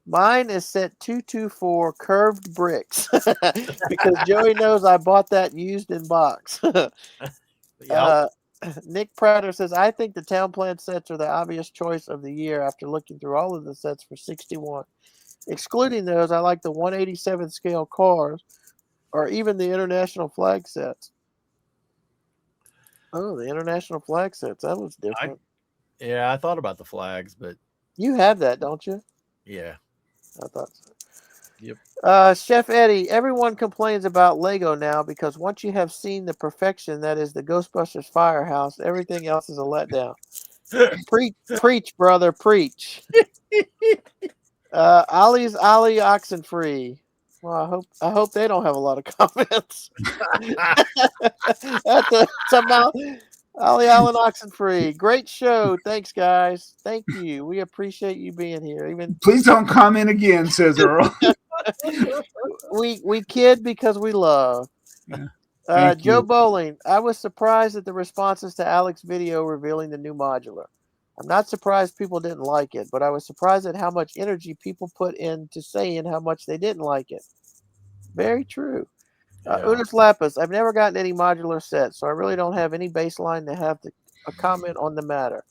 Mine is set 224 curved bricks because Joey knows I bought that used in box. Nick Prater says, I think the town plan sets are the obvious choice of the year after looking through all of the sets for 61. Excluding those, I like the 187 scale cars or even the international flag sets. Oh, the international flag sets. That was different. I thought about the flags, but you have that, don't you? Yeah. I thought so. Yep. Chef Eddie, everyone complains about Lego now because once you have seen the perfection that is the Ghostbusters firehouse, everything else is a letdown. Preach, brother, preach. Ollie's Ollie Oxenfree. Well, I hope they don't have a lot of comments. Somehow, Ollie Allen Oxenfree. Great show. Thanks, guys. Thank you. We appreciate you being here. Please don't comment again, says Earl. we kid because we love. Joe Bowling. I was surprised at the responses to Alex's video revealing the new modular. I'm not surprised people didn't like it, but I was surprised at how much energy people put into saying how much they didn't like it. Very true. Unus Lapis, I've never gotten any modular sets, so I really don't have any baseline to have a comment on the matter.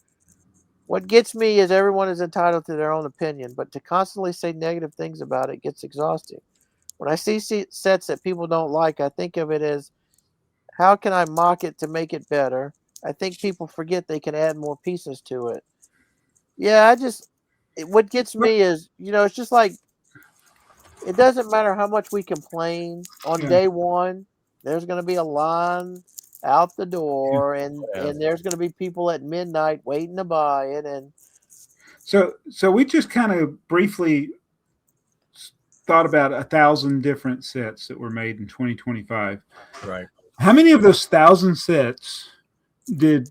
What gets me is everyone is entitled to their own opinion, but to constantly say negative things about it gets exhausting. When I see sets that people don't like, I think of it as, how can I mock it to make it better? I think people forget they can add more pieces to it. Yeah, what gets me is, it's just like, it doesn't matter how much we complain on day one, there's going to be a line out the door, and there's going to be people at midnight waiting to buy it. And so we just kind of briefly thought about 1,000 different sets that were made in 2025. Right. How many of those 1,000 sets did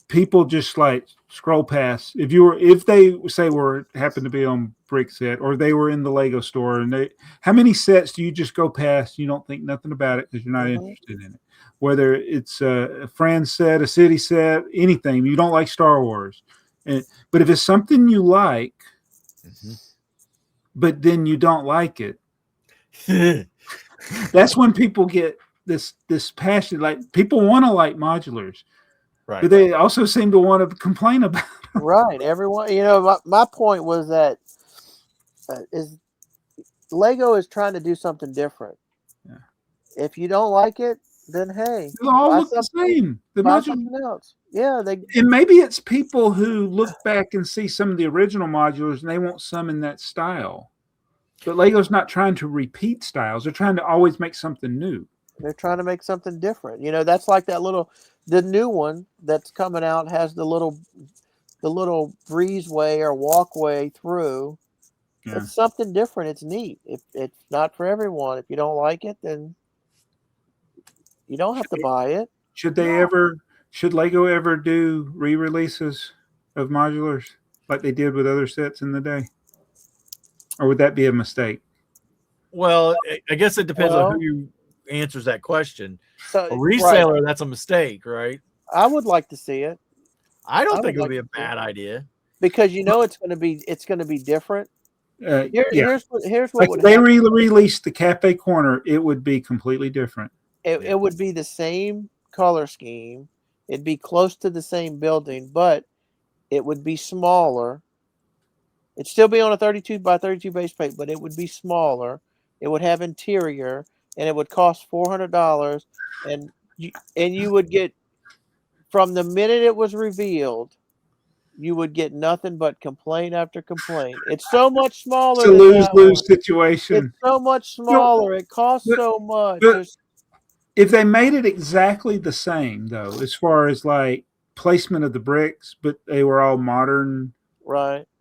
people just like scroll past? If they say happened to be on BrickTsar, or they were in the Lego store, and how many sets do you just go past? You don't think nothing about it because you're not interested in it. Whether it's a friend set, a city set, anything. You don't like Star Wars, but if it's something you like, but then you don't like it, that's when people get this passion. Like, people want to like modulars. Right. But they also seem to want to complain about them. Right. Everyone, my point was that Lego is trying to do something different. Yeah. If you don't like it, then hey, they all look the same. Buy something else. Yeah, and maybe it's people who look back and see some of the original modulars and they want some in that style. But Lego's not trying to repeat styles. They're trying to always make something new. They're trying to make something different. That's like the new one that's coming out has the little breezeway or walkway through. Yeah. It's something different. It's neat. It's not for everyone. If you don't like it, then you don't have to buy it. Should Lego ever do re-releases of modulars like they did with other sets in the day? Or would that be a mistake? Well, I guess it depends on who answers that question. So, a reseller, that's a mistake, right? I would like to see it. I don't think it would be a bad idea, because it's going to be different. Here's what like would they released the Cafe Corner, it would be completely different. It would be the same color scheme. It'd be close to the same building, but it would be smaller. It'd still be on a 32 by 32 base plate, but it would be smaller. It would have interior, and it would cost $400. And you would get, from the minute it was revealed, you would get nothing but complaint after complaint. It's so much smaller. It's a lose-lose situation. It's so much smaller. It costs so much. If they made it exactly the same, though, as far as like placement of the bricks, but they were all modern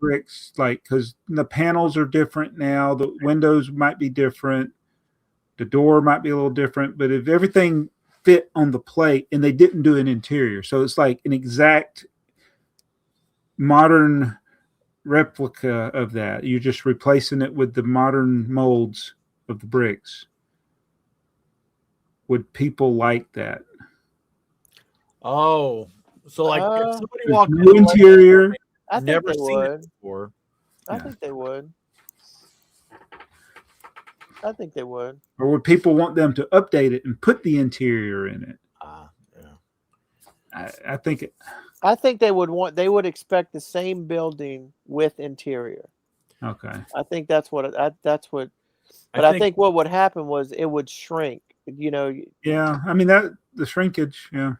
bricks, like, because the panels are different now, the windows might be different, the door might be a little different, but if everything fit on the plate and they didn't do an interior, so it's like an exact modern replica of that, you're just replacing it with the modern molds of the bricks, would people like that? Oh, so like if somebody walked in interior, I never think they seen would. it before. I think they would. I think they would. Or would people want them to update it and put the interior in it? I think they would want. They would expect the same building with interior. Okay. I think that's what. But I think what would happen was it would shrink. Yeah, I mean the shrinkage. Yeah,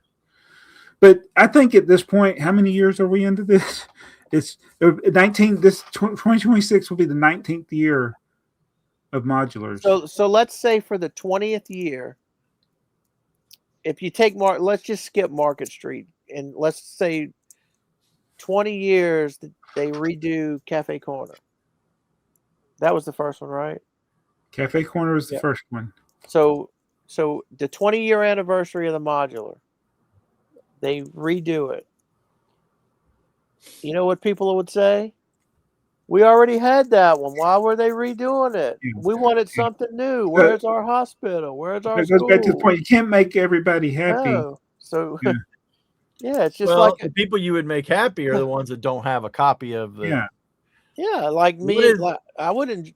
but I think at this point, how many years are we into this? It's 19. This 2026 will be the 19th year of modulars. So let's say for the 20th year, if you take let's just skip Market Street, and let's say 20 years that they redo Cafe Corner. That was the first one, right? Cafe Corner was the first one. So the 20-year anniversary of the modular, they redo it. You know what people would say? We already had that one. Why were they redoing it? We wanted something new. Where's our hospital? Where's our school? It goes back to the point. You can't make everybody happy. No. So Yeah, it's just Well, like the people you would make happy are the ones that don't have a copy of the. yeah, like What me. is- Like I wouldn't,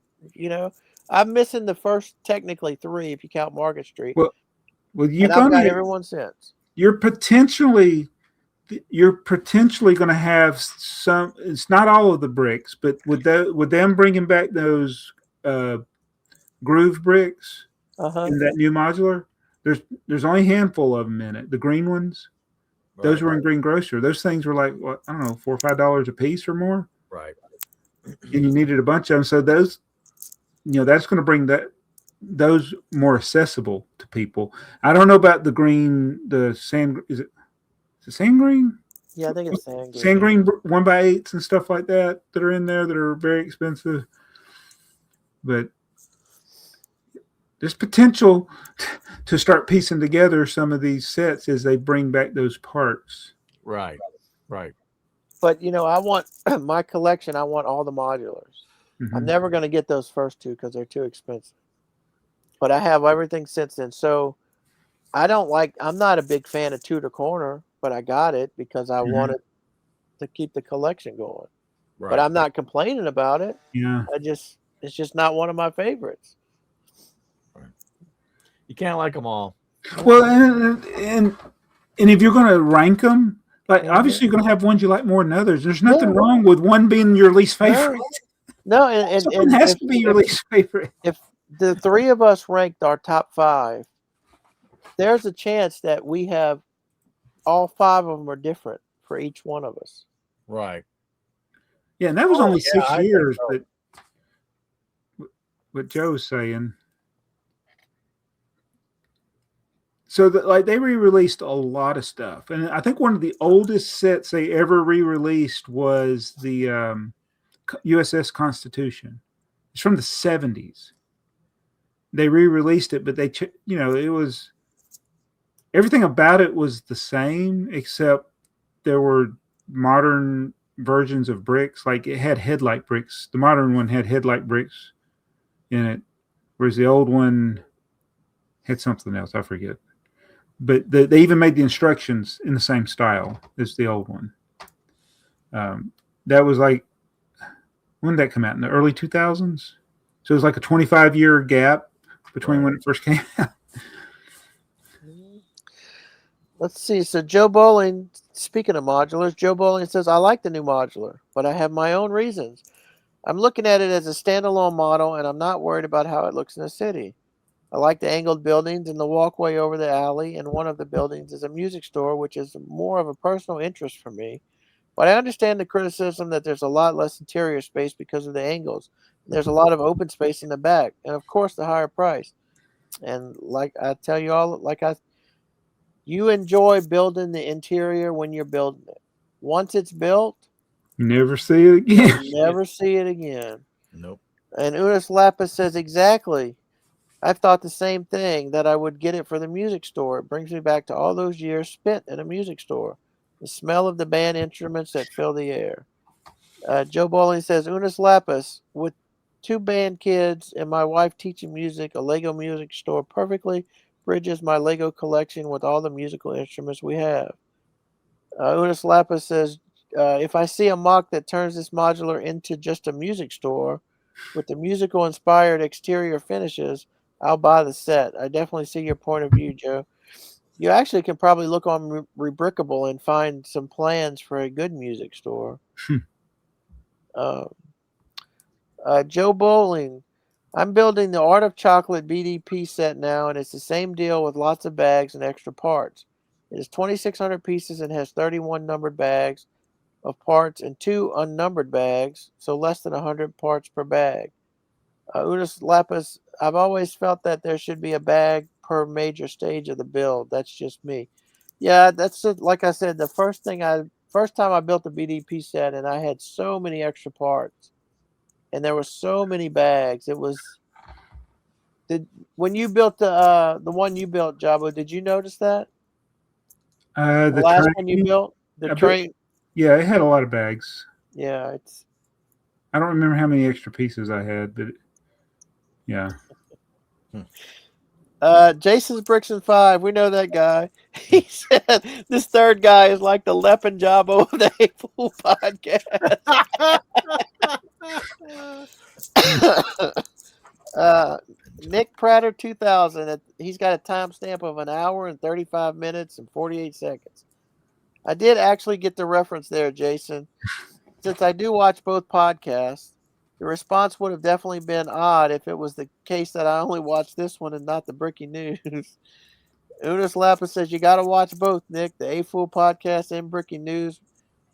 I'm missing the first technically 3 if you count Market Street, Well, you're and I've got gonna everyone since. you're potentially going to have some. It's not all of the bricks, but with them bringing back those groove bricks in that new modular, there's only a handful of them in it. The green ones, those were in Green Grocer. Those things were like, what, I don't know, $4 or $5 a piece or more. Right. And you needed a bunch of them. So those, that's going to bring those more accessible to people. I don't know about the sand. Is it the sand green? Yeah, I think it's sand green. Sand green 1x8s and stuff like that are in there that are very expensive. But there's potential to start piecing together some of these sets as they bring back those parts. Right. But I want my collection. I want all the modulars. Mm-hmm. I'm never going to get those first 2 because they're too expensive. But I have everything since then. So I'm not a big fan of Tudor Corner, but I got it because I wanted to keep the collection going. Right. But I'm not complaining about it. Yeah. It's just not one of my favorites. Right. You can't like them all. Well, and if you're going to rank them, like obviously you're going to have ones you like more than others. There's nothing wrong with one being your least favorite. No, and something has to be your least favorite. If the 3 of us ranked our top 5, there's a chance that we have all 5 of them are different for each one of us. Right. Yeah, and that was only 6 years, but what Joe's saying. So that they re-released a lot of stuff, and I think one of the oldest sets they ever re-released was the USS Constitution. It's from the 70s. They re-released it, but it was everything about it was the same except there were modern versions of bricks. Like it had headlight bricks. The modern one had headlight bricks in it, whereas the old one had something else. I forget. But they even made the instructions in the same style as the old one. That was like, when did that come out? In the early 2000s? So it was like a 25-year gap between when it first came out. Let's see. So Joe Bowling, speaking of modulars, Joe Bowling says, I like the new modular, but I have my own reasons. I'm looking at it as a standalone model, and I'm not worried about how it looks in the city. I like the angled buildings and the walkway over the alley, and one of the buildings is a music store, which is more of a personal interest for me. But I understand the criticism that there's a lot less interior space because of the angles. There's a lot of open space in the back, and of course the higher price. And like I tell you all, you enjoy building the interior when you're building it. Once it's built, you never see it again. You never see it again. Nope. And Unis Lapis says, exactly. I thought the same thing, that I would get it for the music store. It brings me back to all those years spent in a music store. The smell of the band instruments that fill the air. Joe Bowling says, Unis Lapis, with 2 band kids and my wife teaching music, a Lego music store perfectly bridges my Lego collection with all the musical instruments we have. Unis Lapis says, if I see a mock that turns this modular into just a music store with the musical inspired exterior finishes, I'll buy the set. I definitely see your point of view, Joe. You actually can probably look on Rebrickable and find some plans for a good music store. Joe Bowling, I'm building the Art of Chocolate BDP set now, and it's the same deal with lots of bags and extra parts. It is 2,600 pieces and has 31 numbered bags of parts and 2 unnumbered bags, so less than 100 parts per bag. Unis Lapis, I've always felt that there should be a bag per major stage of the build. That's just me. Yeah, that's it. Like I said, the first time I built the BDP set, and I had so many extra parts, and there were so many bags. It was when you built the one you built, Jabo, did you notice that? The last one you built, the train. Yeah, it had a lot of bags. Yeah, I don't remember how many extra pieces I had, but yeah. Jason's Bricks and Five. We know that guy. He said this third guy is like the Leppin Jabbo of the AFoOL podcast. Nick Prater 2000. He's got a timestamp of 1 hour and 35 minutes and 48 seconds. I did actually get the reference there, Jason. Since I do watch both podcasts, the response would have definitely been odd if it was the case that I only watched this one and not the Bricky News. Unis Lapis says you got to watch both, Nick. The AFoOL podcast and Bricky News,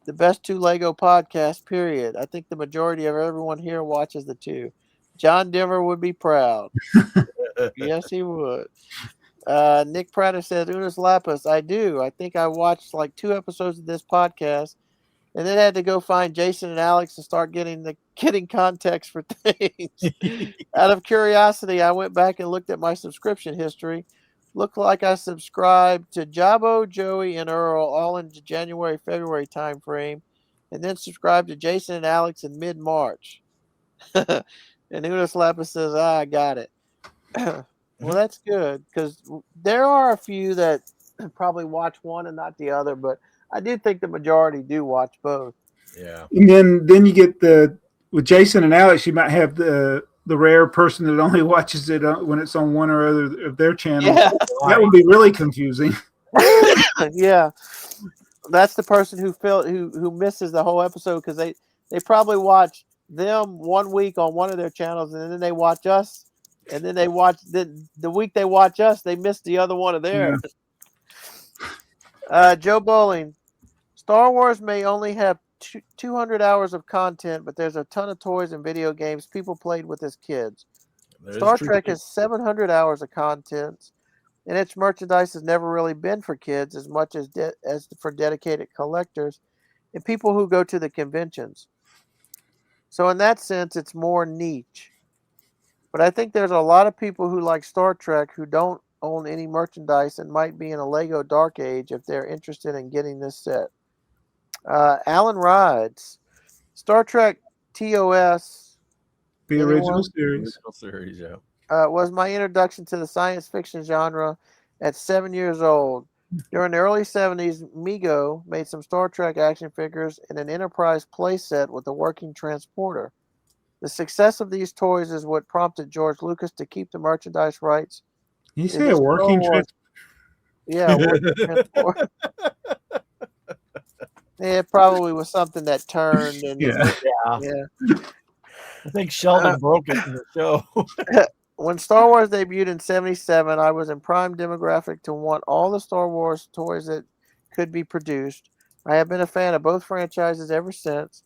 the best 2 Lego podcasts, period. I think the majority of everyone here watches the 2. John Denver would be proud. Yes, he would. Nick Prater says, Unis Lapis, I do. I think I watched like 2 episodes of this podcast and then had to go find Jason and Alex and start getting context for things. Out of curiosity, I went back and looked at my subscription history. Looked like I subscribed to Jabbo, Joey, and Earl all in the January, February time frame, and then subscribed to Jason and Alex in mid-March. And Unis Lapis says, I got it. Well, that's good, because there are a few that probably watch one and not the other, but I do think the majority do watch both. Yeah. And then you get with Jason and Alex, you might have the rare person that only watches it when it's on one or other of their channels. Yeah. That would be really confusing. Yeah. That's the person who misses the whole episode because they probably watch them 1 week on one of their channels and then they watch us. And then they watch the week they watch us, they miss the other one of theirs. Yeah. Joe Bowling, Star Wars may only have 200 hours of content, but there's a ton of toys and video games people played with as kids. Star Trek has 700 hours of content, and its merchandise has never really been for kids as much as for dedicated collectors and people who go to the conventions. So in that sense, it's more niche. But I think there's a lot of people who like Star Trek who don't own any merchandise and might be in a Lego Dark Age if they're interested in getting this set. Alan Rides, Star Trek TOS, The original series, yeah. Was my introduction to the science fiction genre at 7 years old. During the early 70s, Mego made some Star Trek action figures and an Enterprise playset with a working transporter. The success of these toys is what prompted George Lucas to keep the merchandise rights. You say a working transporter? Yeah, a working transporter. It probably was something that turned. And yeah. I think Sheldon broke it in the show. When Star Wars debuted in 1977, I was in prime demographic to want all the Star Wars toys that could be produced. I have been a fan of both franchises ever since.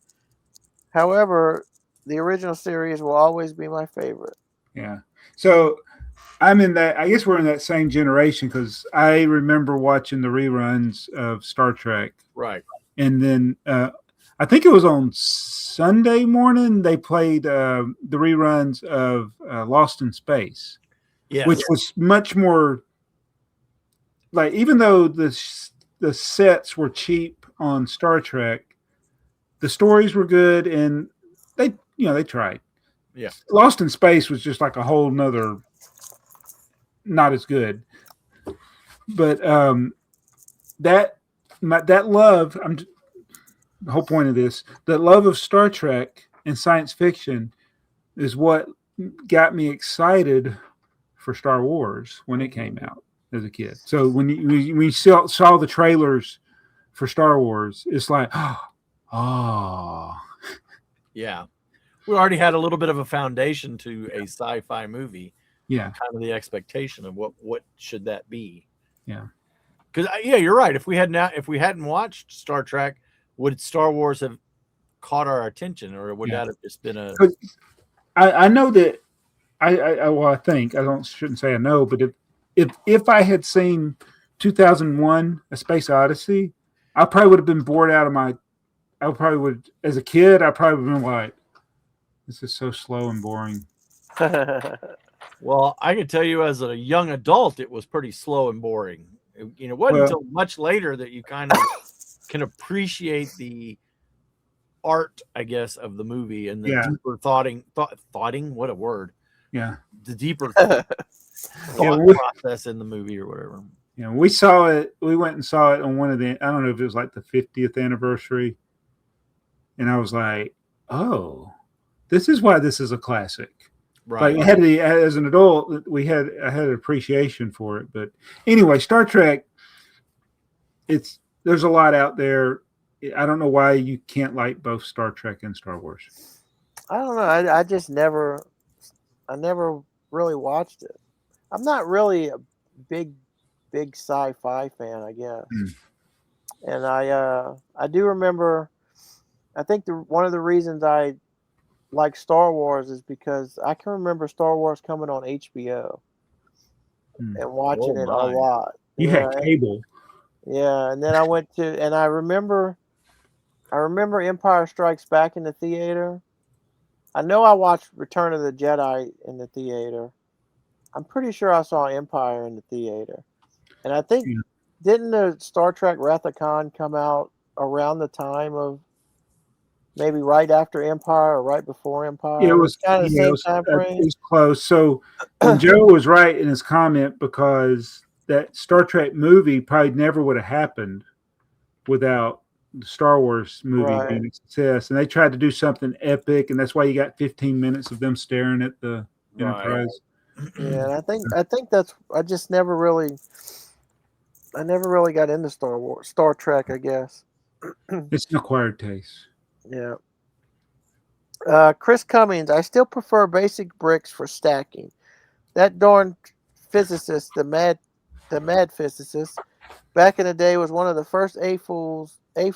However, the original series will always be my favorite. Yeah. So I'm in that. I guess we're in that same generation because I remember watching the reruns of Star Trek. Right. And then I think it was on Sunday morning they played the reruns of Lost in Space, which was much more like, even though the sets were cheap on Star Trek, the stories were good and they tried. Yeah. Lost in Space was just like a whole nother, not as good. But that love, the whole point of this, that love of Star Trek and science fiction is what got me excited for Star Wars when it came out as a kid. So when you saw the trailers for Star Wars, it's like, oh. Yeah. We already had a little bit of a foundation to a sci-fi movie. Yeah. Kind of the expectation of what should that be. Yeah. Because you're right. If we hadn't watched Star Trek, would Star Wars have caught our attention, or would that have just been a? I know that I think I shouldn't say I know, but if I had seen 2001: A Space Odyssey, I probably would have been bored out of my. I probably would, as a kid, I probably would have been like, "This is so slow and boring." Well, I can tell you, as a young adult, it was pretty slow and boring. It wasn't until much later that you kind of can appreciate the art, I guess, of the movie and the deeper thoughting. What a word! Yeah, the deeper thought we, process in the movie or whatever. we saw it. We went and saw it on one of the. I don't know if it was like the 50th anniversary, and I was like, "Oh, this is why this is a classic." Right. Like as an adult, I had an appreciation for it. But anyway, Star Trek. There's a lot out there. I don't know why you can't like both Star Trek and Star Wars. I don't know. I just never really watched it. I'm not really a big sci-fi fan, I guess. And I do remember. I think one of the reasons I like Star Wars is because I can remember Star Wars coming on HBO and watching it a lot. You had cable. Yeah, and then I remember Empire Strikes Back in the theater. I know I watched Return of the Jedi in the theater. I'm pretty sure I saw Empire in the theater. And I think, didn't the Star Trek Wrath of Khan come out around the time of maybe right after Empire or right before Empire? It was kind of the same time frame. It was close. So Joe was right in his comment because that Star Trek movie probably never would have happened without the Star Wars movie being a success. And they tried to do something epic, and that's why you got 15 minutes of them staring at the Enterprise. Yeah, and I think that's I never really got into Star Trek, I guess. It's an acquired taste. Yeah. Chris Cummings, I still prefer basic bricks for stacking. That darn physicist, the mad physicist, back in the day was one of the first AFoOL. I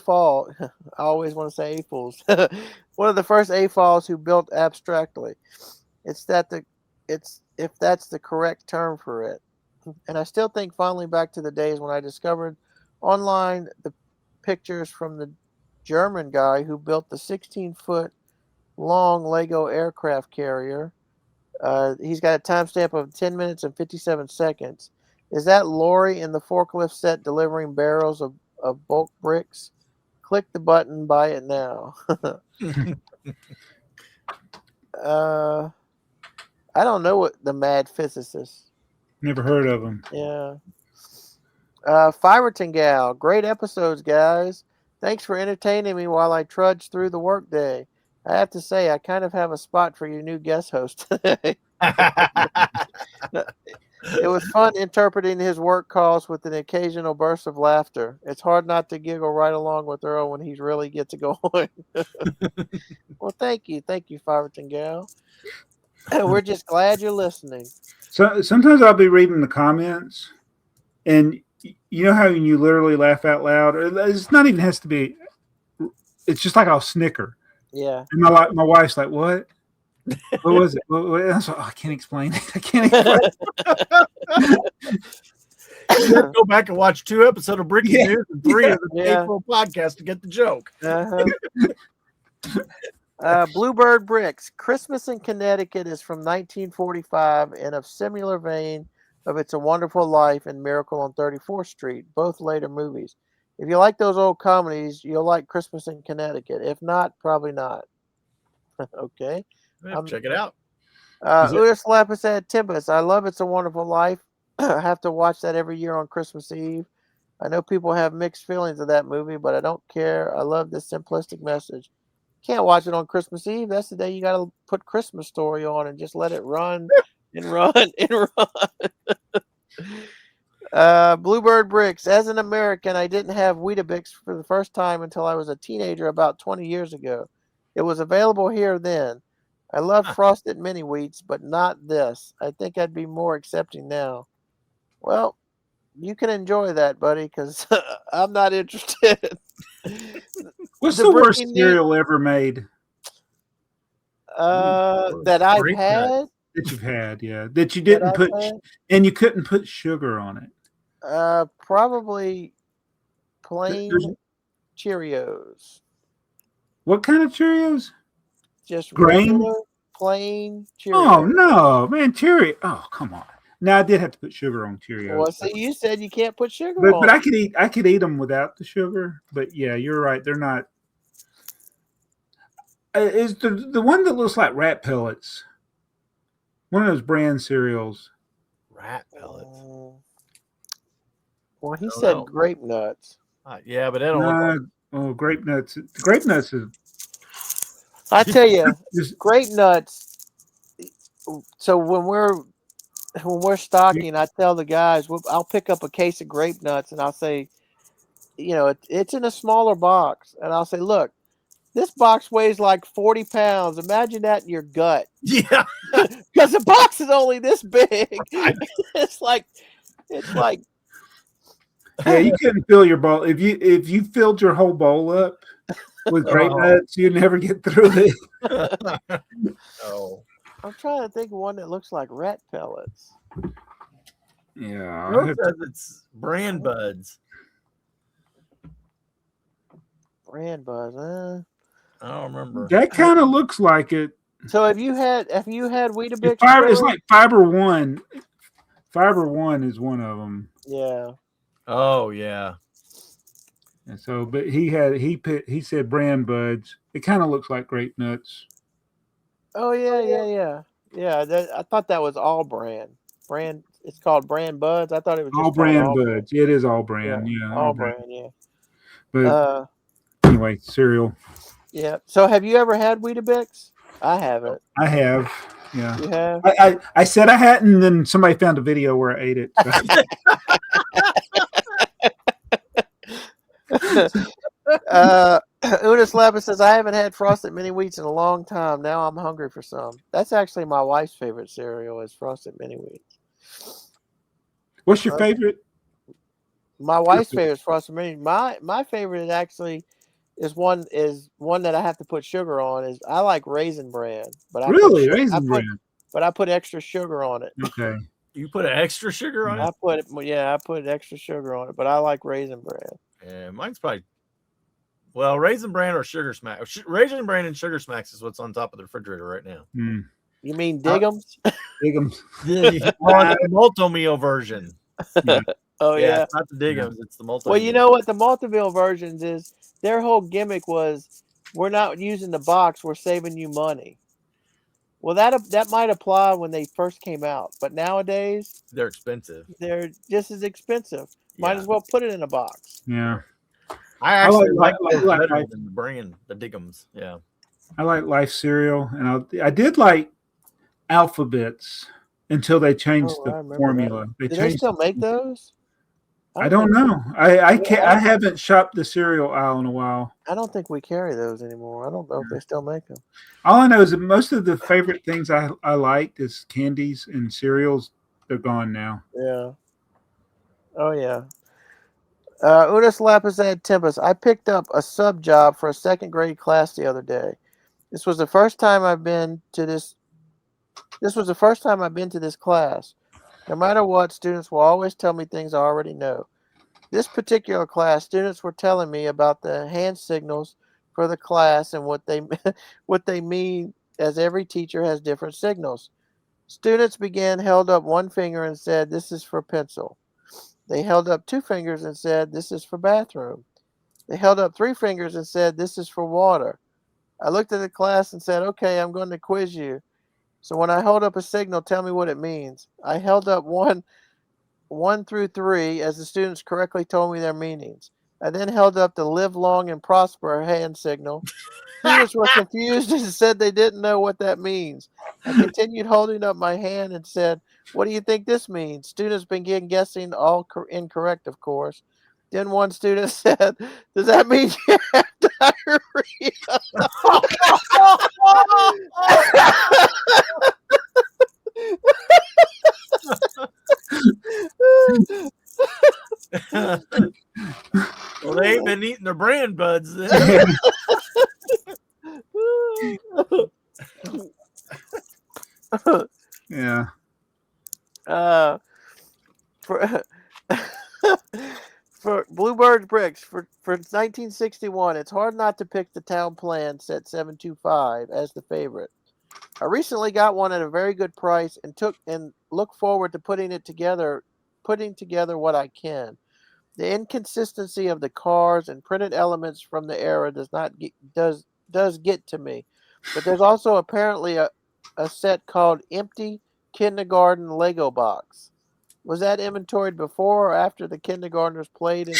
always want to say AFoOls. One of the first AFoOls who built abstractly. If that's the correct term for it. And I still think fondly back to the days when I discovered online the pictures from the German guy who built the 16-foot long Lego aircraft carrier. He's got a timestamp of 10 minutes and 57 seconds. Is that Lori in the forklift set delivering barrels of bulk bricks? Click the button, buy it now. I don't know what the mad physicist. Never heard of him. Yeah. Fiverton Gal, great episodes, guys. Thanks for entertaining me while I trudge through the workday. I have to say, I kind of have a spot for your new guest host today. It was fun interpreting his work calls with an occasional burst of laughter. It's hard not to giggle right along with Earl when he really gets it going. Well, thank you, Fiverton Gal. We're just glad you're listening. So sometimes I'll be reading the comments, and you know how you literally laugh out loud, or it's not even has to be. It's just like I'll snicker. Yeah. And my wife's like, "What? What was it?" I was like, I can't explain it. I can't explain it. You have to go back and watch 2 episodes of Breaking News and 3 of the AFoOL podcast to get the joke. Bluebird Bricks. Christmas in Connecticut is from 1945 and of similar vein of It's a Wonderful Life and Miracle on 34th Street, both later movies. If you like those old comedies, you'll like Christmas in Connecticut. If not, probably not. Okay. Check it out. Uris Lapis Timbus. I love It's a Wonderful Life. I have to watch that every year on Christmas Eve. I know people have mixed feelings of that movie, but I don't care. I love this simplistic message. Can't watch it on Christmas Eve. That's the day you got to put Christmas Story on and just let it run and run and run. Bluebird Bricks. As an American, I didn't have Weetabix for the first time until I was a teenager about 20 years ago. It was available here then. I love frosted mini wheats, but not this. I think I'd be more accepting now. Well, you can enjoy that, buddy, because I'm not interested. What's the worst cereal ever made? That I've had? That you've had, yeah. That you didn't put, and you couldn't put sugar on it. Probably plain Cheerios. What kind of Cheerios? Just grain? Regular, plain Cheerios. Oh, no, man, Cheerios. Oh, come on. Now I did have to put sugar on Cheerios. Well, see, you said you can't put sugar on. But I could eat them without the sugar. But yeah, you're right. They're not. Is the one that looks like rat pellets? One of those brand cereals. Rat pellets. Well, he don't said know. grape nuts. Yeah, but they don't look like. Oh, grape nuts. The grape nuts is I tell you, just grape nuts. So when we're stocking, I tell the guys, I'll pick up a case of grape nuts and I'll say, it's in a smaller box, and I'll say, look, this box weighs like 40 pounds. Imagine that in your gut, Yeah. because the box is only this big. it's like yeah. You couldn't fill your bowl if you filled your whole bowl up with grape Oh. nuts. You'd never get through it. Oh. I'm trying to think of one that looks like rat pellets. Yeah, Bill says it's brand buds. Brand buzz. I don't remember. that kind of looks like it. So have you had Weetabix? It's like Fiber One. Fiber One is one of them. Yeah. Oh yeah. And so, but he said brand buds. It kind of looks like grape nuts. Oh yeah. I thought that was all brand. Brand. It's called brand buds. I thought it was just All brand buds. It is all brand. Yeah, all brand. Yeah. But anyway, cereal. Yeah. So have you ever had Weetabix? I haven't. I have. Yeah. You have? I said I hadn't, and then somebody found a video where I ate it. Unis Lapis says, I haven't had Frosted Mini Wheats in a long time. Now I'm hungry for some. That's actually my wife's favorite cereal is Frosted Mini Wheats. What's your favorite? My wife's favorite is Frosted Mini. My favorite actually is one that I have to put sugar on. Is I like Raisin Bran, but I put extra sugar on it. Okay. You put extra sugar on it? I put extra sugar on it, but I like Raisin Bran. Yeah, mine's probably Raisin Bran or Sugar Smack. Raisin Bran and Sugar Smacks is what's on top of the refrigerator right now. Mm. You mean Diggums? Diggums. Well, the Multi-Meal version. Yeah. Oh yeah, it's not the Diggums, it's the Multi-Meal. Well, you know what the multi-meal versions is? Their whole gimmick was we're not using the box, we're saving you money. Well, that might apply when they first came out, but nowadays they're expensive. They're just as expensive. Might as well put it in a box. Yeah. I actually like better than the brand, the Diggums. Yeah. I like Life cereal, and I did like Alphabets until they changed the formula. Do they still make those? I don't know. I haven't shopped the cereal aisle in a while. I don't think we carry those anymore. I don't know if they still make them. All I know is that most of the favorite things I liked is candies and cereals. They're gone now. Yeah. Oh yeah. Unis Lapis and Tempest. I picked up a sub job for a second grade class the other day. This was the first time I've been to this. This was the first time I've been to this class. No matter what, students will always tell me things I already know. This particular class, students were telling me about the hand signals for the class and what they mean, as every teacher has different signals. Students held up one finger and said, "This is for pencil." They held up two fingers and said, "This is for bathroom." They held up three fingers and said, "This is for water." I looked at the class and said, "Okay, I'm going to quiz you. So when I hold up a signal, tell me what it means." I held up one through three as the students correctly told me their meanings. I then held up the live long and prosper hand signal. Students were confused and said they didn't know what that means. I continued holding up my hand and said, "What do you think this means?" Students began guessing, all incorrect, of course. Then one student said, "Does that mean you have diarrhea?" Well, they ain't been eating their brand buds then. Yeah. For Bluebird Bricks for 1961, it's hard not to pick the Town Plan set 725 as the favorite. I recently got one at a very good price and look forward to putting together what I can. The inconsistency of the cars and printed elements from the era does get to me. But there's also apparently a set called Empty Kindergarten Lego Box. Was that inventoried before or after the kindergartners played in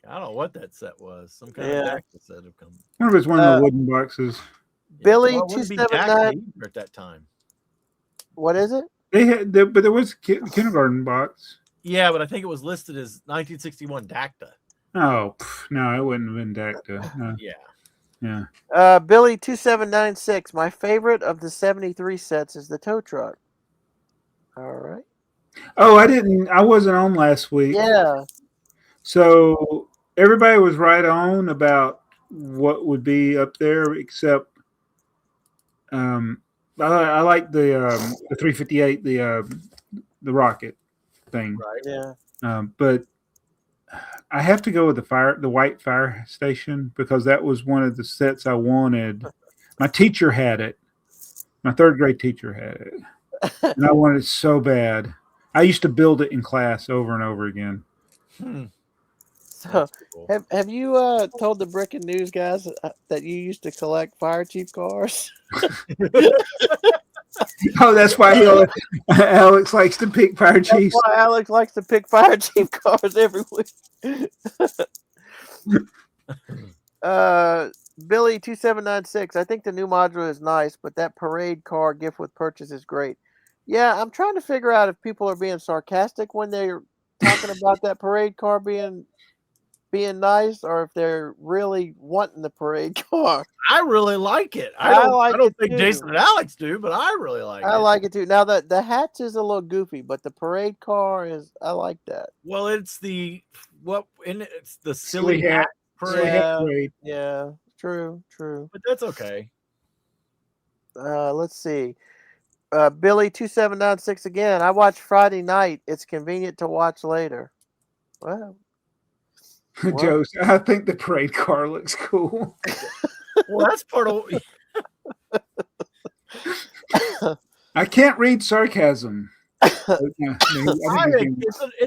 I don't know what that set was. Some kind Yeah. of DACA set have come. I wonder if it's one of the wooden boxes. Billy Well, it wouldn't be 279. DACA at that time. What is it? They had, but there was a kindergarten box. Yeah, but I think it was listed as 1961 DACA. Oh no, it wouldn't have been DACA. No. Yeah. Billy 2796. My favorite of the 73 sets is the tow truck. All right. Oh, I wasn't on last week. Yeah. So everybody was right on about what would be up there, except I like the 358, the rocket thing. Right. Yeah. But I have to go with the white fire station, because that was one of the sets I wanted. My teacher had it. My third grade teacher had it, and I wanted it so bad. I used to build it in class over and over again. So, have you told the Brick and News guys that you used to collect fire chief cars? Oh, that's why Alex likes to pick fire chiefs. That's why Alex likes to pick fire chief cars every week. Billy 2796. I think the new module is nice, but that parade car gift with purchase is great. Yeah, I'm trying to figure out if people are being sarcastic when they're talking about that parade car being nice, or if they're really wanting the parade car. I really like it. I don't think too. Jason and Alex do, but I really like it. I like it too. Now the hatch is a little goofy, but the parade car I like that. Well, it's the silly hat parade. Yeah, true. But that's okay. Let's see. Billy 2796 again. I watched Friday night. It's convenient to watch later. Well, Joe, I think the parade car looks cool. Well, that's part of. I can't read sarcasm. It's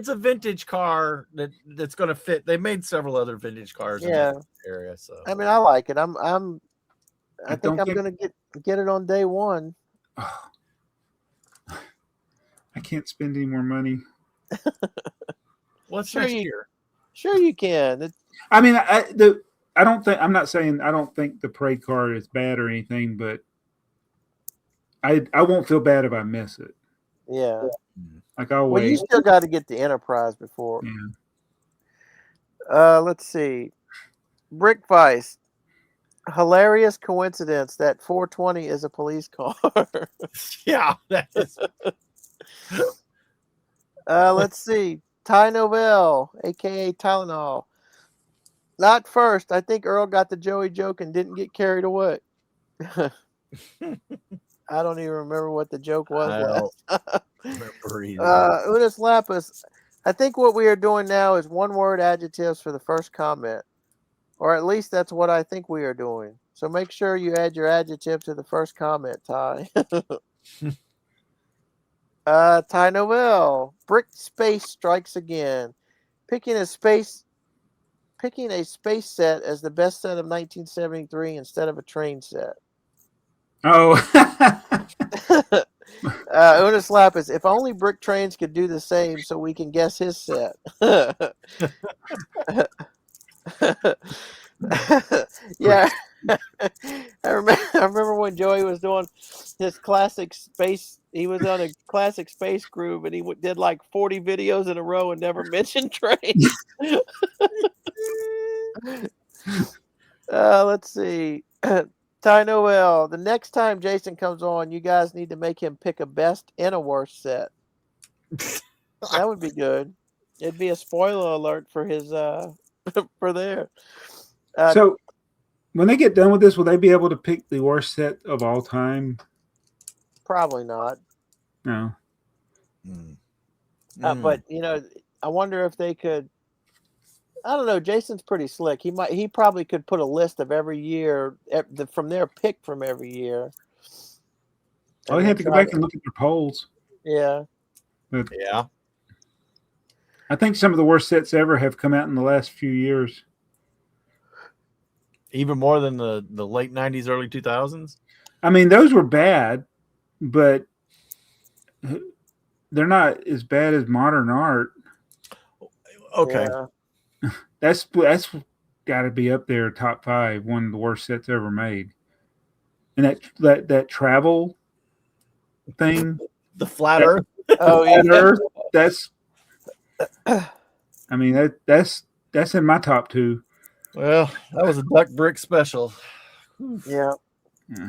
a vintage car that's going to fit. They made several other vintage cars in that area. So I mean, I like it. I think I'm going to get it on day one. I can't spend any more money. What's next year? Sure, you can. I mean, I'm not saying I don't think the parade car is bad or anything, but I won't feel bad if I miss it. Yeah. Like I'll wait. Well, you still got to get the Enterprise before. Yeah. Let's see. Brick Vice. Hilarious coincidence that 420 is a police car. Yeah, that is. Let's see. Ty Novell, aka Tylenol. Not first. I think Earl got the Joey joke and didn't get carried away. I don't even remember what the joke was. I don't remember either. Unis Lapis. I think what we are doing now is one-word adjectives for the first comment. Or at least that's what I think we are doing. So make sure you add your adjective to the first comment, Ty. Ty Novell. Brick Space strikes again. Picking a space set as the best set of 1973 instead of a train set. Oh. Unis Lapis. If only BrickTrains could do the same so we can guess his set. Yeah. I remember when Joey was doing his classic space. He was on a classic space groove, and he did like 40 videos in a row and never mentioned trains. Let's see. Ty Noel. The next time Jason comes on, you guys need to make him pick a best and a worst set. That would be good. It'd be a spoiler alert for his for there. So when they get done with this, will they be able to pick the worst set of all time? Probably not. No. But I wonder if they could. I don't know. Jason's pretty slick. He probably could put a list of every year from their pick from every year. Oh, they have to go back and look at their polls. Yeah. But yeah. I think some of the worst sets ever have come out in the last few years. Even more than the late 90s, early 2000s? I mean, those were bad, but they're not as bad as modern art. Okay. Yeah. That's got to be up there, top 5, one of the worst sets ever made. And that travel thing, The flat Earth. Oh Flat yeah. Earth, that's. I mean, that's in my top 2. Well, that was a duck brick special. Yeah. Yeah.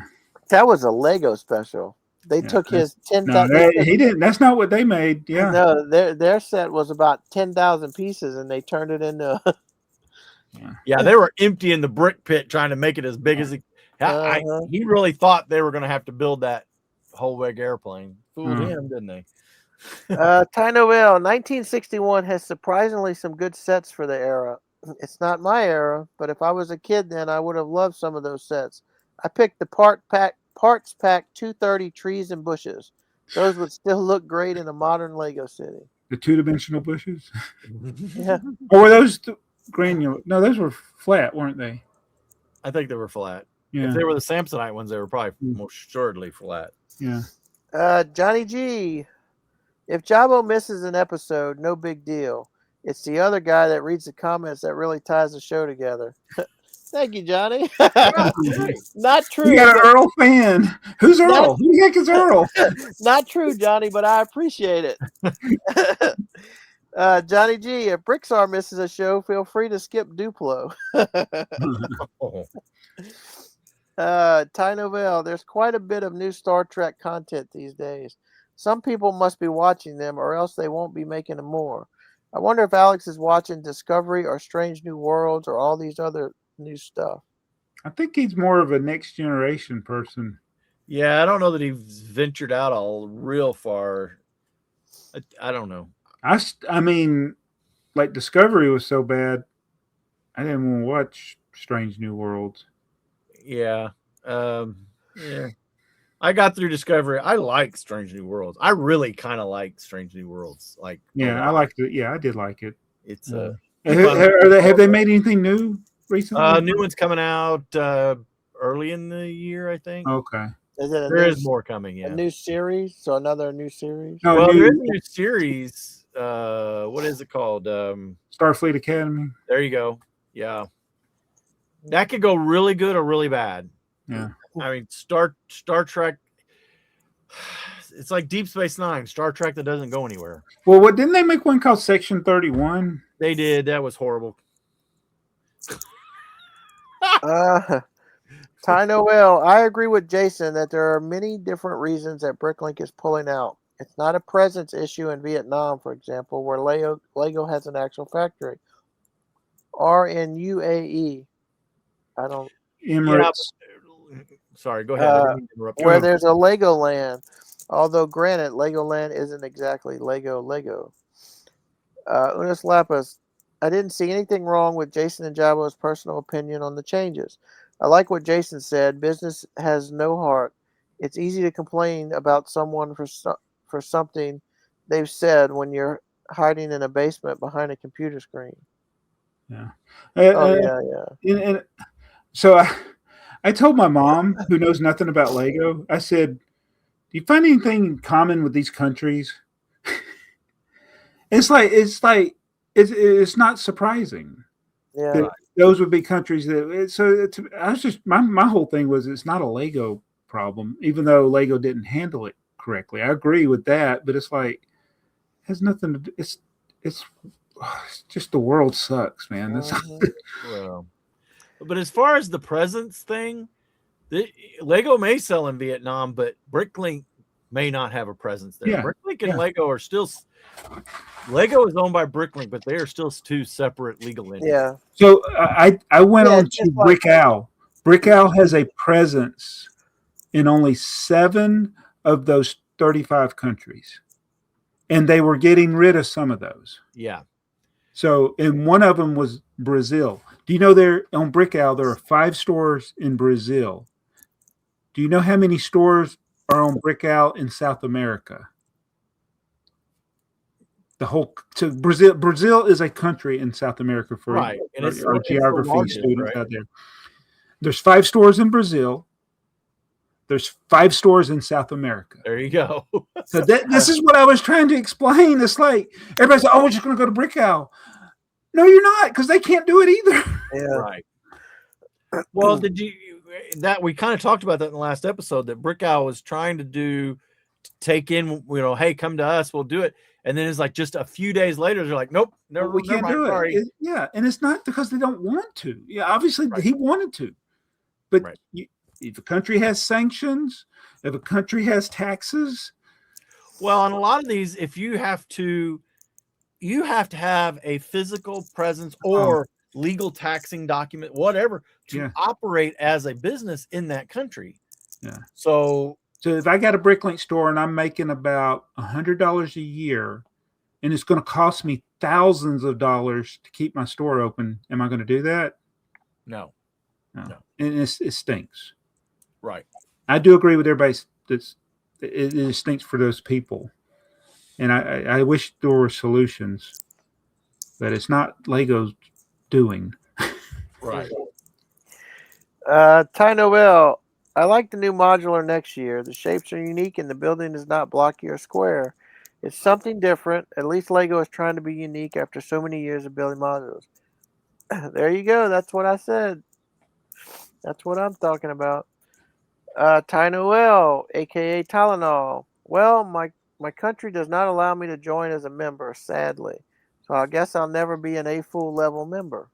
That was a Lego special. They Yeah, took his 10,000. No, he didn't. That's not what they made. Yeah. No, their set was about 10,000 pieces, and they turned it into. Yeah, they were emptying the brick pit trying to make it as big as he. He really thought they were going to have to build that whole big airplane. Fooled him, didn't they? Ty Novell, 1961 has surprisingly some good sets for the era. It's not my era, but if I was a kid then, I would have loved some of those sets. I picked the parts pack 230 trees and bushes. Those would still look great in a modern Lego city. The 2-dimensional bushes. Yeah. Or were those granular? No, those were flat, weren't they? I think they were flat. Yeah. If they were the Samsonite ones, they were probably most assuredly flat. Yeah. Johnny G. If Jabo misses an episode, no big deal. It's the other guy that reads the comments that really ties the show together. Thank you, Johnny. Not true. You got an Earl fan. Who's Earl? Who the heck is Earl? Not true, Johnny, but I appreciate it. Johnny G, if BrickTsar misses a show, feel free to skip Duplo. Ty Novell, there's quite a bit of new Star Trek content these days. Some people must be watching them, or else they won't be making them more. I wonder if Alex is watching Discovery or Strange New Worlds or all these other new stuff. I think he's more of a next generation person. Yeah, I don't know that he's ventured out all real far. I don't know. I mean, like Discovery was so bad, I didn't want to watch Strange New Worlds. Yeah. Yeah. I got through Discovery. I like Strange New Worlds. I really kind of like Strange New Worlds. Like, yeah, I liked it. Yeah, I did like it. It's have they made anything new recently? New one's coming out early in the year, I think. Okay. There is more coming. Yeah, a new series. So another new series. No, well, there is a new series. What is it called? Starfleet Academy. There you go. Yeah, that could go really good or really bad. Yeah. I mean, Star Trek. It's like Deep Space Nine, Star Trek that doesn't go anywhere. Well, what didn't they make one called Section 31? They did. That was horrible. Ty Noel, I agree with Jason that there are many different reasons that Bricklink is pulling out. It's not a presence issue in Vietnam, for example, where Lego has an actual factory, or in UAE. I don't. Emirates. Yeah, sorry, go ahead. Where there's a Legoland. Although, granted, Legoland isn't exactly Lego. Unis Lapis, I didn't see anything wrong with Jason and Jabo's personal opinion on the changes. I like what Jason said. Business has no heart. It's easy to complain about someone for something they've said when you're hiding in a basement behind a computer screen. Yeah. Yeah. So I told my mom, who knows nothing about Lego, I said, do you find anything in common with these countries? It's not surprising. Yeah. Those would be countries that. I was just my whole thing was it's not a Lego problem, even though Lego didn't handle it correctly. I agree with that, but it's like it has nothing to do. It's just the world sucks, man. Well, but as far as the presence thing, Lego may sell in Vietnam, but Bricklink may not have a presence there. Yeah. Bricklink and Lego are still. Lego is owned by Bricklink, but they are still two separate legal entities. Yeah. So I went on to BrickOwl. BrickOwl has a presence in only 7 of those 35 countries, and they were getting rid of some of those. Yeah. So, and one of them was Brazil. Do you know there on BrickOwl there are 5 stores in Brazil? Do you know how many stores are on BrickOwl in South America? Brazil is a country in South America for right. And our geography largest, students right? out there. There's 5 stores in Brazil. There's 5 stores in South America. There you go. So this is what I was trying to explain. It's like everybody's like, oh, we're just going to go to BrickTsar. No, you're not, because they can't do it either. Yeah. Right. Well, did you that we kind of talked about that in the last episode that BrickTsar was trying to take in, hey, come to us, we'll do it. And then it's like just a few days later, they're like, nope, never, we can't do it. Yeah, and it's not because they don't want to. Yeah, obviously he wanted to, but if a country has sanctions, if a country has taxes, well, on a lot of these, if you have to have a physical presence or legal taxing document, whatever, to operate as a business in that country. Yeah. So if I got a Bricklink store and I'm making about $100 a year, and it's going to cost me thousands of dollars to keep my store open, am I going to do that? No. And it stinks. Right. I do agree with everybody. It stinks for those people, and I wish there were solutions, but it's not Lego's doing. Right. Ty Noel, I like the new modular next year. The shapes are unique and the building is not blocky or square. It's something different. At least Lego is trying to be unique after so many years of building modules. There you go. That's what I said. That's what I'm talking about. Ty Noel, a.k.a. Tylenol. Well, my country does not allow me to join as a member, sadly. So I guess I'll never be an AFoOL level member.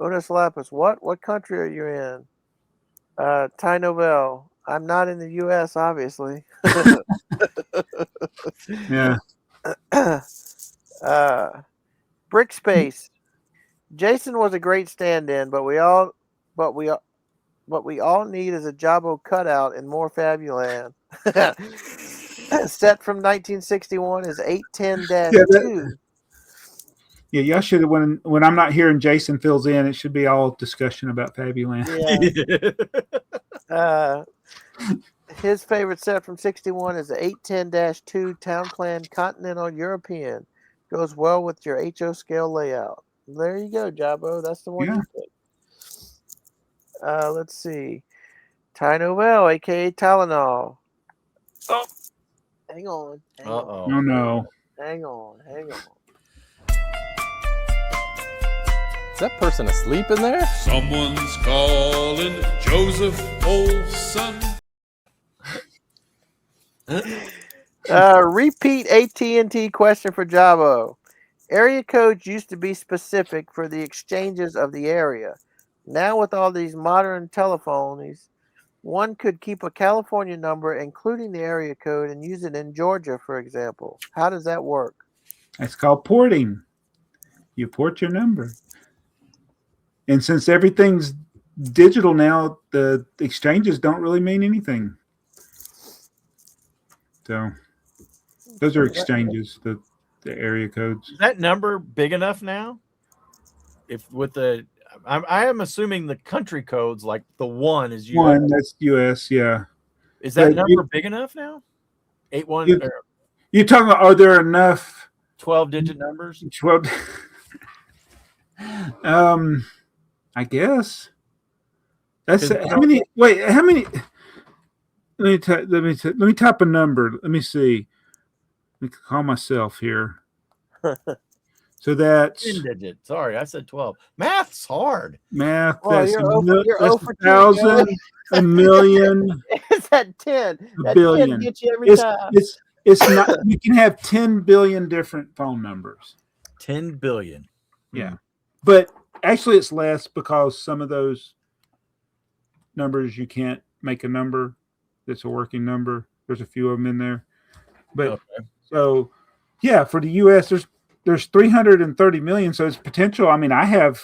Unis Lapis, what country are you in? Ty Noel, I'm not in the U.S., obviously. Yeah. Brickspace. Jason was a great stand-in, but we all need is a Jabbo cutout in more Fabuland. Set from 1961 is 810-2. Yeah, y'all should have when I'm not here and Jason fills in, it should be all discussion about Fabuland. Yeah. His favorite set from 61 is the 810-2 Town Plan Continental European. Goes well with your HO scale layout. There you go, Jabbo. That's the one you picked. Let's see. Ty Noel, a.k.a. Tylenol. Oh, hang on. Oh, no. Hang on. Is that person asleep in there? Someone's calling Joseph Olson. Repeat AT&T question for Jabbo. Area codes used to be specific for the exchanges of the area. Now with all these modern telephones, one could keep a California number, including the area code, and use it in Georgia, for example. How does that work? It's called porting. You port your number. And since everything's digital now, the exchanges don't really mean anything. So those are exchanges, the area codes. Is that number big enough now? If with the I am assuming the country codes, like the 1 is US. 1, that's US, yeah. Is that number big enough now? 81. You're talking about, are there enough 12-digit numbers? 12. I guess. That's how many. Wait, how many? Let me type a number. Let me see. Let me call myself here. So that's 10 digit. Sorry, I said 12. Math's hard. Math. Well, that's you're 1,000, a million. It's at 10. A billion. 10 gets you every time. It's not. You can have 10 billion different phone numbers. 10 billion. Yeah, but actually, it's less because some of those numbers you can't make a number that's a working number. There's a few of them in there, but so yeah, for the U.S. there's 330 million, so it's potential. I mean, I have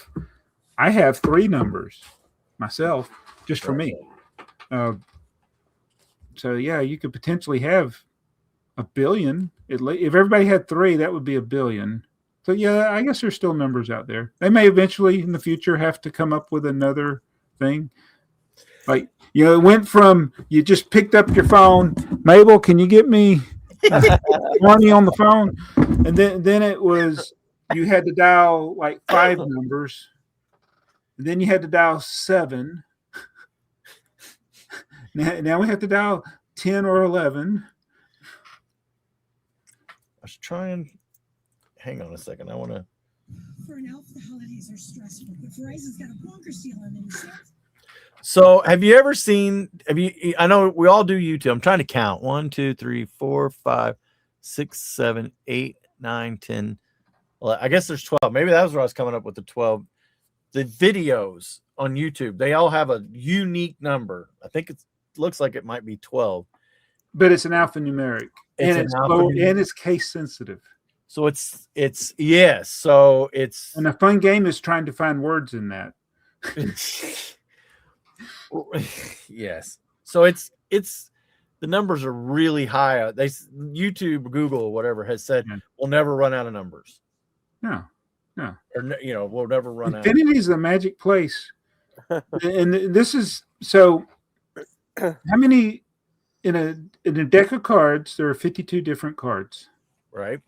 3 numbers myself just for me. So yeah, you could potentially have a billion. If everybody had 3, that would be a billion. So yeah, I guess there's still numbers out there. They may eventually in the future have to come up with another thing. Like, it went from you just picked up your phone, Mabel, can you get me money on the phone? And then it was you had to dial like 5 numbers. And then you had to dial 7. Now we have to dial 10 or 11. I was trying. Hang on a second. I want to. For an elf, the holidays are stressful, but Verizon's got a bonkers deal on them. So, have you ever seen? I know we all do YouTube. I'm trying to count. 1, 2, 3, 4, 5, 6, 7, 8, 9, 10. Well, I guess there's 12. Maybe that was where I was coming up with the 12. The videos on YouTube, they all have a unique number. I think it looks like it might be 12. But it's an alphanumeric. And it's case sensitive. So it's yes. So it's and a fun game is trying to find words in that. Yes. So it's the numbers are really high. YouTube, Google, whatever has said we'll never run out of numbers. No. Or we'll never run out. Infinity is a magic place. And this is so how many in a deck of cards, there are 52 different cards. Right.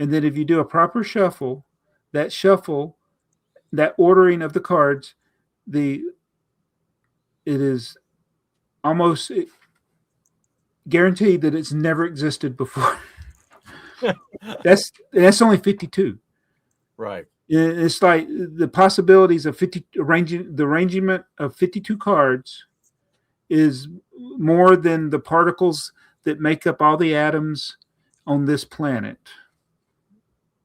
And then if you do a proper shuffle, that ordering of the cards, it is almost guaranteed that it's never existed before. That's only 52. Right. It's like the possibilities of the arrangement of 52 cards is more than the particles that make up all the atoms on this planet.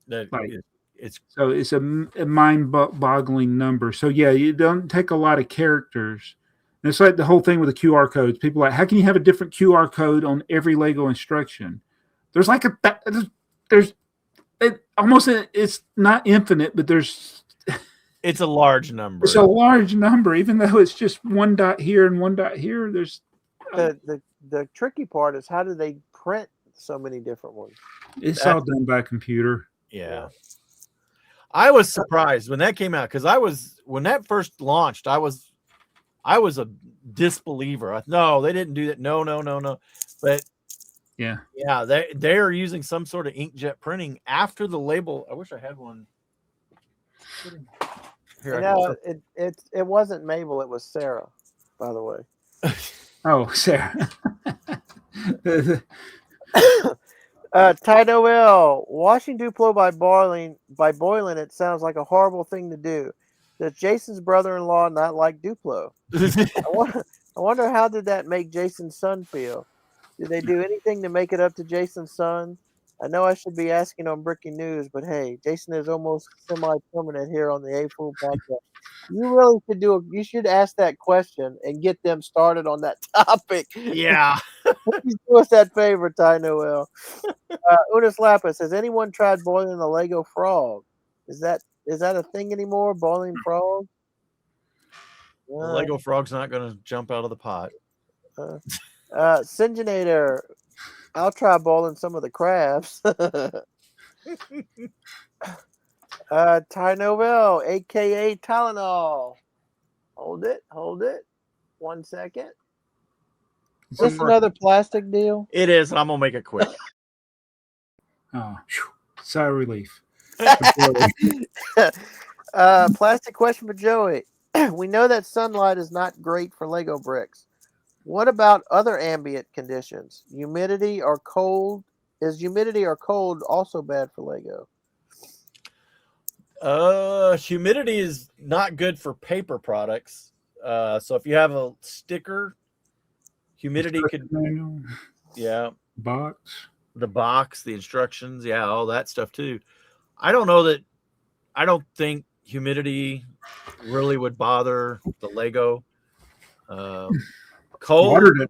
It's a mind-boggling number. So yeah, you don't take a lot of characters. And it's like the whole thing with the QR codes. People are like, how can you have a different QR code on every Lego instruction? There's like it's not infinite, but it's a large number. It's a large number, even though it's just one dot here and one dot here. There's the tricky part is how do they print so many different ones? It's all done by computer. Yeah. I was surprised when that came out because when that first launched, I was a disbeliever. No, they didn't do that. No. But yeah, they are using some sort of inkjet printing after the label. I wish I had one. Here, it wasn't Mabel, it was Sarah, by the way. Oh, Sarah. Ty Noel, washing Duplo by boiling it sounds like a horrible thing to do. Does Jason's brother-in-law not like Duplo? I wonder how did that make Jason's son feel? Did they do anything to make it up to Jason's son? I know I should be asking on Breaking News, but hey, Jason is almost semi-permanent here on the AFoOL podcast. You should ask that question and get them started on that topic. Yeah. Please do us that favor, Ty Noel. Unis Lapis, has anyone tried boiling a Lego frog? Is that a thing anymore? Boiling frog? The Lego frog's not going to jump out of the pot. Singenator, I'll try boiling some of the crabs. Ty Noel, aka Tylenol. Hold it. 1 second. Is this another plastic deal? It is, and I'm gonna make it quick. Oh, sigh of relief. Plastic question for Joey. We know that sunlight is not great for Lego bricks. What about other ambient conditions? Humidity or cold? Is humidity or cold also bad for Lego? Humidity is not good for paper products. So if you have a sticker, humidity could. Yeah. The box, the instructions, all that stuff too. I don't think humidity really would bother the Lego. Cold.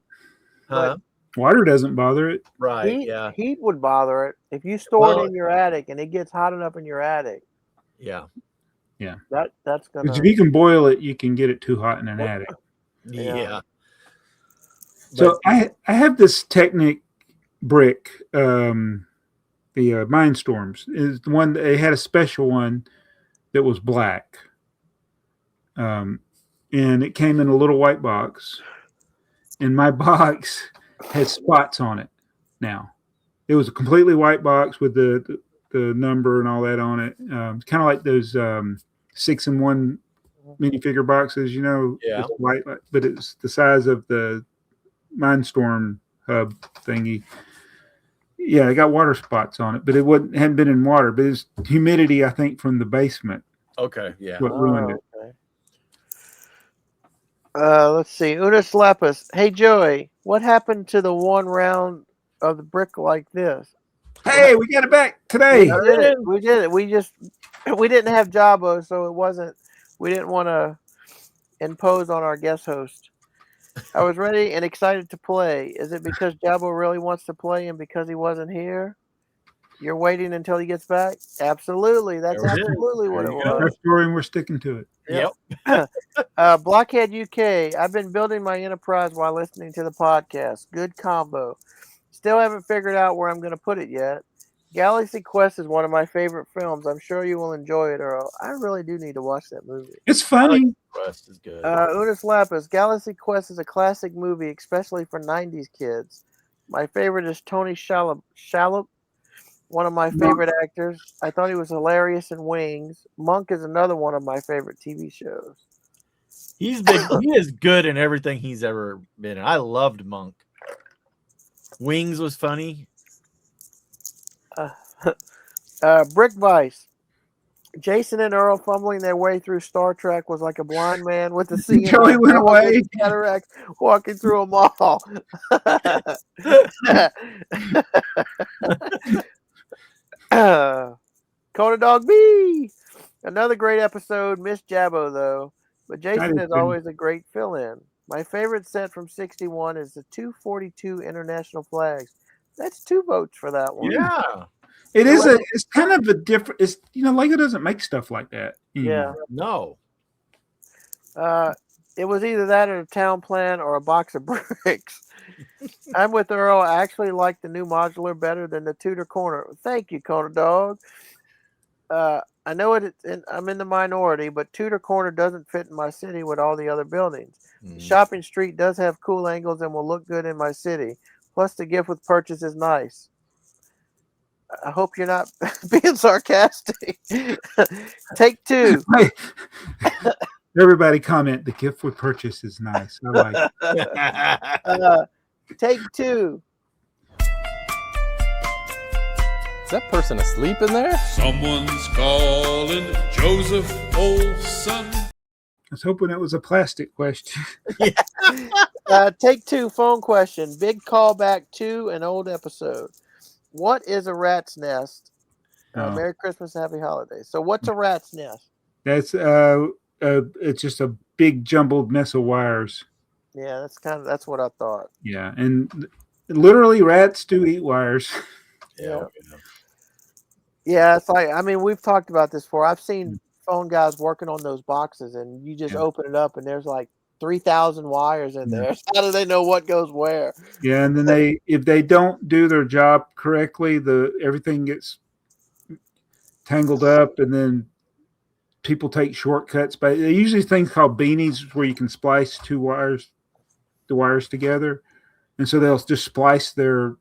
Water doesn't bother it. Right. Heat would bother it if you store it in your attic and it gets hot enough in your attic. Yeah. That's gonna. If you can boil it, you can get it too hot in an attic. Yeah. So I have this Technic brick, the Mindstorms is the one they had a special one that was black, and it came in a little white box, and my box had spots on it. Now it was a completely white box with the number and all that on it. It's kind of like those 6-in-1 minifigure boxes, Yeah. It's white, but it's the size of the Mindstorm hub thingy. Yeah, it got water spots on it, but it hadn't been in water. But it's humidity, I think, from the basement. Okay, yeah. What ruined it? Okay. Let's see. Unis Lapis. Hey, Joey, what happened to the one round of the brick like this? Hey, we got it back today. We did it. We did it. We didn't have Jabo, so it wasn't. We didn't want to impose on our guest host. I was ready and excited to play. Is it because Jabo really wants to play and because he wasn't here? You're waiting until he gets back? Absolutely. That's absolutely what it was. Our story, and we're sticking to it. Yep. Blockhead UK. I've been building my enterprise while listening to the podcast. Good combo. Still haven't figured out where I'm going to put it yet. Galaxy Quest is one of my favorite films. I'm sure you will enjoy it, Earl. I really do need to watch that movie. It's funny. Quest is good. Unis Lapis. Galaxy Quest is a classic movie, especially for 90s kids. My favorite is Tony Shalhoub, one of my favorite actors. I thought he was hilarious in Wings. Monk is another one of my favorite TV shows. He is good in everything he's ever been in. I loved Monk. Wings was funny. Brick Vice. Jason and Earl fumbling their way through Star Trek was like a blind man with a seeing Joey went away. Cataract walking through a mall. Coda Dog B. Another great episode. Missed Jabo though, but Jason is always a great fill-in. My favorite set from '61 is the 242 international flags. That's 2 votes for that one. Yeah. It is it's kind of a different. It's Lego doesn't make stuff like that anymore. Yeah. No. It was either that or a town plan or a box of bricks. I'm with Earl. I actually like the new modular better than the Tudor Corner. Thank you, Kona Dog. I know I'm in the minority, but Tudor Corner doesn't fit in my city with all the other buildings. The shopping street does have cool angles and will look good in my city. Plus, the gift with purchase is nice. I hope you're not being sarcastic. Take 2. Hey, everybody comment. The gift with purchase is nice. I like it. Take 2. Is that person asleep in there? Someone's calling Joseph Olson. I was hoping it was a plastic question. Take 2 phone question. Big callback to an old episode. What is a rat's nest? Merry Christmas, Happy Holidays. So, what's a rat's nest? That's it's just a big jumbled mess of wires. Yeah, that's what I thought. Yeah, and literally rats do eat wires. Yeah. Yeah, it's like, I mean, we've talked about this before. I've seen phone guys working on those boxes, and you just open it up, and there's like 3,000 wires in there. How do they know what goes where? Yeah, and then if they don't do their job correctly, everything gets tangled up, and then people take shortcuts. But they usually things called beanies where you can splice the wires together, and so they'll just splice to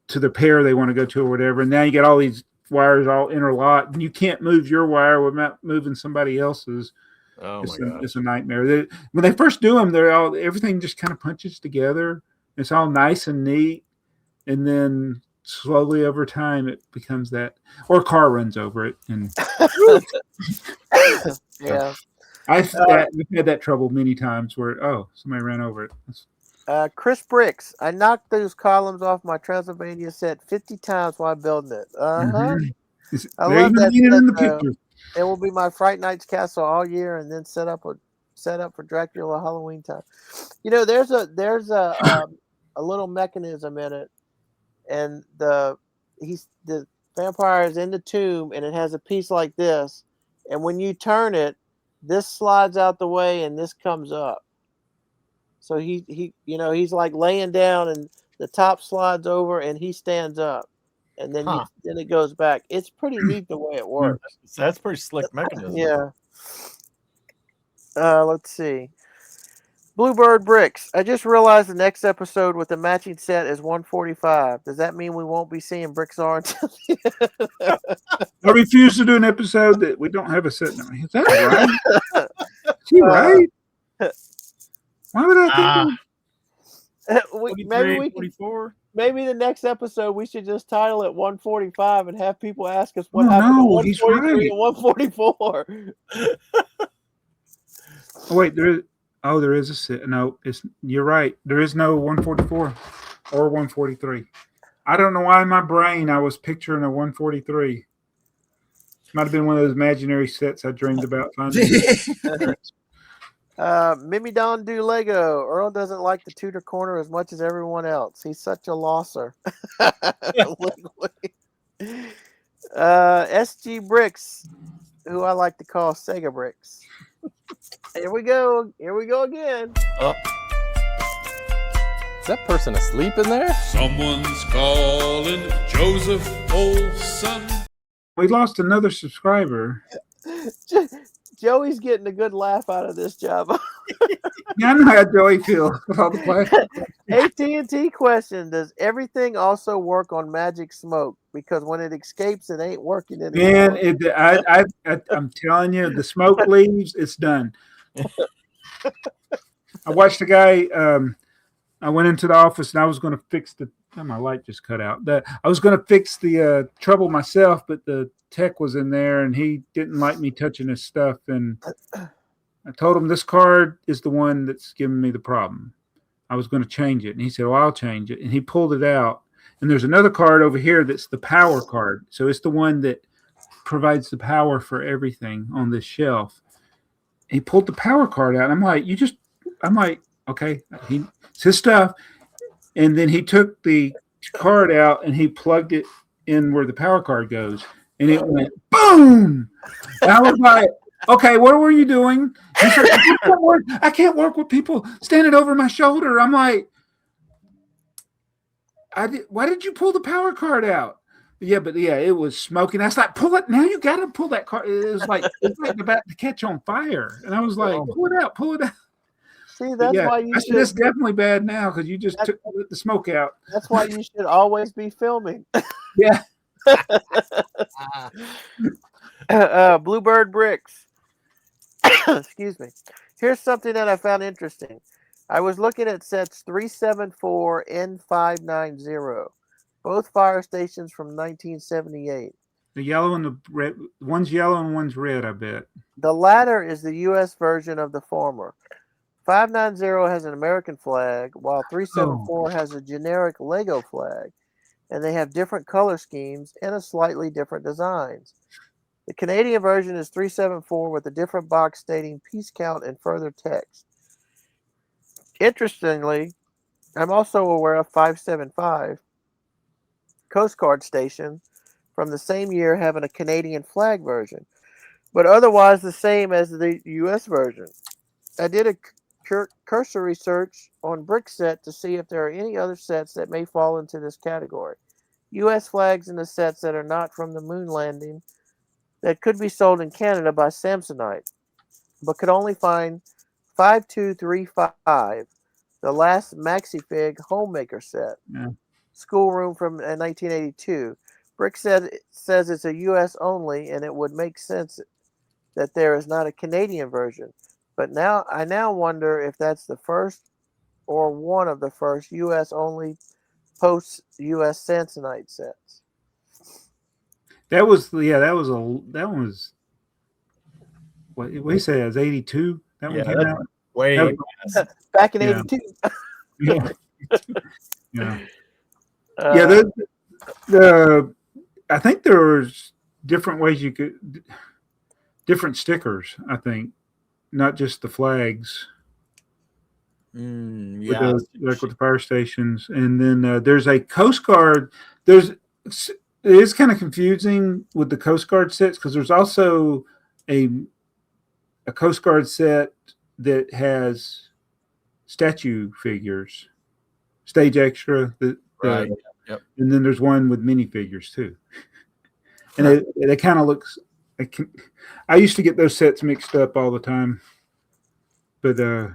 the pair they want to go to or whatever. And now you get all these wires all interlocked, and you can't move your wire without moving somebody else's. Oh my God. It's a nightmare. When they first do them, everything just kind of punches together. It's all nice and neat, and then slowly over time it becomes that, or a car runs over it. And yeah, I've had that trouble many times where somebody ran over it. Chris Bricks, I knocked those columns off my Transylvania set 50 times while building it. I love that. It will be my Fright Nights castle all year, and then set up for Dracula Halloween time. There's a little mechanism in it, and the vampire is in the tomb, and it has a piece like this, and when you turn it, this slides out the way, and this comes up. So he's like laying down, and the top slides over, and he stands up. And then then it goes back. It's pretty neat the way it works. That's pretty slick mechanism. Yeah. Let's see. Bluebird Bricks. I just realized the next episode with the matching set is 145. Does that mean we won't be seeing BrickTsar until I refuse to do an episode that we don't have a set number. Is that right? Is he right? Why would I think Maybe 44. maybe the next episode we should just title it 145 and have people ask us what Oh, happened no, to he's 143 right. and 144. Oh, wait, there is a set. No, you're right. There is no 144 or 143. I don't know why in my brain I was picturing a 143. Might have been one of those imaginary sets I dreamed about finding. Mimi Don do Lego. Earl doesn't like the Tudor corner as much as everyone else. He's such a losser. SG Bricks, who I like to call Sega Bricks. Here we go. Here we go again. Is that person asleep in there? Someone's calling Joseph Olson. We lost another subscriber. Joey's getting a good laugh out of this job. Yeah, I know how Joey feels with all the plastic. AT&T question: does everything also work on Magic Smoke? Because when it escapes, it ain't working anymore. Man, I'm telling you, the smoke leaves, it's done. I watched a guy. I went into the office and I was going to fix my light just cut out. I was going to fix the trouble myself, but the tech was in there and he didn't like me touching his stuff. And I told him this card is the one that's giving me the problem. I was going to change it. And he said, well, I'll change it. And he pulled it out. And there's another card over here that's the power card. So it's the one that provides the power for everything on this shelf. He pulled the power card out. And I'm like, okay, it's his stuff. And then he took the card out and he plugged it in where the power card goes. And it went boom. And I was like, okay, what were you doing? He said, I can't work with people standing over my shoulder. I'm like, why did you pull the power card out? Yeah, it was smoking. I was like, pull it now. You got to pull that card. It was like about to catch on fire. And I was like, pull it out. See, that's why you should. It's definitely bad now because you just took the smoke out. That's why you should always be filming. Yeah. Bluebird Bricks. Excuse me. Here's something that I found interesting. I was looking at sets 374 and 590, both fire stations from 1978. The yellow and the red. One's yellow and one's red, I bet. The latter is the U.S. version of the former. 590 has an American flag, while 374 has a generic Lego flag, and they have different color schemes and a slightly different designs. The Canadian version is 374 with a different box stating piece count and further text. Interestingly, I'm also aware of 575, Coast Guard Station, from the same year having a Canadian flag version, but otherwise the same as the U.S. version. I did a cursory search on BrickSet to see if there are any other sets that may fall into this category. U.S. flags in the sets that are not from the moon landing that could be sold in Canada by Samsonite, but could only find 5235, the last Maxifig homemaker set. Yeah. Schoolroom from 1982. BrickSet says it's a U.S. only, and it would make sense that there is not a Canadian version. But I now wonder if that's the first or one of the first U.S. only post-U.S. Samsonite sets. That was what do you say? It was 82. That one came out way back in 82. Yeah. Yeah. I think there's different ways you could different stickers, I think. Not just the flags. With the fire stations. And then there's a Coast Guard. It is kind of confusing with the Coast Guard sets because there's also a Coast Guard set that has statue figures, stage extra. Right. Yep. And then there's one with minifigures too. And it kind of looks. I used to get those sets mixed up all the time, but does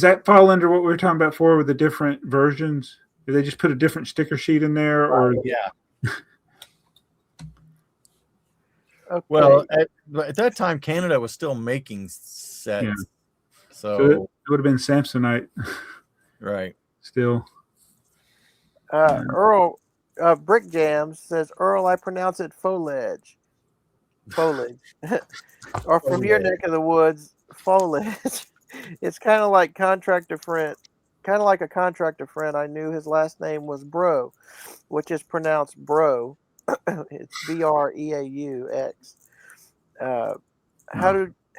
that fall under what we were talking about before with the different versions? Did they just put a different sticker sheet in there, or Okay. Well, at that time, Canada was still making sets, so It would have been Samsonite. Right. Still. Earl Brick Jams says, Earl, I pronounce it foliage. Foliage. Or from your neck of the woods, foliage. It's kind of like contractor friend. Kind of like a contractor friend I knew. His last name was Bro, which is pronounced Bro. It's Breaux.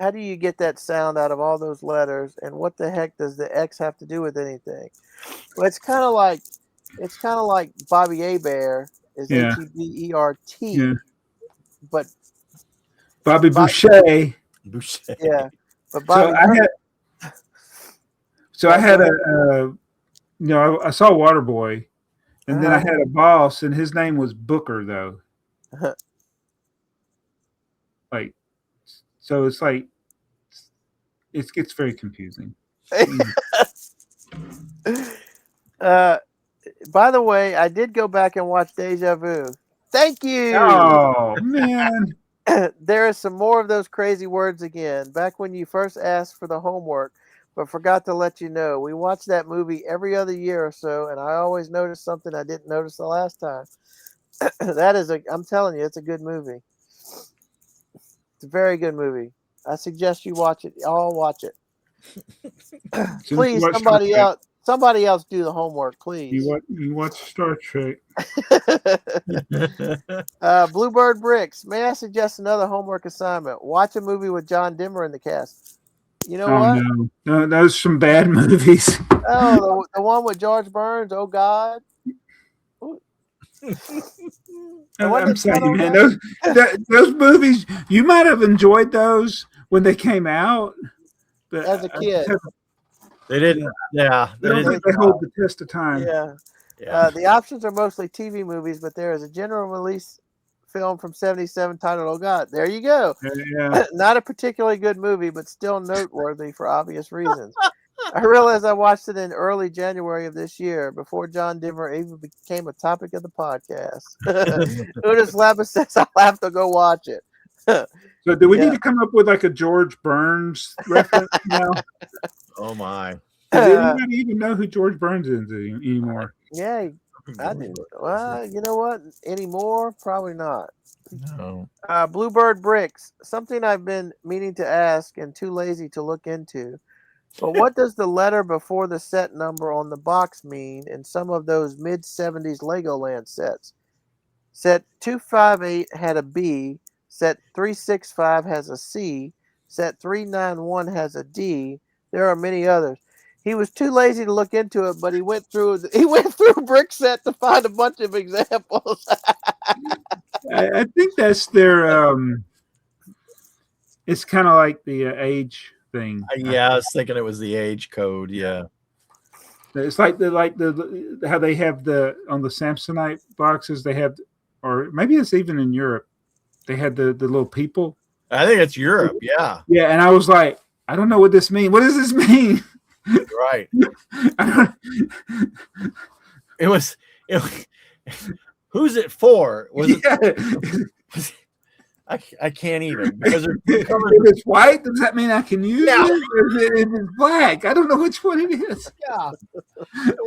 How do you get that sound out of all those letters? And what the heck does the X have to do with anything? Well, it's kind of like Bobby Hebert is Hebert, Yeah. but Bobby Boucher. Yeah, but Bobby. I had I saw Waterboy, and then I had a boss, and his name was Booker, though. Like, so it's like, it gets very confusing. By the way, I did go back and watch Deja Vu. Thank you. Oh, man. There is some more of those crazy words again. Back when you first asked for the homework, but forgot to let you know. We watch that movie every other year or so, and I always notice something I didn't notice the last time. I'm telling you, it's a good movie. It's a very good movie. I suggest you watch it. All watch it. Please, somebody else do the homework, please. You watch Star Trek. Bluebird Bricks. May I suggest another homework assignment? Watch a movie with John Denver in the cast. You know what? No, those are some bad movies. Oh, the one with George Burns. Oh God. I'm saying, man, those movies, you might have enjoyed those when they came out, but as a kid, they didn't. Yeah, they hold the test of time. Yeah. The options are mostly TV movies, but there is a general release film from '77 titled "Oh God." There you go. Yeah. Not a particularly good movie, but still noteworthy for obvious reasons. I realized I watched it in early January of this year, before John Denver even became a topic of the podcast. Udis Laba says I'll have to go watch it. So do we need to come up with like a George Burns reference now? Oh my. Does anybody even know who George Burns is anymore? Yeah, I do. Well, you know what? Anymore? Probably not. No. Bluebird Bricks. Something I've been meaning to ask and too lazy to look into. But what does the letter before the set number on the box mean in some of those mid-70s Legoland sets? Set 258 had a B. Set 365 has a C. Set 391 has a D. There are many others. He was too lazy to look into it, but he went through BrickSet to find a bunch of examples. I think that's their. It's kind of like the age thing. Yeah, I was thinking it was the age code. Yeah, it's like the how they have on the Samsonite boxes they have, or maybe it's even in Europe. They had the little people. I think it's Europe. Yeah. Yeah, and I was like, I don't know what this means. What does this mean? Right. It was. Who's it for? Was it? I can't even, because if it's white, does that mean I can use it? If it's black, I don't know which one it is. Yeah.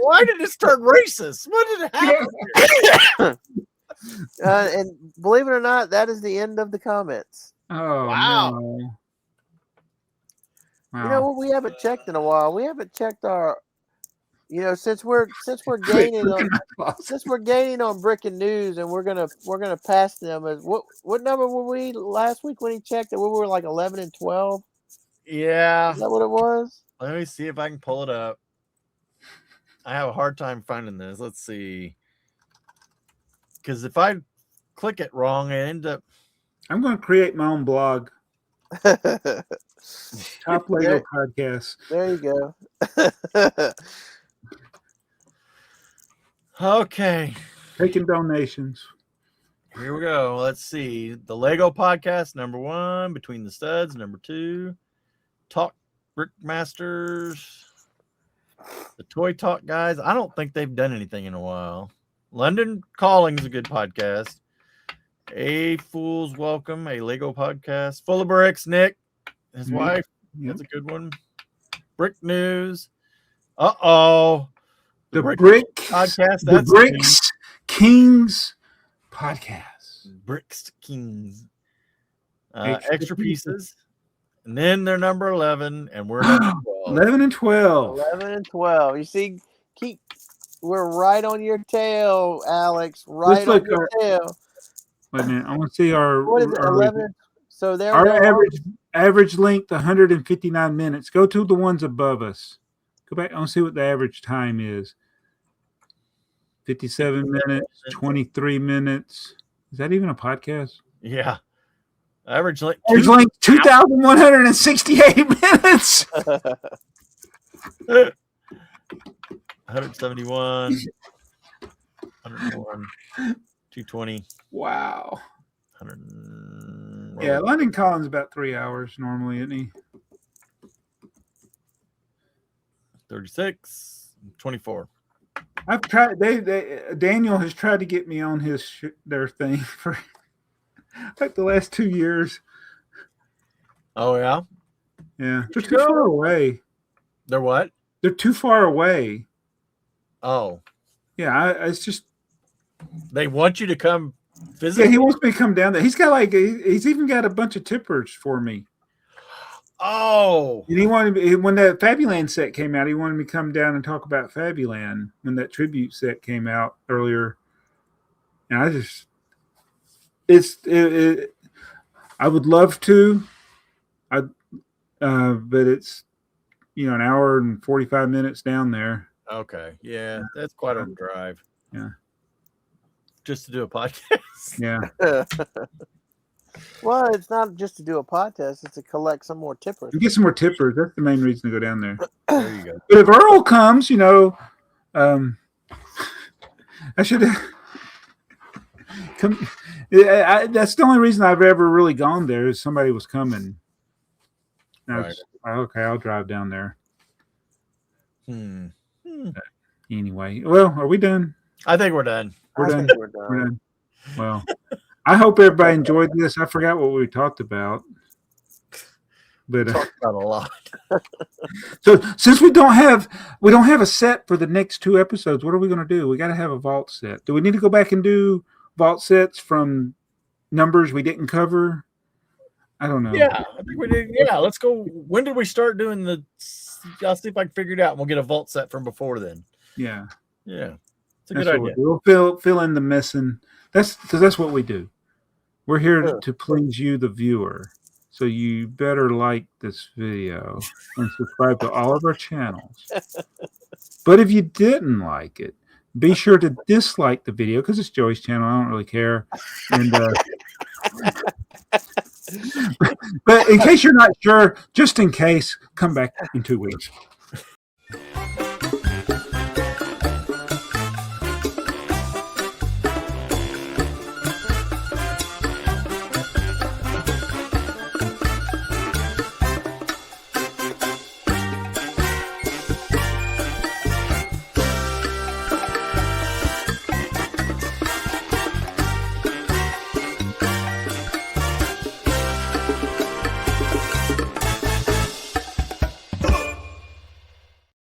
Why did it turn racist? What did it happen? And believe it or not, that is the end of the comments. Oh wow. No. Wow. You know what? We haven't checked in a while. We haven't checked our. Since we're gaining on Brick and News, and we're gonna pass them as what number were we last week when he checked it? We were like 11 and 12. Yeah, is that what it was? Let me see if I can pull it up. I have a hard time finding this. Let's see, because if I click it wrong, I end up. I'm going to create my own blog. Top Lego podcast. There you go. Okay. Taking donations. Here we go. Let's see. The Lego podcast, number 1. Between the Studs, number 2. Talk Brickmasters. The Toy Talk guys. I don't think they've done anything in a while. London Calling is a good podcast. AFoOL's Welcome, a Lego podcast. Full of Bricks, Nick. His wife. That's a good one. Brick News. Uh-oh. The Brick Podcast. The That's Bricks Kings podcast. Bricks Kings. Extra Extra pieces. And then they're number 11, and we're number 12. 11 and 12. 11 and 12. You see, we're right on your tail, Alex. Right on your tail. Wait a minute. I want to see our. What is it? 11. So there. Our average length 159 minutes. Go to the ones above us. Go back. I want to see what the average time is. 57 minutes. 23 minutes. Is that even a podcast? Yeah. Average length 2,168 minutes. 171. 101. 220. Wow. 100. Yeah, London Callin's about 3 hours normally, isn't he? 36. 24. I've tried. Daniel has tried to get me on their thing for like the last 2 years. Oh yeah. Yeah, they're too far away. They're what? They're too far away. Oh. Yeah, it's just. They want you to come visit. Yeah, he wants me to come down there. He's got he's even got a bunch of tippers for me. Oh. And he wanted when that Fabuland set came out, he wanted me to come down and talk about Fabuland when that tribute set came out earlier. And I just, I would love to, but it's, an hour and 45 minutes down there. Okay. Yeah, that's quite a drive. Yeah. Just to do a podcast. Yeah. Well, it's not just to do a podcast; it's to collect some more tippers. You get some more tippers. That's the main reason to go down there. There you go. But if Earl comes, I should come. That's the only reason I've ever really gone there is somebody was coming. Right. Okay, I'll drive down there. Anyway, well, are we done? I think we're done. We're done. Well, I hope everybody enjoyed this. I forgot what we talked about, but talked about a lot. So since we don't have a set for the next 2 episodes, what are we going to do? We got to have a vault set. Do we need to go back and do vault sets from numbers we didn't cover? I don't know. Yeah, I think we did. Yeah, let's go. When did we start doing the? I'll see if I can figure it out. And we'll get a vault set from before then. Yeah. It's a good idea. We'll fill in the missing. That's because that's what we do. We're here to please you, the viewer. So you better like this video and subscribe to all of our channels. But if you didn't like it, be sure to dislike the video because it's Joey's channel. I don't really care. And but in case you're not sure, just in case, come back in 2 weeks.